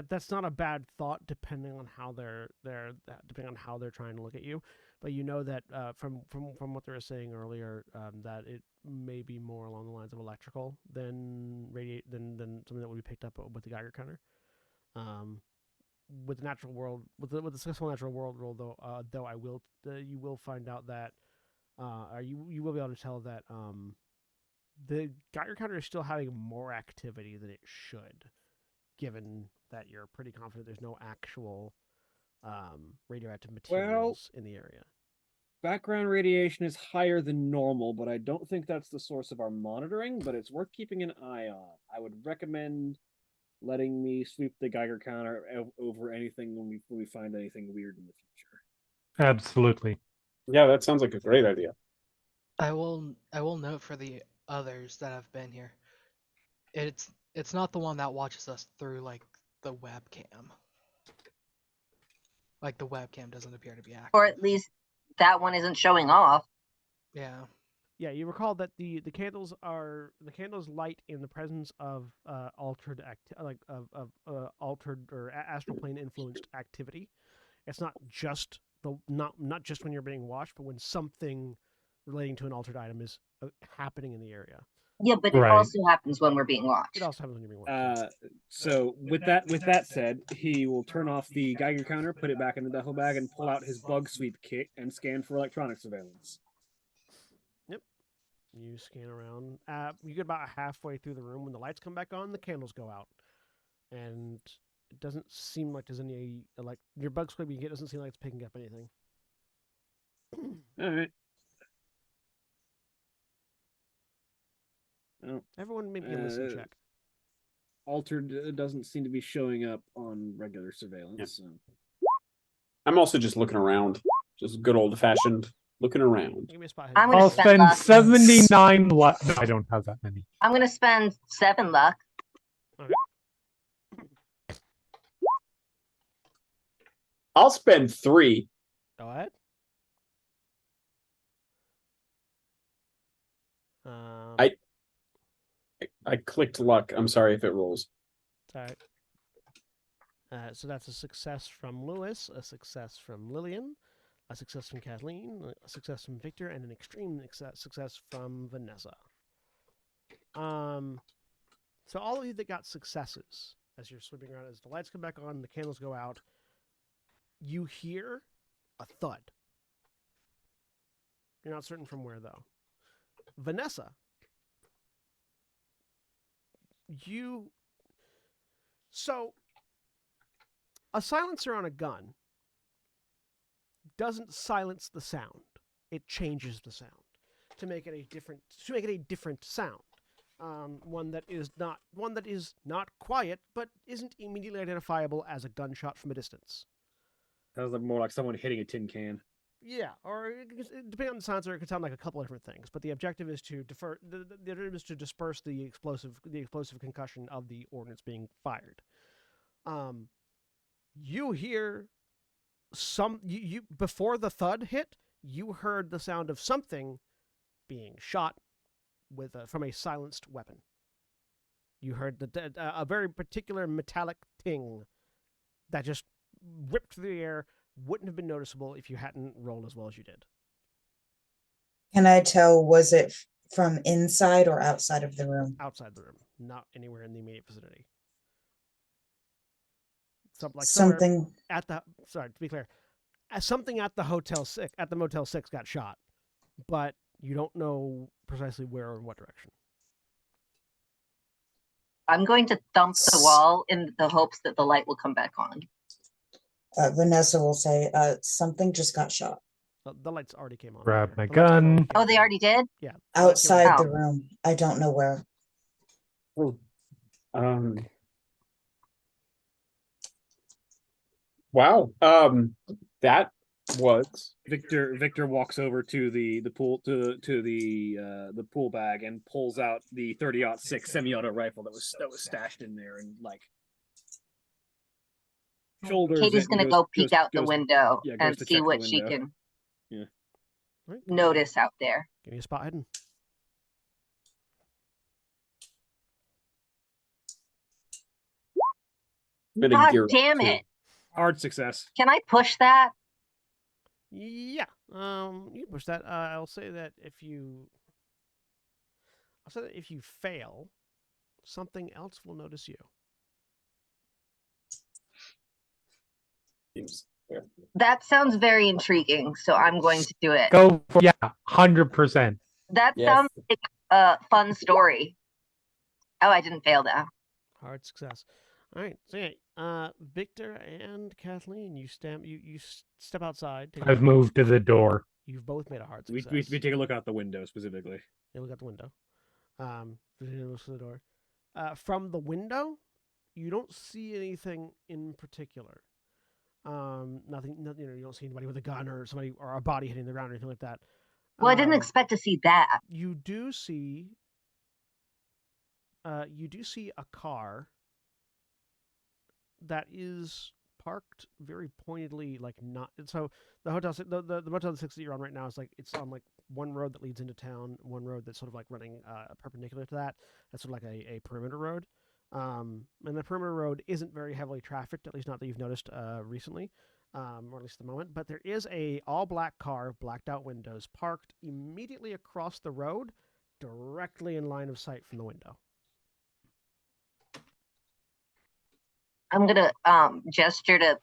that's not a bad thought, depending on how they're trying to look at you. But you know that from what they were saying earlier, that it may be more along the lines of electrical than than something that would be picked up with the Geiger counter. With the natural world, with the successful natural world roll, though I will you will find out that you will be able to tell that the Geiger counter is still having more activity than it should, given that you're pretty confident there's no actual radioactive materials in the area. Background radiation is higher than normal, but I don't think that's the source of our monitoring, but it's worth keeping an eye on. I would recommend letting me sweep the Geiger counter over anything when we find anything weird in the future. Absolutely. Yeah, that sounds like a great idea. I will note for the others that have been here. It's not the one that watches us through like the webcam. Like the webcam doesn't appear to be active. Or at least that one isn't showing off. Yeah. Yeah, you recall that the candles light in the presence of altered altered or astral plane influenced activity. It's not just not just when you're being watched, but when something relating to an altered item is happening in the area. Yeah, but it also happens when we're being watched. It also happens when you're being watched. So with that said, he will turn off the Geiger counter, put it back in the duffel bag, and pull out his bug sweep kit and scan for electronic surveillance. Yep. You scan around. You get about halfway through the room when the lights come back on, the candles go out, and it doesn't seem like there's any like your bug squib you get doesn't seem like it's picking up anything. All right. Oh, Everyone, maybe a listen check. Altered doesn't seem to be showing up on regular surveillance. Yeah. So. I'm also just looking around. Just good old fashioned looking around. Give me a spot. I'm gonna I'll spend spend luck. 79 luck. I don't have that many. I'm gonna spend 7 luck. I'll spend 3. Go ahead. I clicked luck. I'm sorry if it rolls. All right. So that's a success from Lewis, a success from Lillian, a success from Kathleen, a success from Victor, and an extreme success from Vanessa. So all of you that got successes as you're sweeping around, as the lights come back on, the candles go out, you hear a thud. You're not certain from where, though. Vanessa, so a silencer on a gun doesn't silence the sound. It changes the sound to make it a different sound. One that is not quiet, but isn't immediately identifiable as a gunshot from a distance. Sounds like more like someone hitting a tin can. Yeah, or depending on the silencer, it could sound like a couple of different things. But the objective is to disperse the explosive concussion of the ordnance being fired. You hear you before the thud hit. You heard the sound of something being shot with from a silenced weapon. You heard a very particular metallic ting that just whipped through the air. Wouldn't have been noticeable if you hadn't rolled as well as you did. Can I tell, was it from inside or outside of the room? Outside the room, not anywhere in the immediate vicinity. Something at the, sorry, to be clear, something at the Motel 6 got shot, but you don't know precisely where or in what direction. I'm going to thump the wall in the hopes that the light will come back on. Vanessa will say, something just got shot. The lights already came on. Grab my gun. Oh, they already did? Yeah. Outside the room. I don't know where. Wow. That was Victor walks over to the pool to the pool bag and pulls out the 30-06 semi-auto rifle that was stashed in there and like shoulders. Katie's gonna go peek out the window and see what she can notice out there. Give me a spot hidden. God damn it! Hard success. Can I push that? Yeah. You can push that. I'll say that if you fail, something else will notice you. That sounds very intriguing, so I'm going to do it. Go for 100%. That sounds like a fun story. Oh, I didn't fail though. Hard success. All right, so yeah, Victor and Kathleen, you step outside. I've moved to the door. You've both made a hard success. We take a look out the window specifically. Yeah, look out the window. Looks to the door. From the window, you don't see anything in particular. Nothing. You don't see anybody with a gun or somebody or a body hitting the ground or anything like that. Well, I didn't expect to see that. You do see a car that is parked very pointedly, like not. So the hotel, the Motel 6 that you're on right now is like it's on like one road that leads into town, one road that's sort of like running perpendicular to that. That's sort of like a perimeter road. And the perimeter road isn't very heavily trafficked, at least not that you've noticed recently, or at least at the moment. But there is a all-black car, blacked out windows, parked immediately across the road, directly in line of sight from the window. I'm gonna gesture to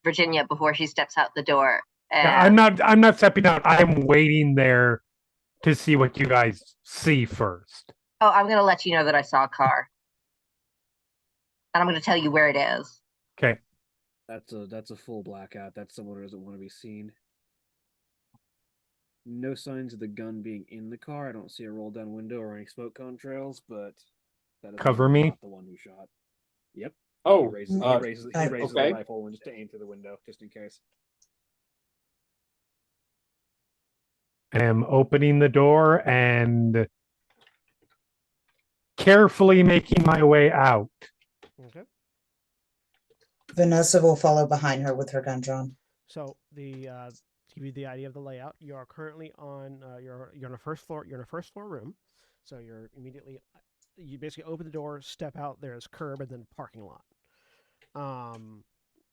Virginia before she steps out the door. And... Yeah, I'm not stepping out. I'm waiting there to see what you guys see first. Oh, I'm going to let you know that I saw a car. And I'm going to tell you where it is. Okay. That's a full blackout. That's someone who doesn't want to be seen. No signs of the gun being in the car. I don't see a roll down window or any smoke cone trails, but that is Cover me. not the one who shot. Yep. Oh, He raises okay. the rifle just to aim through the window, just in case. I am opening the door and carefully making my way out. Okay. Vanessa will follow behind her with her gun drawn. So to give you the idea of the layout, you are currently on you're on a first floor. You're in a first floor room, so you're immediately you basically open the door, step out. There's curb and then parking lot.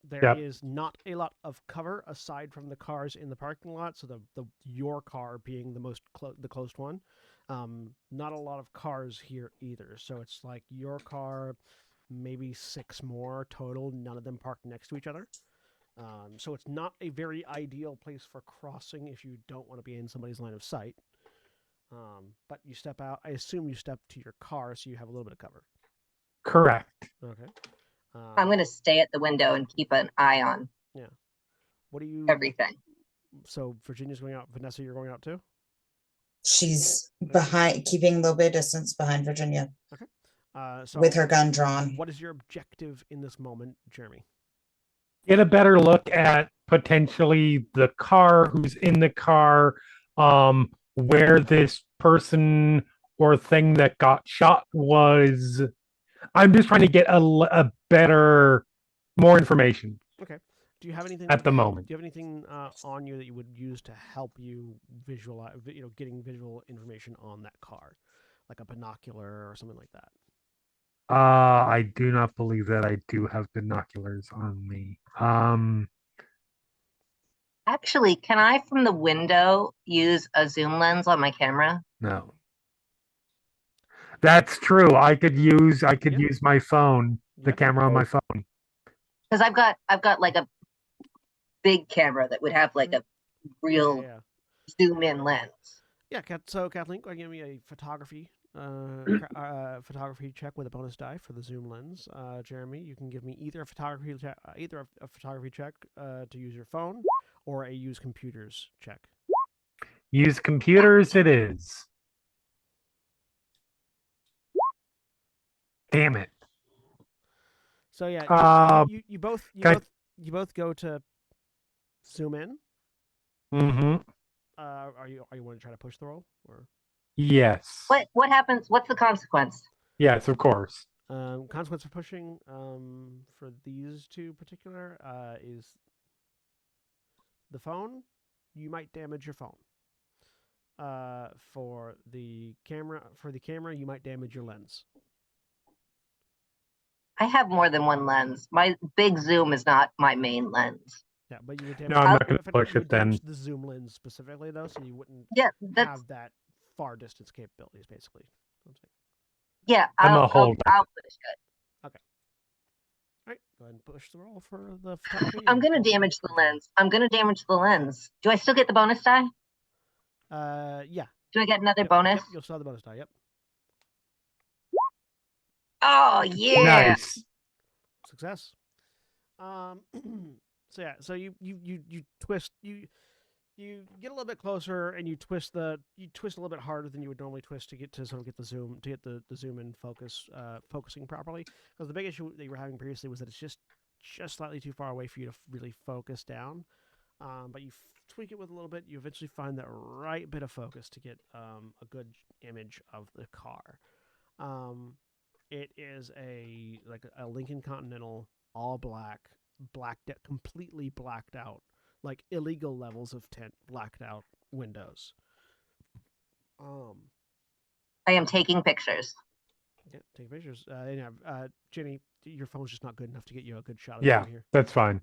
There is Yep. not a lot of cover aside from the cars in the parking lot. So the your car being the most the closed one. Not a lot of cars here either. So it's like your car, maybe 6 more total. None of them parked next to each other. So it's not a very ideal place for crossing if you don't want to be in somebody's line of sight. But you step out. I assume you step to your car, so you have a little bit of cover. Correct. Okay. I'm going to stay at the window and keep an eye on What do you? everything. So Virginia's going out. Vanessa, you're going out too. She's behind, keeping a little bit of distance behind Virginia So with her gun drawn. what is your objective in this moment, Jeremy? Get a better look at potentially the car, who's in the car, where this person or thing that got shot was. I'm just trying to get a better, more information Okay. Do you have anything at the moment. Do you have anything on you that you would use to help you visualize, getting visual information on that car, like a binocular or something like that? I do not believe that I do have binoculars on me. Actually, can I from the window use a zoom lens on my camera? No. That's true. I could use Yep. use my phone, the Yep. camera on my phone. Because I've got like a big camera that would have like a real Yeah. zoom in lens. Yeah. So Kathleen, go ahead and give me a photography photography check with a bonus die for the zoom lens. Jeremy, you can give me either a photography check to use your phone or a use computers check. Use computers it is. Damn it. So yeah, you both go to zoom in. Mm-hmm. Are you want to try to push the roll or? Yes. What happens? What's the consequence? Yes, of course. Consequence for pushing for these two particular is the phone. You might damage your phone. For the camera, you might damage your lens. I have more than one lens. My big zoom is not my main lens. Yeah, but you would damage. No, I'm not going to push it then. The zoom lens specifically though, so you wouldn't That's have that far distance capabilities, basically. I'll hold push it. All right, go ahead and push the roll for the photography. I'm gonna damage the lens. Do I still get the bonus die? Yeah. Do I get another Yep, bonus? Yep, you'll still have the bonus die. Yep. Oh yeah. Nice. Success. So yeah, so you twist you get a little bit closer and you twist a little bit harder than you would normally twist to get the zoom in focusing properly, because the big issue that you were having previously was that it's just slightly too far away for you to really focus down. But you tweak it with a little bit, you eventually find that right bit of focus to get a good image of the car. It is a Lincoln Continental, all black, completely blacked out, like illegal levels of tint, blacked out windows. I am taking pictures. Yeah, take pictures. Jenny, your phone's just not good enough to get you a good shot of Yeah, it here. that's fine.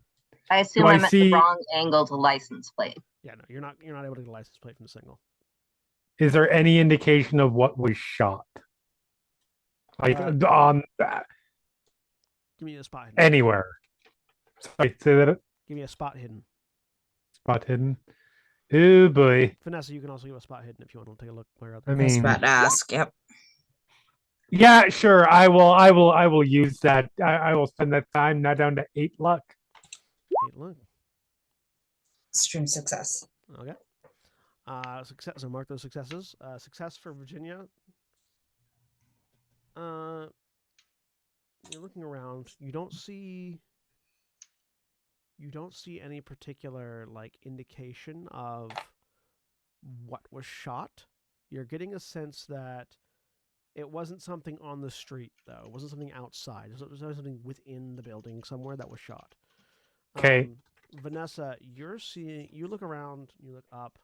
I assume I I'm at the wrong angle to license plate. Yeah, no, you're not able to get a license plate from the single. Is there any indication of what was shot? Like on Give me a spot hidden. anywhere. Sorry, say that Give me a spot hidden. spot hidden. Oh boy. Vanessa, you can also give a spot hidden if you want to take a look where other. I I was mean, about to ask. Yep. yeah, sure. I will use that. I will spend that time now down to 8 luck. 8 look. Extreme success. Okay. Success. So mark those successes. Success for Virginia. You're looking around. You don't see any particular like indication of what was shot. You're getting a sense that it wasn't something on the street, though. It wasn't something outside. It was something within the building somewhere that was shot. Okay. Vanessa, you look around, you look up,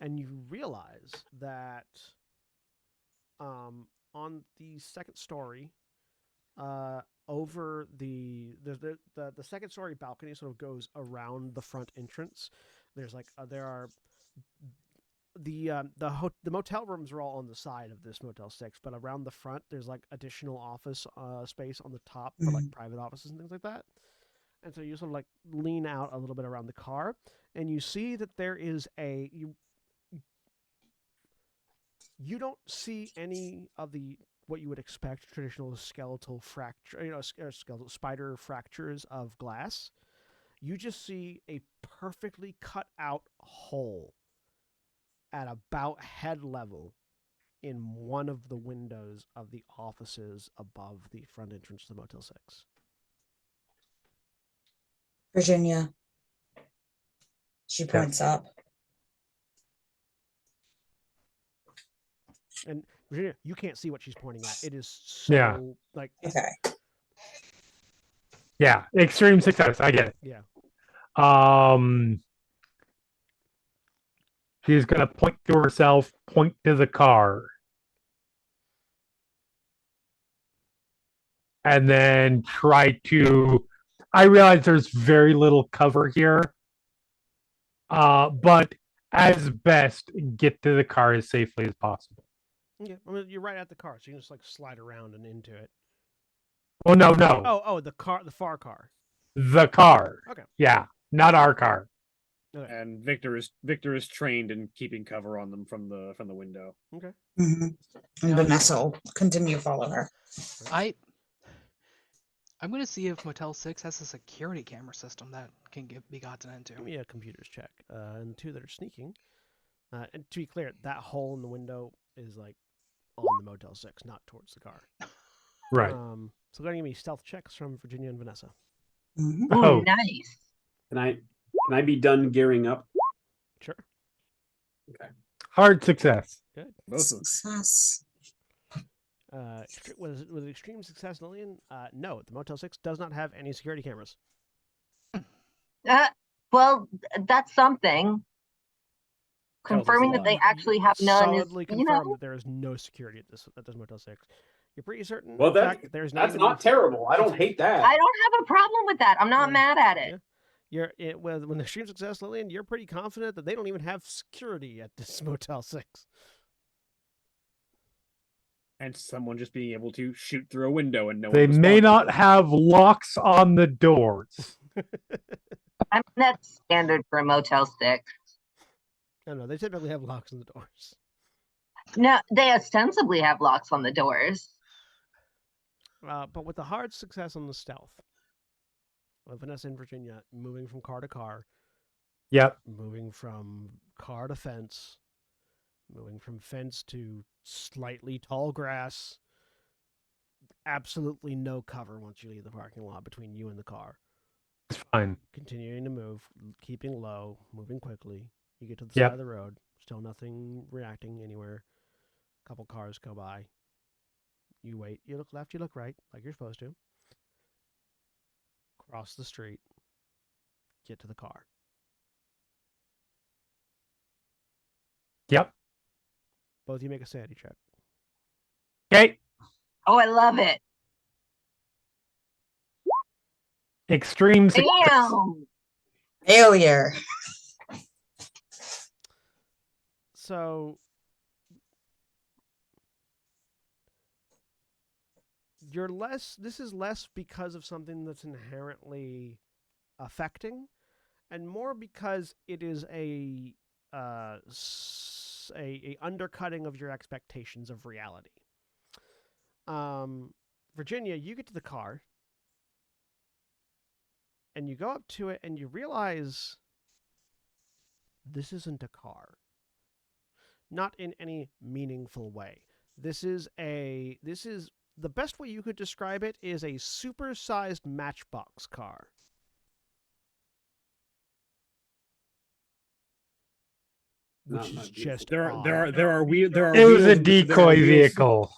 and you realize that on the second story, over the second story balcony sort of goes around the front entrance. There's like there are the motel rooms are all on the side of this Motel 6, but around the front there's like additional office space on the top for like private offices and things like that. And so you sort of like lean out a little bit around the car, and you see that there is you don't see any of the what you would expect traditional skeletal fracture, skeletal spider fractures of glass. You just see a perfectly cut out hole at about head level in one of the windows of the offices above the front entrance to the Motel 6. Virginia. She Yeah. points up. And Virginia, you can't see what she's pointing at. It is so Yeah. like Okay. Yeah, extreme success. I get it. Yeah. She's gonna point to herself, point to the car, and then try to. I realize there's very little cover here, but as best get to the car as safely as possible. Yeah. I mean, you're right at the car, so you can just like slide around and into it. Well, no, Oh, the far car. the car. Okay. Yeah, not our car. Okay. And Victor is trained in keeping cover on them from the window. Okay. Mm-hmm. And Yeah. Vanessa will continue to follow her. I'm going to see if Motel 6 has a security camera system that can be gotten into. Give me a computers check. And 2 that are sneaking. And to be clear, that hole in the window is like on the Motel 6, not towards the car. Right. So go ahead and give me stealth checks from Virginia and Vanessa. Mhm. Ooh, Oh. nice. Can I be done gearing up? Sure. Hard success. Good. Both of them. Success. With extreme success, Lillian, no, the Motel 6 does not have any security cameras. Well, that's something. Tells us a Confirming that lot. they actually have none Solidly is, confirmed that there is no security at this Motel 6. You're pretty certain. Well, in that- fact, there's That's even- not terrible. I don't hate that. I don't have a problem with that. I'm not Yeah. mad at it. When the extreme success, Lillian, you're pretty confident that they don't even have security at this Motel 6. And someone just being able to shoot through a window and no They one may responds. not have locks on the doors. I mean, that's standard for a Motel 6. No, they typically have locks on the doors. No, they ostensibly have locks on the doors. But with the hard success on the stealth, with Vanessa and Virginia moving from car to car, Yep. moving from car to fence, moving from fence to slightly tall grass, absolutely no cover once you leave the parking lot between you and the car. It's fine. Continuing to move, keeping low, moving quickly. You get to the Yep. side of the road, still nothing reacting anywhere. A couple cars go by. You wait, you look left, you look right, like you're supposed to. Cross the street, get to the car. Yep. Both of you make a sanity check. Okay. Oh, I love it. Extreme success. Damn. Failure. So this is less because of something that's inherently affecting and more because it is a undercutting of your expectations of reality. Virginia, you get to the car, and you go up to it, and you realize this isn't a car. Not in any meaningful way. This is the best way you could describe it is a supersized Matchbox car. Which is just There odd. are wheels. It was a decoy vehicle.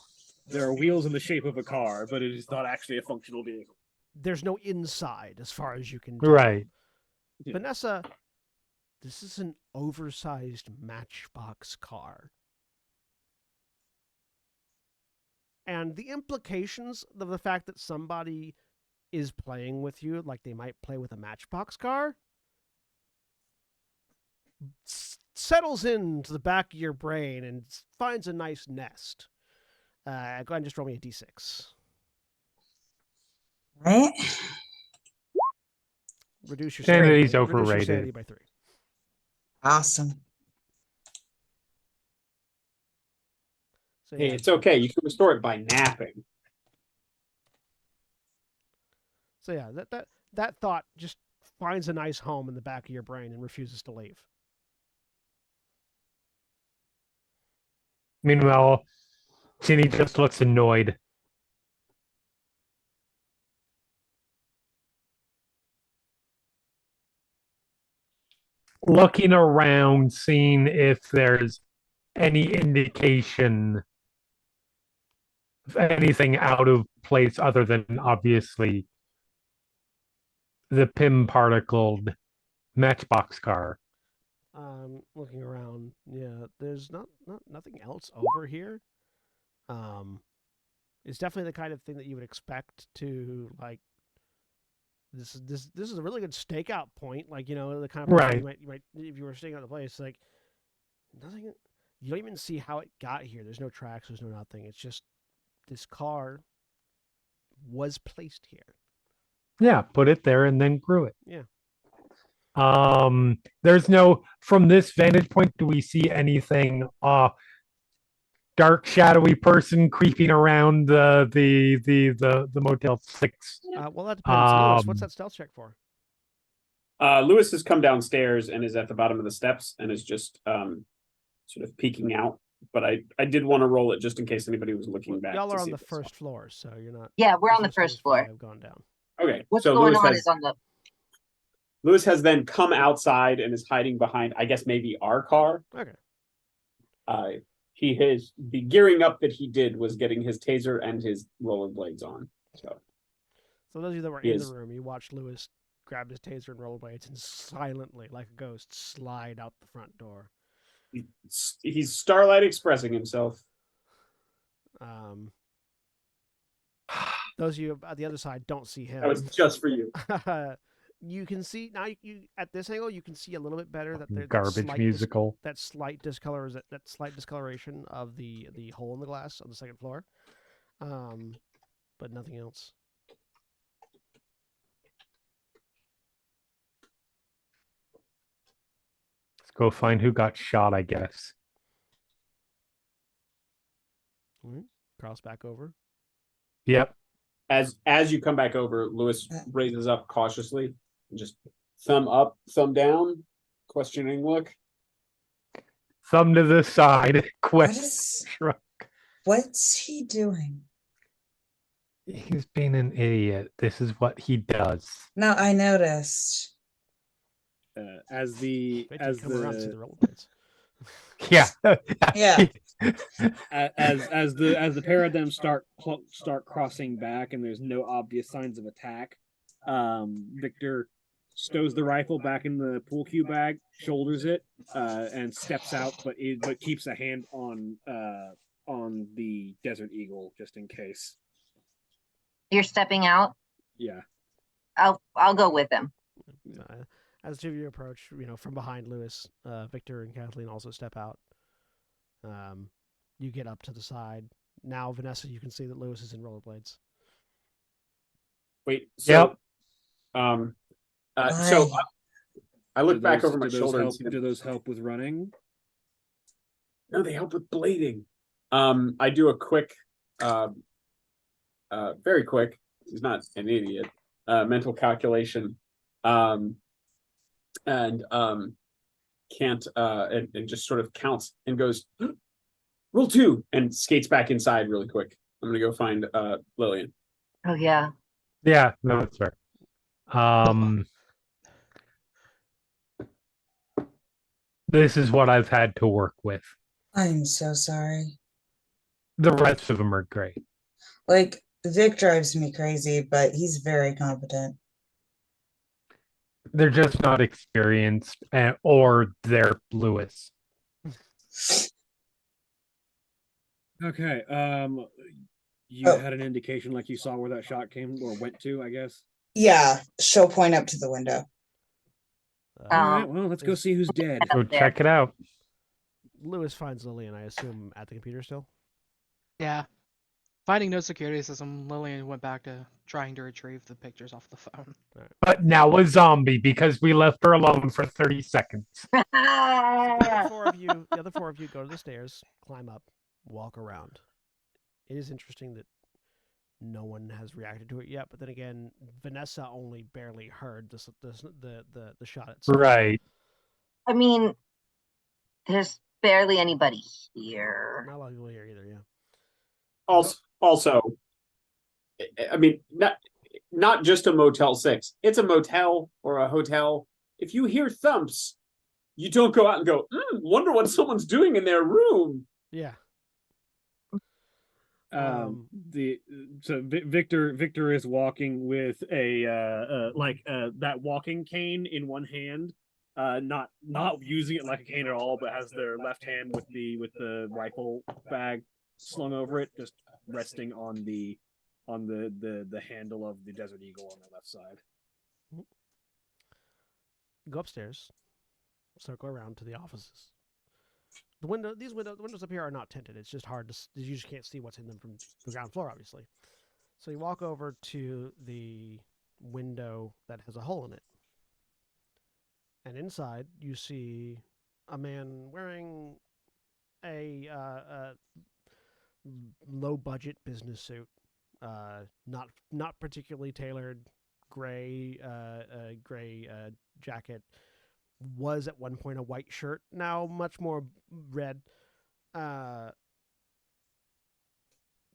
There are wheels in the shape of a car, but it is not actually a functional vehicle. There's no inside as far as you can tell. Right. Yeah. Vanessa, this is an oversized Matchbox car. And the implications of the fact that somebody is playing with you like they might play with a Matchbox car settles into the back of your brain and finds a nice nest. Go ahead and just roll me a d6. Right? Reduce your Sanity's sanity, reduce your overrated. sanity by 3. Awesome. So, Hey, yeah. it's okay. You can restore it by napping. So yeah, that thought just finds a nice home in the back of your brain and refuses to leave. Meanwhile, Ginny just looks annoyed. Looking around, seeing if there's any indication of anything out of place other than obviously the Pym particled Matchbox car. Looking around, yeah, there's nothing else over here. It's definitely the kind of thing that you would expect to like. This is a really good stakeout point. Like, you know, the kind of place you might if you were staying at the place, like nothing. You don't even see how it got here. There's no tracks. There's no nothing. It's just this car was placed here. Yeah, put it there and then grew it. Yeah. There's no, from this vantage point, do we see anything dark, shadowy person creeping around the Motel 6? Well, that depends. Lewis, what's that stealth check for? Lewis has come downstairs and is at the bottom of the steps and is just sort of peeking out. But I did want to roll it just in case anybody was looking back. Y'all to are see on the if it's first floor, so you're not. Yeah, we're on the those first stairs floor. have gone down. Okay. What's so going Lewis on has, is on the. Lewis has then come outside and is hiding behind, I guess, maybe our car. Okay. The gearing up that he did was getting his taser and his rollerblades on. So those of you that were He in is- the room, you watched Lewis grab his taser and rollerblades and silently, like a ghost, slide out the front door. he's Starlight expressing himself. Those of you at the other side don't see him. That was just for you. You can see now. You at this angle, you can see a little bit better that there's Garbage musical. that slight discoloration of the hole in the glass on the second floor, but nothing else. Let's go find who got shot, I guess. Cross back over. Yep. As you come back over, Lewis raises up cautiously, and just thumb up, thumb down, questioning look. Thumb to the side. What's he doing? He's being an idiot. This is what he does. No, I noticed. As the rollerblades. Yeah. Yeah. as the pair of them start crossing back and there's no obvious signs of attack, Victor stows the rifle back in the pool cue bag, shoulders it, and steps out, but keeps a hand on the Desert Eagle just in case. You're stepping out. Yeah. I'll go with him. As the two of you approach, from behind Lewis, Victor and Kathleen also step out. You get up to the side. Now, Vanessa, you can see that Lewis is in rollerblades. Wait. So, Why? so I look back over my do those shoulder. help, And see them. do those help with running? No, they help with blading. I do a quick, very quick. He's not an idiot. Mental calculation, and can't and just sort of counts and goes roll 2 and skates back inside really quick. I'm gonna go find Lillian. Oh yeah. Yeah, no, that's fair. This is what I've had to work with. I'm so sorry. The rest of them are great. Like, Vic drives me crazy, but he's very competent. They're just not experienced, or they're Lewis. Okay. You Oh. had an indication, like you saw where that shot came or went to, I guess. Yeah, she'll point up to the window. All right. Well, let's go see who's dead. Go check it out. Lewis finds Lillian, I assume, at the computer still. Yeah. Finding no security system, Lillian went back to trying to retrieve the pictures off the phone. But now a zombie because we left her alone for 30 seconds. The other four of you go to the stairs, climb up, walk around. It is interesting that no one has reacted to it yet, but then again, Vanessa only barely heard the shot itself. Right. I mean, there's barely anybody here. Not a lot of people here either, yeah. Also, I mean, not just a Motel 6. It's a motel or a hotel. If you hear thumps, you don't go out and go, wonder what someone's doing in their room. Yeah. Victor is walking with that walking cane in one hand, not using it like a cane at all, but has their left hand with the rifle bag slung over it, just resting on the handle of the Desert Eagle on the left side. Go upstairs, circle around to the offices. The windows up here are not tinted. It's just hard to, you just can't see what's in them from the ground floor, obviously. So you walk over to the window that has a hole in it. And inside you see a man wearing a low budget business suit, not particularly tailored, gray jacket. Was at one point a white shirt, now much more red.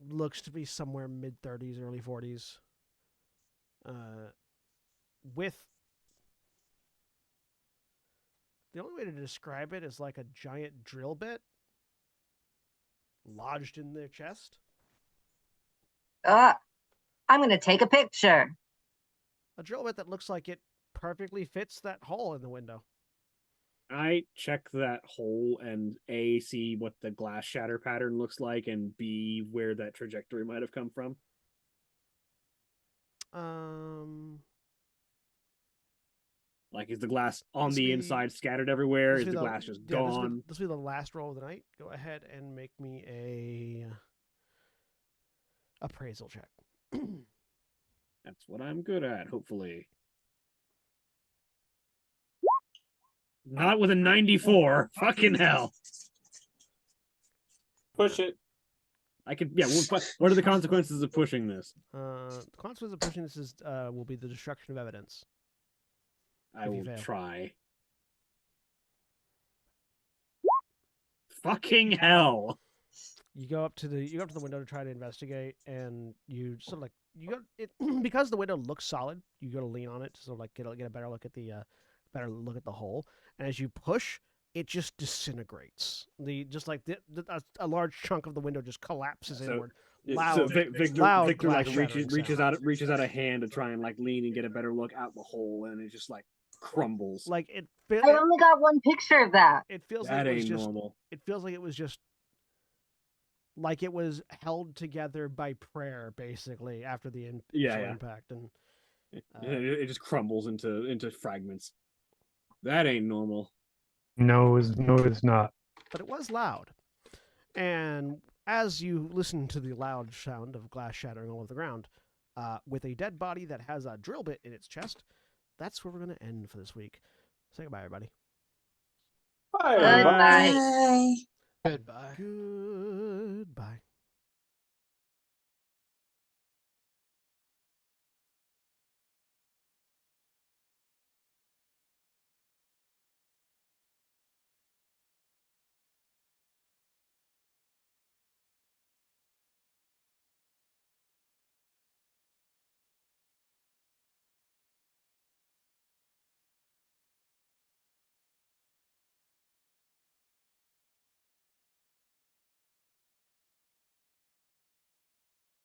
Looks to be somewhere mid-30s, early 40s. With the only way to describe it is like a giant drill bit lodged in their chest. I'm gonna take a picture. A drill bit that looks like it perfectly fits that hole in the window. I check that hole and A, see what the glass shatter pattern looks like, and B, where that trajectory might have come from. Like, is the glass on the inside scattered everywhere? Is the glass just gone? This will be the last roll of the night. Go ahead and make me a appraisal check. That's what I'm good at, hopefully. Not with a 94. Fucking hell. Push it. I could, yeah. What are the consequences of pushing this? The consequence of pushing this will be the destruction of evidence. I will try. Fucking hell. You go up to the window to try to investigate, and you sort of like because the window looks solid. You go to lean on it to sort of like get a better look at the hole. And as you push, it just disintegrates. A large chunk of the window just collapses inward. Loud, Victor like reaches out a hand to try and like lean and get a better look out the hole, and it just like crumbles. Like it. I only got one picture of that. It feels that like it was ain't just normal. It feels like it was just like it was held together by prayer, basically, after the impact, and it just crumbles into fragments. That ain't normal. No, it's not. But it was loud. And as you listen to the loud sound of glass shattering all over the ground, with a dead body that has a drill bit in its chest, that's where we're going to end for this week. Say goodbye, everybody. Bye, everybody. Goodbye. Bye. Goodbye. Goodbye.